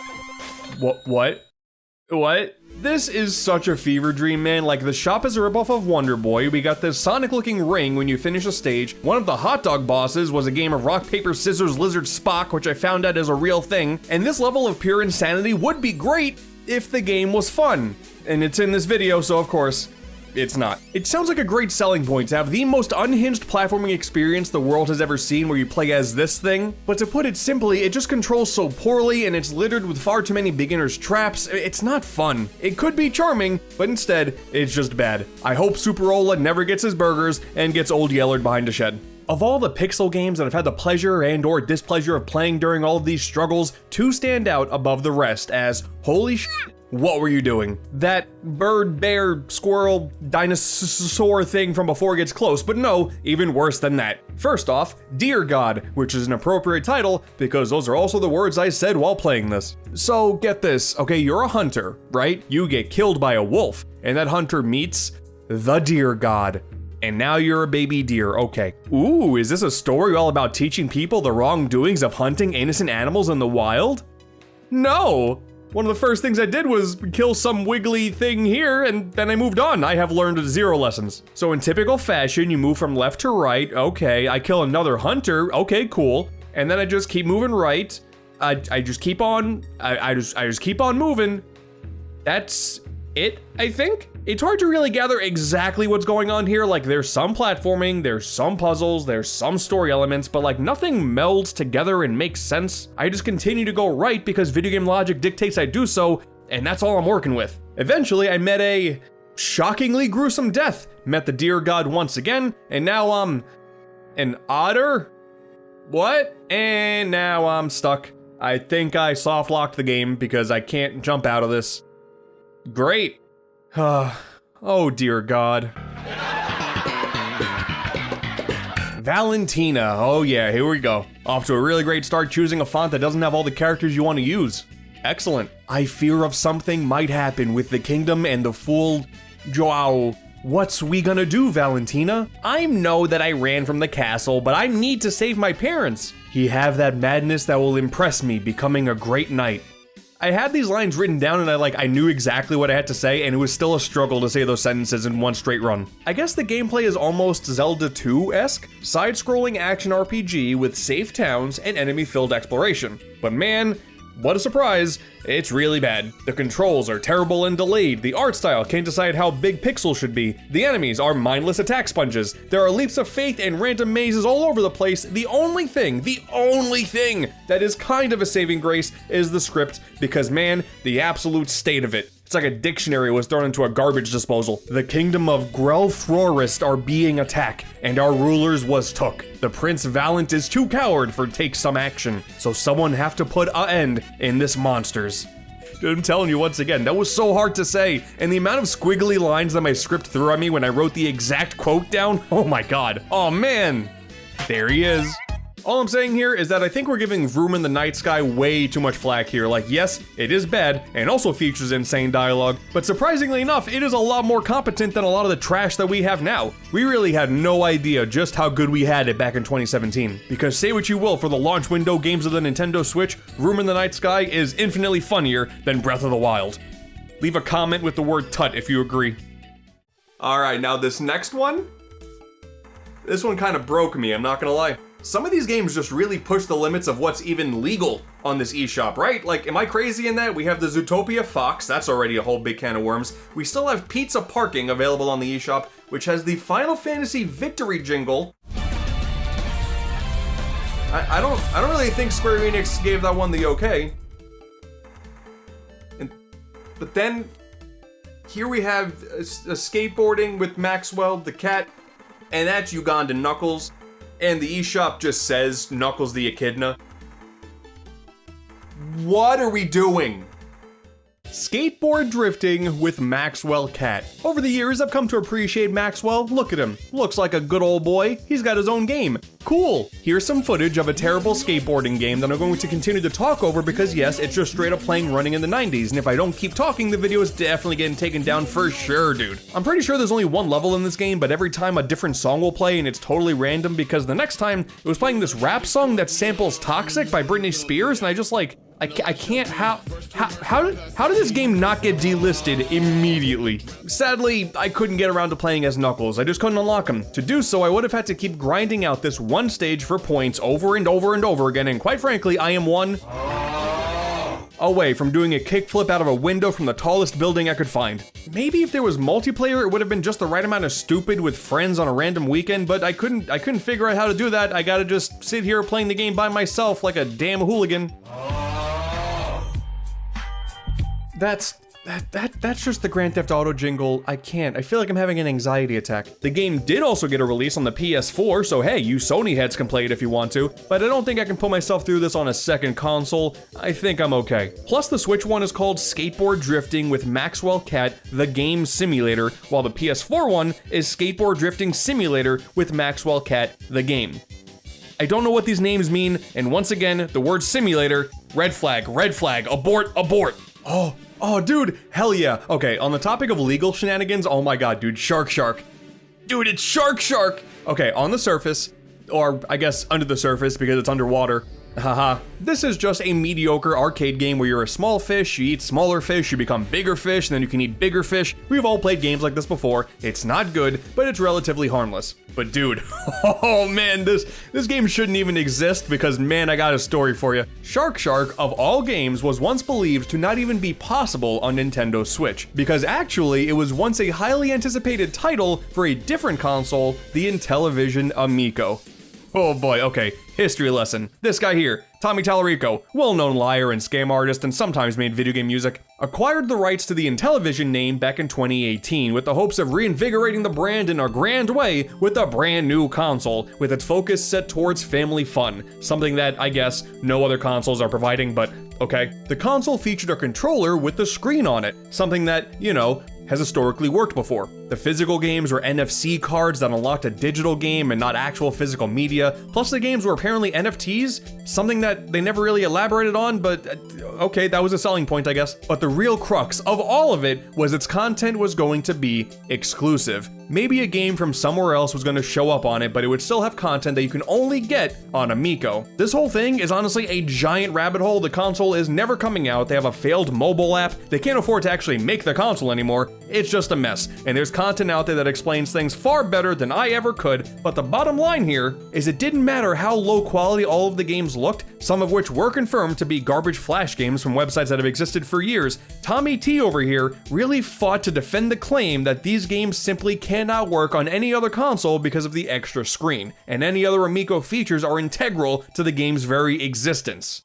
What? This is such a fever dream, man. Like, the shop is a ripoff of Wonder Boy. We got this Sonic-looking ring when you finish a stage. One of the hot dog bosses was a game of rock, paper, scissors, lizard, Spock, which I found out is a real thing. And this level of pure insanity would be great if the game was fun. And it's in this video, so of course, it's not. It sounds like a great selling point to have the most unhinged platforming experience the world has ever seen where you play as this thing, but to put it simply, it just controls so poorly and it's littered with far too many beginner's traps. It's not fun. It could be charming, but instead, it's just bad. I hope Superola never gets his burgers and gets old Yellered behind a shed. Of all the pixel games that I've had the pleasure and or displeasure of playing during all of these struggles, 2 stand out above the rest as, holy shit, what were you doing? That bird, bear, squirrel, dinosaur thing from before it gets close, but no, even worse than that. First off, Dear God, which is an appropriate title because those are also the words I said while playing this. So get this, okay, you're a hunter, right? You get killed by a wolf, and that hunter meets the Dear God. And now you're a baby deer, okay. Ooh, is this a story all about teaching people the wrongdoings of hunting innocent animals in the wild? No! One of the first things I did was kill some wiggly thing here, and then I moved on. I have learned 0 lessons. So in typical fashion, you move from left to right. Okay, I kill another hunter. Okay, cool. And then I just keep moving right. I just keep on. I just keep on moving. That's it, I think. It's hard to really gather exactly what's going on here. Like, there's some platforming, there's some puzzles, there's some story elements, but like nothing melds together and makes sense. I just continue to go right because video game logic dictates I do so, and that's all I'm working with. Eventually, I met a shockingly gruesome death, met the Dear God once again, and now I'm an otter? What? And now I'm stuck. I think I soft locked the game because I can't jump out of this. Great. Oh dear God. Valentina, oh yeah, here we go. Off to a really great start choosing a font that doesn't have all the characters you want to use. Excellent. I fear of something might happen with the kingdom and the fool Joao. What's we gonna do, Valentina? I know that I ran from the castle, but I need to save my parents. He have that madness that will impress me, becoming a great knight. I had these lines written down and I knew exactly what I had to say, and it was still a struggle to say those sentences in one straight run. I guess the gameplay is almost Zelda 2-esque, side-scrolling action RPG with safe towns and enemy-filled exploration. But man, what a surprise, it's really bad. The controls are terrible and delayed, the art style can't decide how big pixels should be, the enemies are mindless attack sponges, there are leaps of faith and random mazes all over the place. The only thing that is kind of a saving grace is the script, because man, the absolute state of it. It's like a dictionary was thrown into a garbage disposal. The kingdom of Grelfrorist are being attacked, and our rulers was took. The Prince Valiant is too coward for take some action, so someone have to put a end in this monsters. Dude, I'm telling you once again, that was so hard to say, and the amount of squiggly lines that my script threw at me when I wrote the exact quote down, oh my god, oh man. There he is. All I'm saying here is that I think we're giving Vroom in the Night Sky way too much flack here. Like, yes, it is bad, and also features insane dialogue, but surprisingly enough, it is a lot more competent than a lot of the trash that we have now. We really had no idea just how good we had it back in 2017. Because say what you will for the launch window games of the Nintendo Switch, Vroom in the Night Sky is infinitely funnier than Breath of the Wild. Leave a comment with the word tut if you agree. Alright, now this next one? This one kind of broke me, I'm not gonna lie. Some of these games just really push the limits of what's even legal on this eShop, right? Like, am I crazy in that? We have the Zootopia Fox, that's already a whole big can of worms. We still have Pizza Parking available on the eShop, which has the Final Fantasy Victory jingle. I don't really think Square Enix gave that one the okay. But then, here we have a skateboarding with Maxwell the cat, and that's Ugandan Knuckles. And the eShop just says Knuckles the Echidna. What are we doing? Skateboard drifting with Maxwell Cat. Over the years, I've come to appreciate Maxwell. Look at him. Looks like a good old boy. He's got his own game. Cool. Here's some footage of a terrible skateboarding game that I'm going to continue to talk over because yes, it's just straight up playing running in the 90s, and if I don't keep talking, the video is definitely getting taken down for sure, dude. I'm pretty sure there's only one level in this game, but every time a different song will play and it's totally random because the next time it was playing this rap song that samples Toxic by Britney Spears, and I just like, I can't, how did this game not get delisted immediately? Sadly, I couldn't get around to playing as Knuckles, I just couldn't unlock him. To do so, I would have had to keep grinding out this one stage for points over and over and over again, and quite frankly, I am one away from doing a kickflip out of a window from the tallest building I could find. Maybe if there was multiplayer, it would have been just the right amount of stupid with friends on a random weekend, but I couldn't figure out how to do that. I gotta just sit here playing the game by myself like a damn hooligan. That's just the Grand Theft Auto jingle. I can't. I feel like I'm having an anxiety attack. The game did also get a release on the PS4, so hey, you Sony heads can play it if you want to, but I don't think I can put myself through this on a second console. I think I'm okay. Plus, the Switch one is called Skateboard Drifting with Maxwell Cat, the Game Simulator, while the PS4 one is Skateboard Drifting Simulator with Maxwell Cat, the Game. I don't know what these names mean, and once again, the word simulator, red flag, abort, abort. Oh, dude, hell yeah. Okay, on the topic of legal shenanigans, oh my god, dude, Shark. Dude, it's Shark. Okay, on the surface, or I guess under the surface because it's underwater, haha. This is just a mediocre arcade game where you're a small fish, you eat smaller fish, you become bigger fish, and then you can eat bigger fish. We've all played games like this before. It's not good, but it's relatively harmless. But dude, oh man, this game shouldn't even exist because man, I got a story for you. Shark of all games was once believed to not even be possible on Nintendo Switch, because actually it was once a highly anticipated title for a different console, the Intellivision Amico. Oh boy, okay, history lesson. This guy here, Tommy Tallarico, well-known liar and scam artist and sometimes made video game music, acquired the rights to the Intellivision name back in 2018 with the hopes of reinvigorating the brand in a grand way with a brand new console, with its focus set towards family fun, something that, I guess, no other consoles are providing, but okay. The console featured a controller with the screen on it, something that, you know, has historically worked before. The physical games were NFC cards that unlocked a digital game and not actual physical media, plus the games were apparently NFTs, something that they never really elaborated on, but okay, that was a selling point, I guess. But the real crux of all of it was its content was going to be exclusive. Maybe a game from somewhere else was going to show up on it, but it would still have content that you can only get on Amico. This whole thing is honestly a giant rabbit hole. The console is never coming out, they have a failed mobile app, they can't afford to actually make the console anymore. It's just a mess, and there's content out there that explains things far better than I ever could, but the bottom line here is it didn't matter how low quality all of the games looked, some of which were confirmed to be garbage flash games from websites that have existed for years. Tommy T over here really fought to defend the claim that these games simply cannot work on any other console because of the extra screen, and any other Amico features are integral to the game's very existence.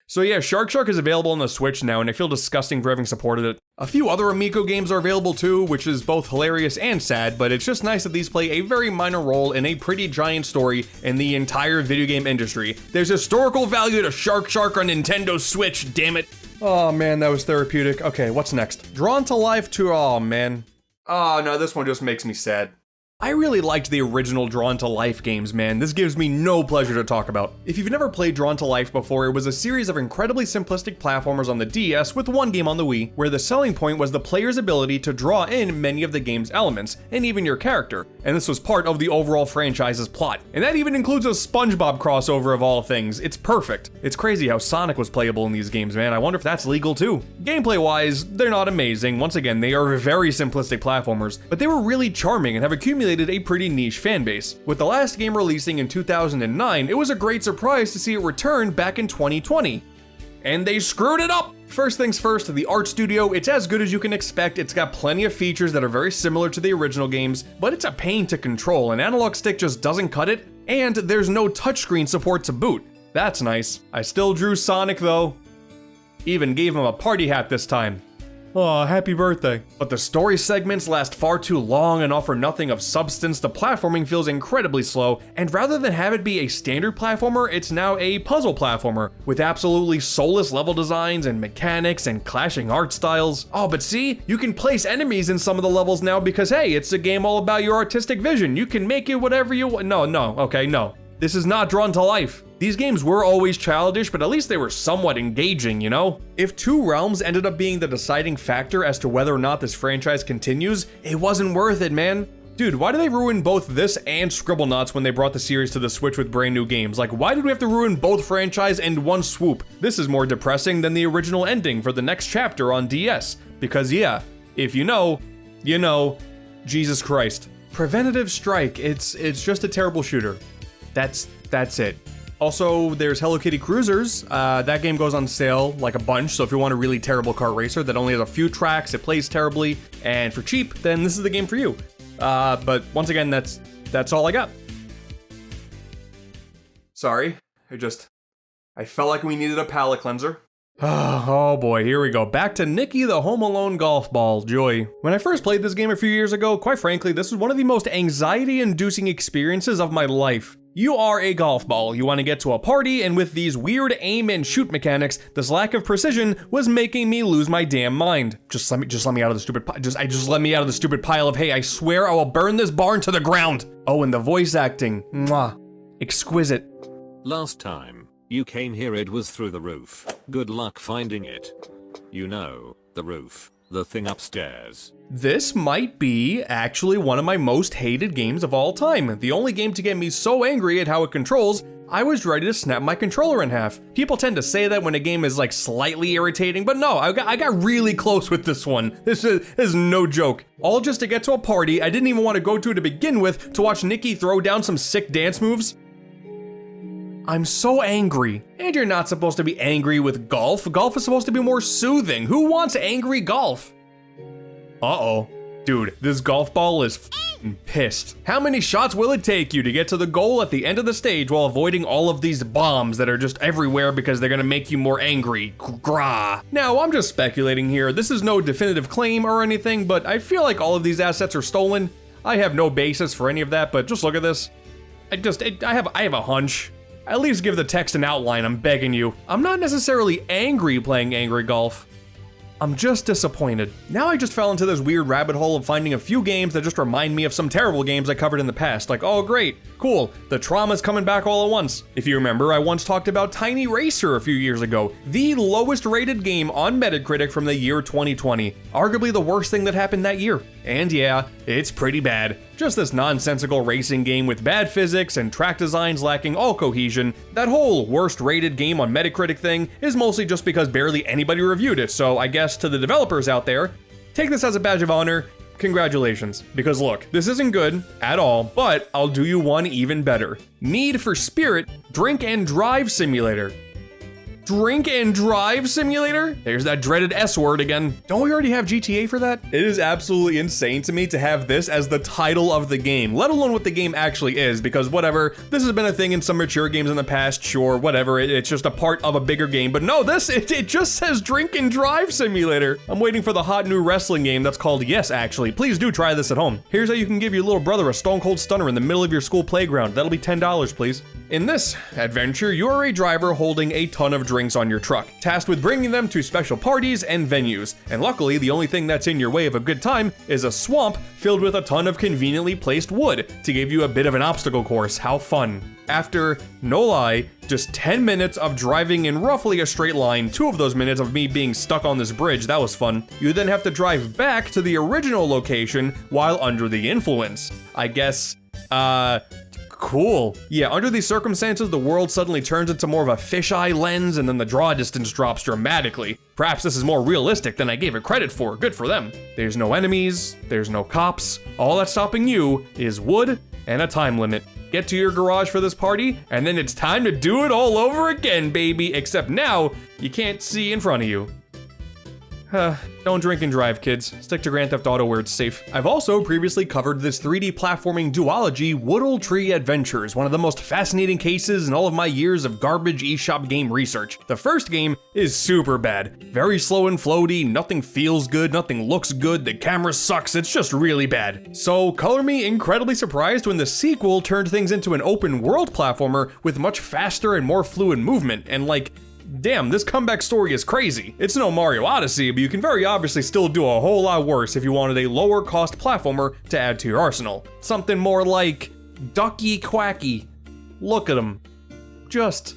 So yeah, Shark is available on the Switch now, and I feel disgusting for having supported it. A few other Amico games are available too, which is both hilarious and sad, but it's just nice that these play a very minor role in a pretty giant story in the entire video game industry. There's historical value to Shark Shark on Nintendo Switch, damn it. Oh man, that was therapeutic. Okay, what's next? Drawn to Life 2, oh man. Oh no, this one just makes me sad. I really liked the original Drawn to Life games, man. This gives me no pleasure to talk about. If you've never played Drawn to Life before, it was a series of incredibly simplistic platformers on the DS with one game on the Wii, where the selling point was the player's ability to draw in many of the game's elements, and even your character. And this was part of the overall franchise's plot. And that even includes a SpongeBob crossover of all things. It's perfect. It's crazy how Sonic was playable in these games, man. I wonder if that's legal too. Gameplay-wise, they're not amazing. Once again, they are very simplistic platformers, but they were really charming and have accumulated a pretty niche fan base. With the last game releasing in 2009, it was a great surprise to see it return back in 2020. And they screwed it up! First things first, the art studio, it's as good as you can expect. It's got plenty of features that are very similar to the original games, but it's a pain to control. An analog stick just doesn't cut it, and there's no touchscreen support to boot. That's nice. I still drew Sonic though. Even gave him a party hat this time. Aw, happy birthday. But the story segments last far too long and offer nothing of substance. The platforming feels incredibly slow, and rather than have it be a standard platformer, it's now a puzzle platformer, with absolutely soulless level designs and mechanics and clashing art styles. Oh, but see, you can place enemies in some of the levels now because hey, it's a game all about your artistic vision. You can make it whatever you want. No. This is not Drawn to Life. These games were always childish, but at least they were somewhat engaging, you know? If Two Realms ended up being the deciding factor as to whether or not this franchise continues, it wasn't worth it, man. Dude, why do they ruin both this and Scribblenauts when they brought the series to the Switch with brand new games? Like, why did we have to ruin both franchise in one swoop? This is more depressing than the original ending for the next chapter on DS. Because yeah, if you know, you know, Jesus Christ. Preventative Strike, it's just a terrible shooter. That's it. Also, there's Hello Kitty Cruisers. That game goes on sale like a bunch, so if you want a really terrible kart racer that only has a few tracks, it plays terribly, and for cheap, then this is the game for you. But once again, that's all I got. Sorry, I felt like we needed a palate cleanser. Oh boy, here we go. Back to Nicky the Home Alone golf ball, joy. When I first played this game a few years ago, quite frankly, this was one of the most anxiety-inducing experiences of my life. You are a golf ball, you want to get to a party, and with these weird aim and shoot mechanics, this lack of precision was making me lose my damn mind. Just let me out of the stupid just let me out of the stupid pile of hay. I swear I will burn this barn to the ground. Oh, and the voice acting, mwah, exquisite. Last time you came here it was through the roof. Good luck finding it. You know, the roof, the thing upstairs. This might be actually one of my most hated games of all time. The only game to get me so angry at how it controls, I was ready to snap my controller in half. People tend to say that when a game is like slightly irritating, but no, I got really close with this one. This is no joke. All just to get to a party I didn't even want to go to begin with, to watch Nicky throw down some sick dance moves. I'm so angry. And you're not supposed to be angry with golf. Golf is supposed to be more soothing. Who wants angry golf? Uh-oh. Dude, this golf ball is f***ing pissed. How many shots will it take you to get to the goal at the end of the stage while avoiding all of these bombs that are just everywhere because they're gonna make you more angry? Grah. Now, I'm just speculating here. This is no definitive claim or anything, but I feel like all of these assets are stolen. I have no basis for any of that, but just look at this. I have a hunch. At least give the text an outline, I'm begging you. I'm not necessarily angry playing Angry Golf. I'm just disappointed. Now I just fell into this weird rabbit hole of finding a few games that just remind me of some terrible games I covered in the past. Like, oh great, cool, the trauma's coming back all at once. If you remember, I once talked about Tiny Racer a few years ago, the lowest rated game on Metacritic from the year 2020. Arguably the worst thing that happened that year. And yeah, it's pretty bad. Just this nonsensical racing game with bad physics and track designs lacking all cohesion. That whole worst rated game on Metacritic thing is mostly just because barely anybody reviewed it, so I guess to the developers out there, take this as a badge of honor, congratulations. Because look, this isn't good at all, but I'll do you one even better. Need for Speed Drink and Drive Simulator. Drink and Drive Simulator? There's that dreaded S word again. Don't we already have GTA for that? It is absolutely insane to me to have this as the title of the game, let alone what the game actually is, because whatever, this has been a thing in some mature games in the past, sure, whatever, it's just a part of a bigger game, but no, it just says Drink and Drive Simulator. I'm waiting for the hot new wrestling game that's called Yes Actually. Please do try this at home. Here's how you can give your little brother a stone cold stunner in the middle of your school playground. That'll be $10, please. In this adventure, you are a driver holding a ton of drinks on your truck, tasked with bringing them to special parties and venues. And luckily, the only thing that's in your way of a good time is a swamp filled with a ton of conveniently placed wood to give you a bit of an obstacle course. How fun. After, no lie, just 10 minutes of driving in roughly a straight line, 2 of those minutes of me being stuck on this bridge, that was fun, you then have to drive back to the original location while under the influence. I guess, cool. Yeah, under these circumstances, the world suddenly turns into more of a fisheye lens and then the draw distance drops dramatically. Perhaps this is more realistic than I gave it credit for. Good for them. There's no enemies, there's no cops. All that's stopping you is wood and a time limit. Get to your garage for this party, and then it's time to do it all over again, baby. Except now, you can't see in front of you. Don't drink and drive, kids. Stick to Grand Theft Auto where it's safe. I've also previously covered this 3D platforming duology, Woodle Tree Adventures, one of the most fascinating cases in all of my years of garbage eShop game research. The first game is super bad. Very slow and floaty, nothing feels good, nothing looks good, the camera sucks, it's just really bad. So color me incredibly surprised when the sequel turned things into an open world platformer with much faster and more fluid movement, and like, damn, this comeback story is crazy. It's no Mario Odyssey, but you can very obviously still do a whole lot worse if you wanted a lower cost platformer to add to your arsenal. Something more like Ducky Quacky. Look at him. Just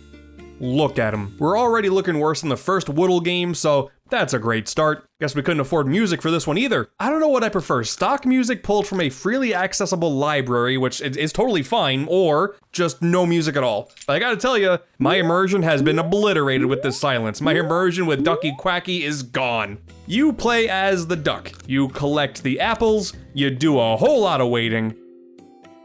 look at him. We're already looking worse than the first Woodle game, so that's a great start. Guess we couldn't afford music for this one either. I don't know what I prefer, stock music pulled from a freely accessible library, which is totally fine, or just no music at all. But I gotta tell you, my immersion has been obliterated with this silence. My immersion with Ducky Quacky is gone. You play as the duck. You collect the apples, you do a whole lot of waiting.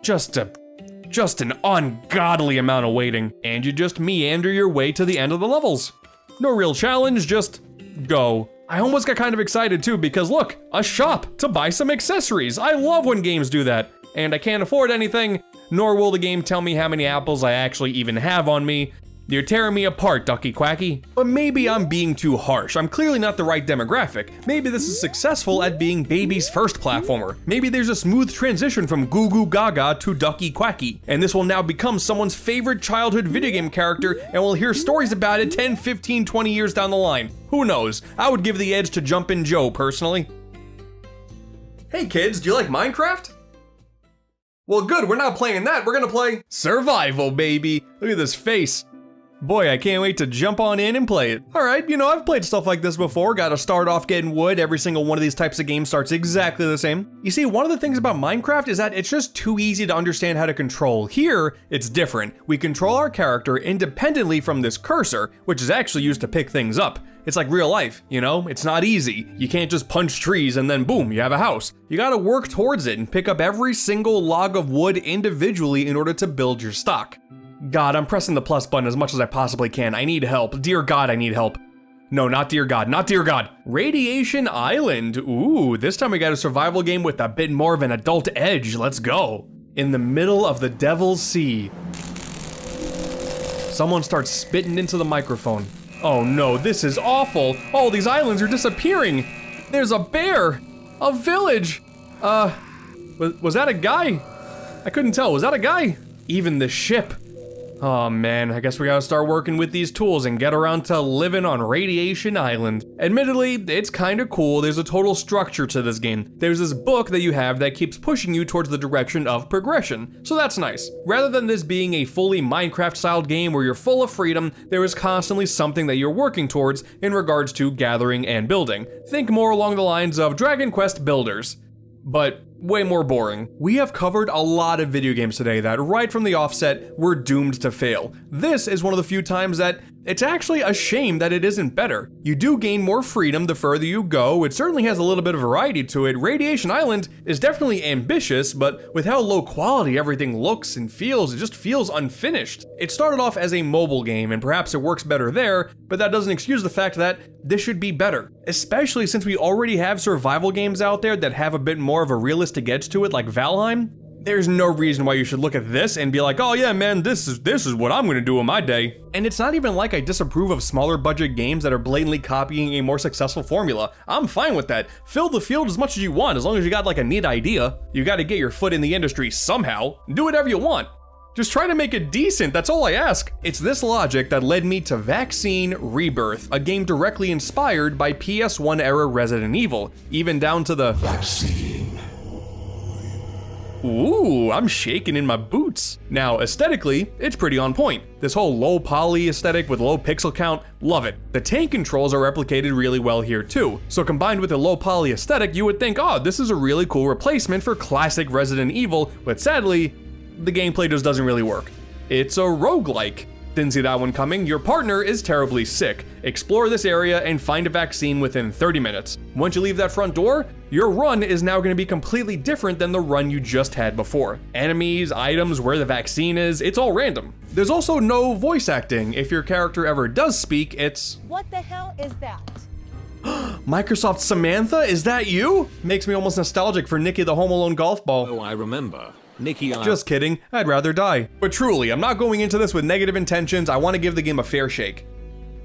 Just an ungodly amount of waiting, and you just meander your way to the end of the levels. No real challenge, just go. I almost got kind of excited too because look, a shop to buy some accessories. I love when games do that. And I can't afford anything, nor will the game tell me how many apples I actually even have on me. You're tearing me apart, Ducky Quacky. But maybe I'm being too harsh. I'm clearly not the right demographic. Maybe this is successful at being baby's first platformer. Maybe there's a smooth transition from Goo Goo Gaga to Ducky Quacky, and this will now become someone's favorite childhood video game character, and we'll hear stories about it 10, 15, 20 years down the line. Who knows? I would give the edge to Jumpin' Joe, personally. Hey kids, do you like Minecraft? Well good, we're not playing that, we're gonna play Survival, baby. Look at this face. Boy, I can't wait to jump on in and play it. Alright, you know, I've played stuff like this before. Gotta start off getting wood. Every single one of these types of games starts exactly the same. You see, one of the things about Minecraft is that it's just too easy to understand how to control. Here, it's different. We control our character independently from this cursor, which is actually used to pick things up. It's like real life, you know? It's not easy. You can't just punch trees and then boom, you have a house. You gotta work towards it and pick up every single log of wood individually in order to build your stock. God, I'm pressing the plus button as much as I possibly can. I need help. Dear God, I need help. No, not dear God, not dear God. Radiation Island. Ooh, this time we got a survival game with a bit more of an adult edge. Let's go. In the middle of the Devil's Sea. Someone starts spitting into the microphone. Oh no, this is awful. All these islands are disappearing. There's a bear. A village. Was that a guy? I couldn't tell. Was that a guy? Even the ship. Oh man, I guess we gotta start working with these tools and get around to living on Radiation Island. Admittedly, it's kinda cool. There's a total structure to this game. There's this book that you have that keeps pushing you towards the direction of progression, so that's nice. Rather than this being a fully Minecraft-styled game where you're full of freedom, there is constantly something that you're working towards in regards to gathering and building. Think more along the lines of Dragon Quest Builders, but way more boring. We have covered a lot of video games today that right from the offset were doomed to fail. This is one of the few times that It's actually a shame that it isn't better. You do gain more freedom the further you go. It certainly has a little bit of variety to it. Radiation Island is definitely ambitious, but with how low quality everything looks and feels, it just feels unfinished. It started off as a mobile game, and perhaps it works better there, but that doesn't excuse the fact that this should be better. Especially since we already have survival games out there that have a bit more of a realistic edge to it, like Valheim. There's no reason why you should look at this and be like, oh yeah man, this is what I'm gonna do in my day. And it's not even like I disapprove of smaller budget games that are blatantly copying a more successful formula. I'm fine with that. Fill the field as much as you want, as long as you got like a neat idea. You gotta get your foot in the industry somehow. Do whatever you want. Just try to make it decent, that's all I ask. It's this logic that led me to Vaccine Rebirth, a game directly inspired by PS1 era Resident Evil, even down to the vaccine. Ooh, I'm shaking in my boots. Now, aesthetically, it's pretty on point. This whole low poly aesthetic with low pixel count, love it. The tank controls are replicated really well here too. So combined with the low poly aesthetic, you would think, oh, this is a really cool replacement for classic Resident Evil, but sadly, the gameplay just doesn't really work. It's a roguelike. Didn't see that one coming. Your partner is terribly sick. Explore this area and find a vaccine within 30 minutes. Once you leave that front door, your run is now going to be completely different than the run you just had before. Enemies, items, where the vaccine is, it's all random. There's also no voice acting. If your character ever does speak, it's... What the hell is that? Microsoft Samantha, is that you? Makes me almost nostalgic for Nikki the Home Alone golf ball. Oh, I remember. Nikki, Just kidding, I'd rather die. But truly, I'm not going into this with negative intentions. I want to give the game a fair shake.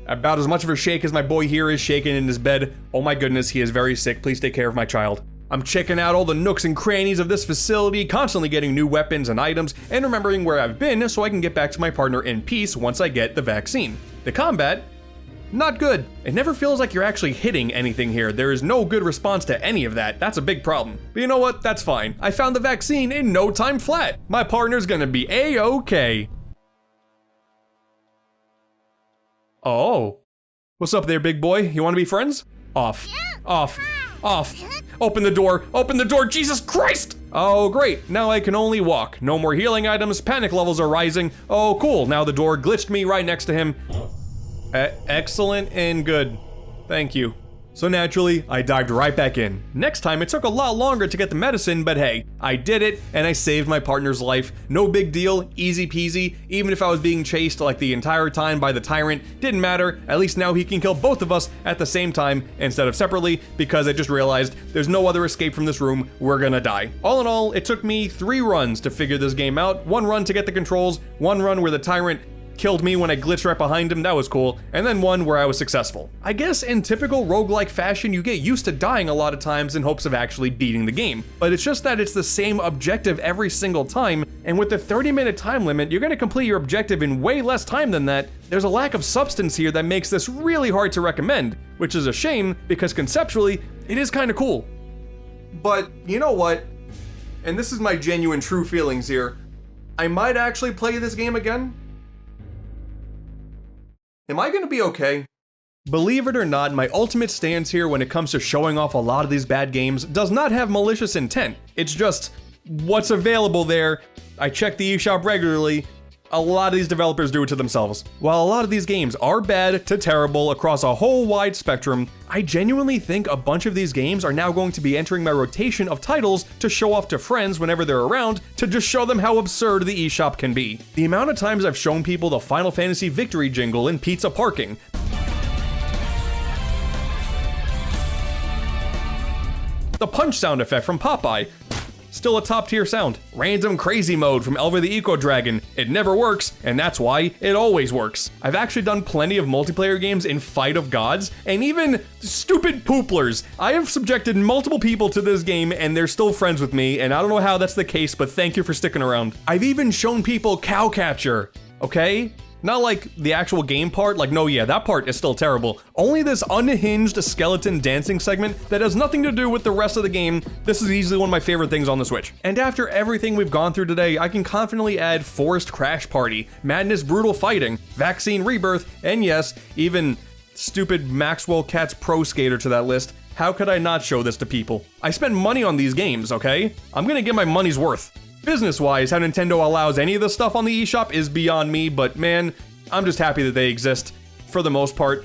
About as much of a shake as my boy here is shaking in his bed. Oh my goodness, he is very sick. Please take care of my child. I'm checking out all the nooks and crannies of this facility, constantly getting new weapons and items, and remembering where I've been so I can get back to my partner in peace once I get the vaccine. The combat, not good. It never feels like you're actually hitting anything here. There is no good response to any of that. That's a big problem. But you know what? That's fine. I found the vaccine in no time flat. My partner's gonna be A-okay. Oh. What's up there, big boy? You wanna be friends? Off. Off. Off. Open the door. Open the door. Jesus Christ! Oh, great. Now I can only walk. No more healing items. Panic levels are rising. Oh, cool. Now the door glitched me right next to him. Excellent and good. Thank you. So naturally, I dived right back in. Next time, it took a lot longer to get the medicine, but hey, I did it, and I saved my partner's life. No big deal, easy peasy. Even if I was being chased like the entire time by the tyrant, didn't matter. At least now he can kill both of us at the same time instead of separately, because I just realized there's no other escape from this room. We're gonna die. All in all, it took me 3 runs to figure this game out. 1 run to get the controls, 1 run where the tyrant killed me when I glitched right behind him, that was cool, and then 1 where I was successful. I guess in typical roguelike fashion, you get used to dying a lot of times in hopes of actually beating the game, but it's just that it's the same objective every single time, and with the 30-minute time limit, you're gonna complete your objective in way less time than that. There's a lack of substance here that makes this really hard to recommend, which is a shame because conceptually, it is kinda cool. But you know what? And this is my genuine true feelings here. I might actually play this game again. Am I gonna be okay? Believe it or not, my ultimate stance here when it comes to showing off a lot of these bad games does not have malicious intent. It's just what's available there. I check the eShop regularly. A lot of these developers do it to themselves. While a lot of these games are bad to terrible across a whole wide spectrum, I genuinely think a bunch of these games are now going to be entering my rotation of titles to show off to friends whenever they're around, to just show them how absurd the eShop can be. The amount of times I've shown people the Final Fantasy victory jingle in pizza parking, the punch sound effect from Popeye, still a top tier sound. Random crazy mode from Elver the Eco Dragon. It never works, and that's why it always works. I've actually done plenty of multiplayer games in Fight of Gods, and even stupid pooplers. I have subjected multiple people to this game, and they're still friends with me, and I don't know how that's the case, but thank you for sticking around. I've even shown people Cowcatcher, okay? Not like the actual game part, like no, yeah, that part is still terrible. Only this unhinged skeleton dancing segment that has nothing to do with the rest of the game. This is easily one of my favorite things on the Switch. And after everything we've gone through today, I can confidently add Forest Crash Party, Madness Brutal Fighting, Vaccine Rebirth, and yes, even stupid Maxwell Cat's Pro Skater to that list. How could I not show this to people? I spent money on these games, okay? I'm gonna get my money's worth. Business-wise, how Nintendo allows any of this stuff on the eShop is beyond me, but man, I'm just happy that they exist. for the most part.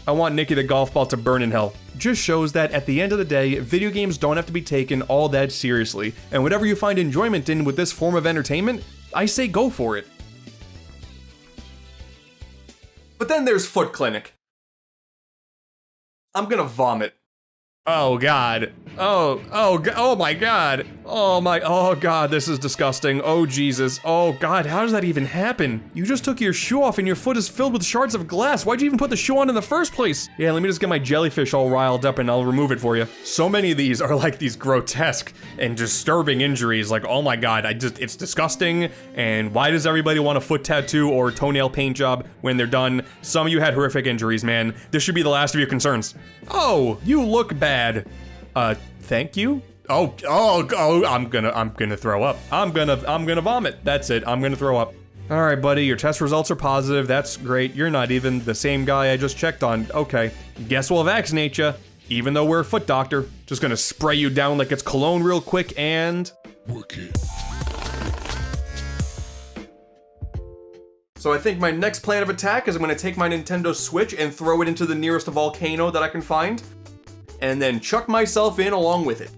I want Nikki the golf ball to burn in hell. Just shows that at the end of the day, video games don't have to be taken all that seriously, and whatever you find enjoyment in with this form of entertainment, I say go for it. But then there's Foot Clinic. I'm gonna vomit. Oh god. Oh my god. Oh god, this is disgusting. Oh Jesus. Oh god, how does that even happen? You just took your shoe off and your foot is filled with shards of glass. Why'd you even put the shoe on in the first place? Yeah, let me just get my jellyfish all riled up and I'll remove it for you. So many of these are like these grotesque and disturbing injuries. Like, oh my god, it's disgusting. And why does everybody want a foot tattoo or toenail paint job when they're done? Some of you had horrific injuries, man. This should be the last of your concerns. Oh, you look bad. Thank you? Oh, I'm gonna throw up. I'm gonna vomit. That's it, I'm gonna throw up. All right, buddy, your test results are positive. That's great. You're not even the same guy I just checked on. Okay, guess we'll vaccinate you, even though we're a foot doctor. Just gonna spray you down like it's cologne real quick and... work it. So I think my next plan of attack is I'm gonna take my Nintendo Switch and throw it into the nearest volcano that I can find, and then chuck myself in along with it.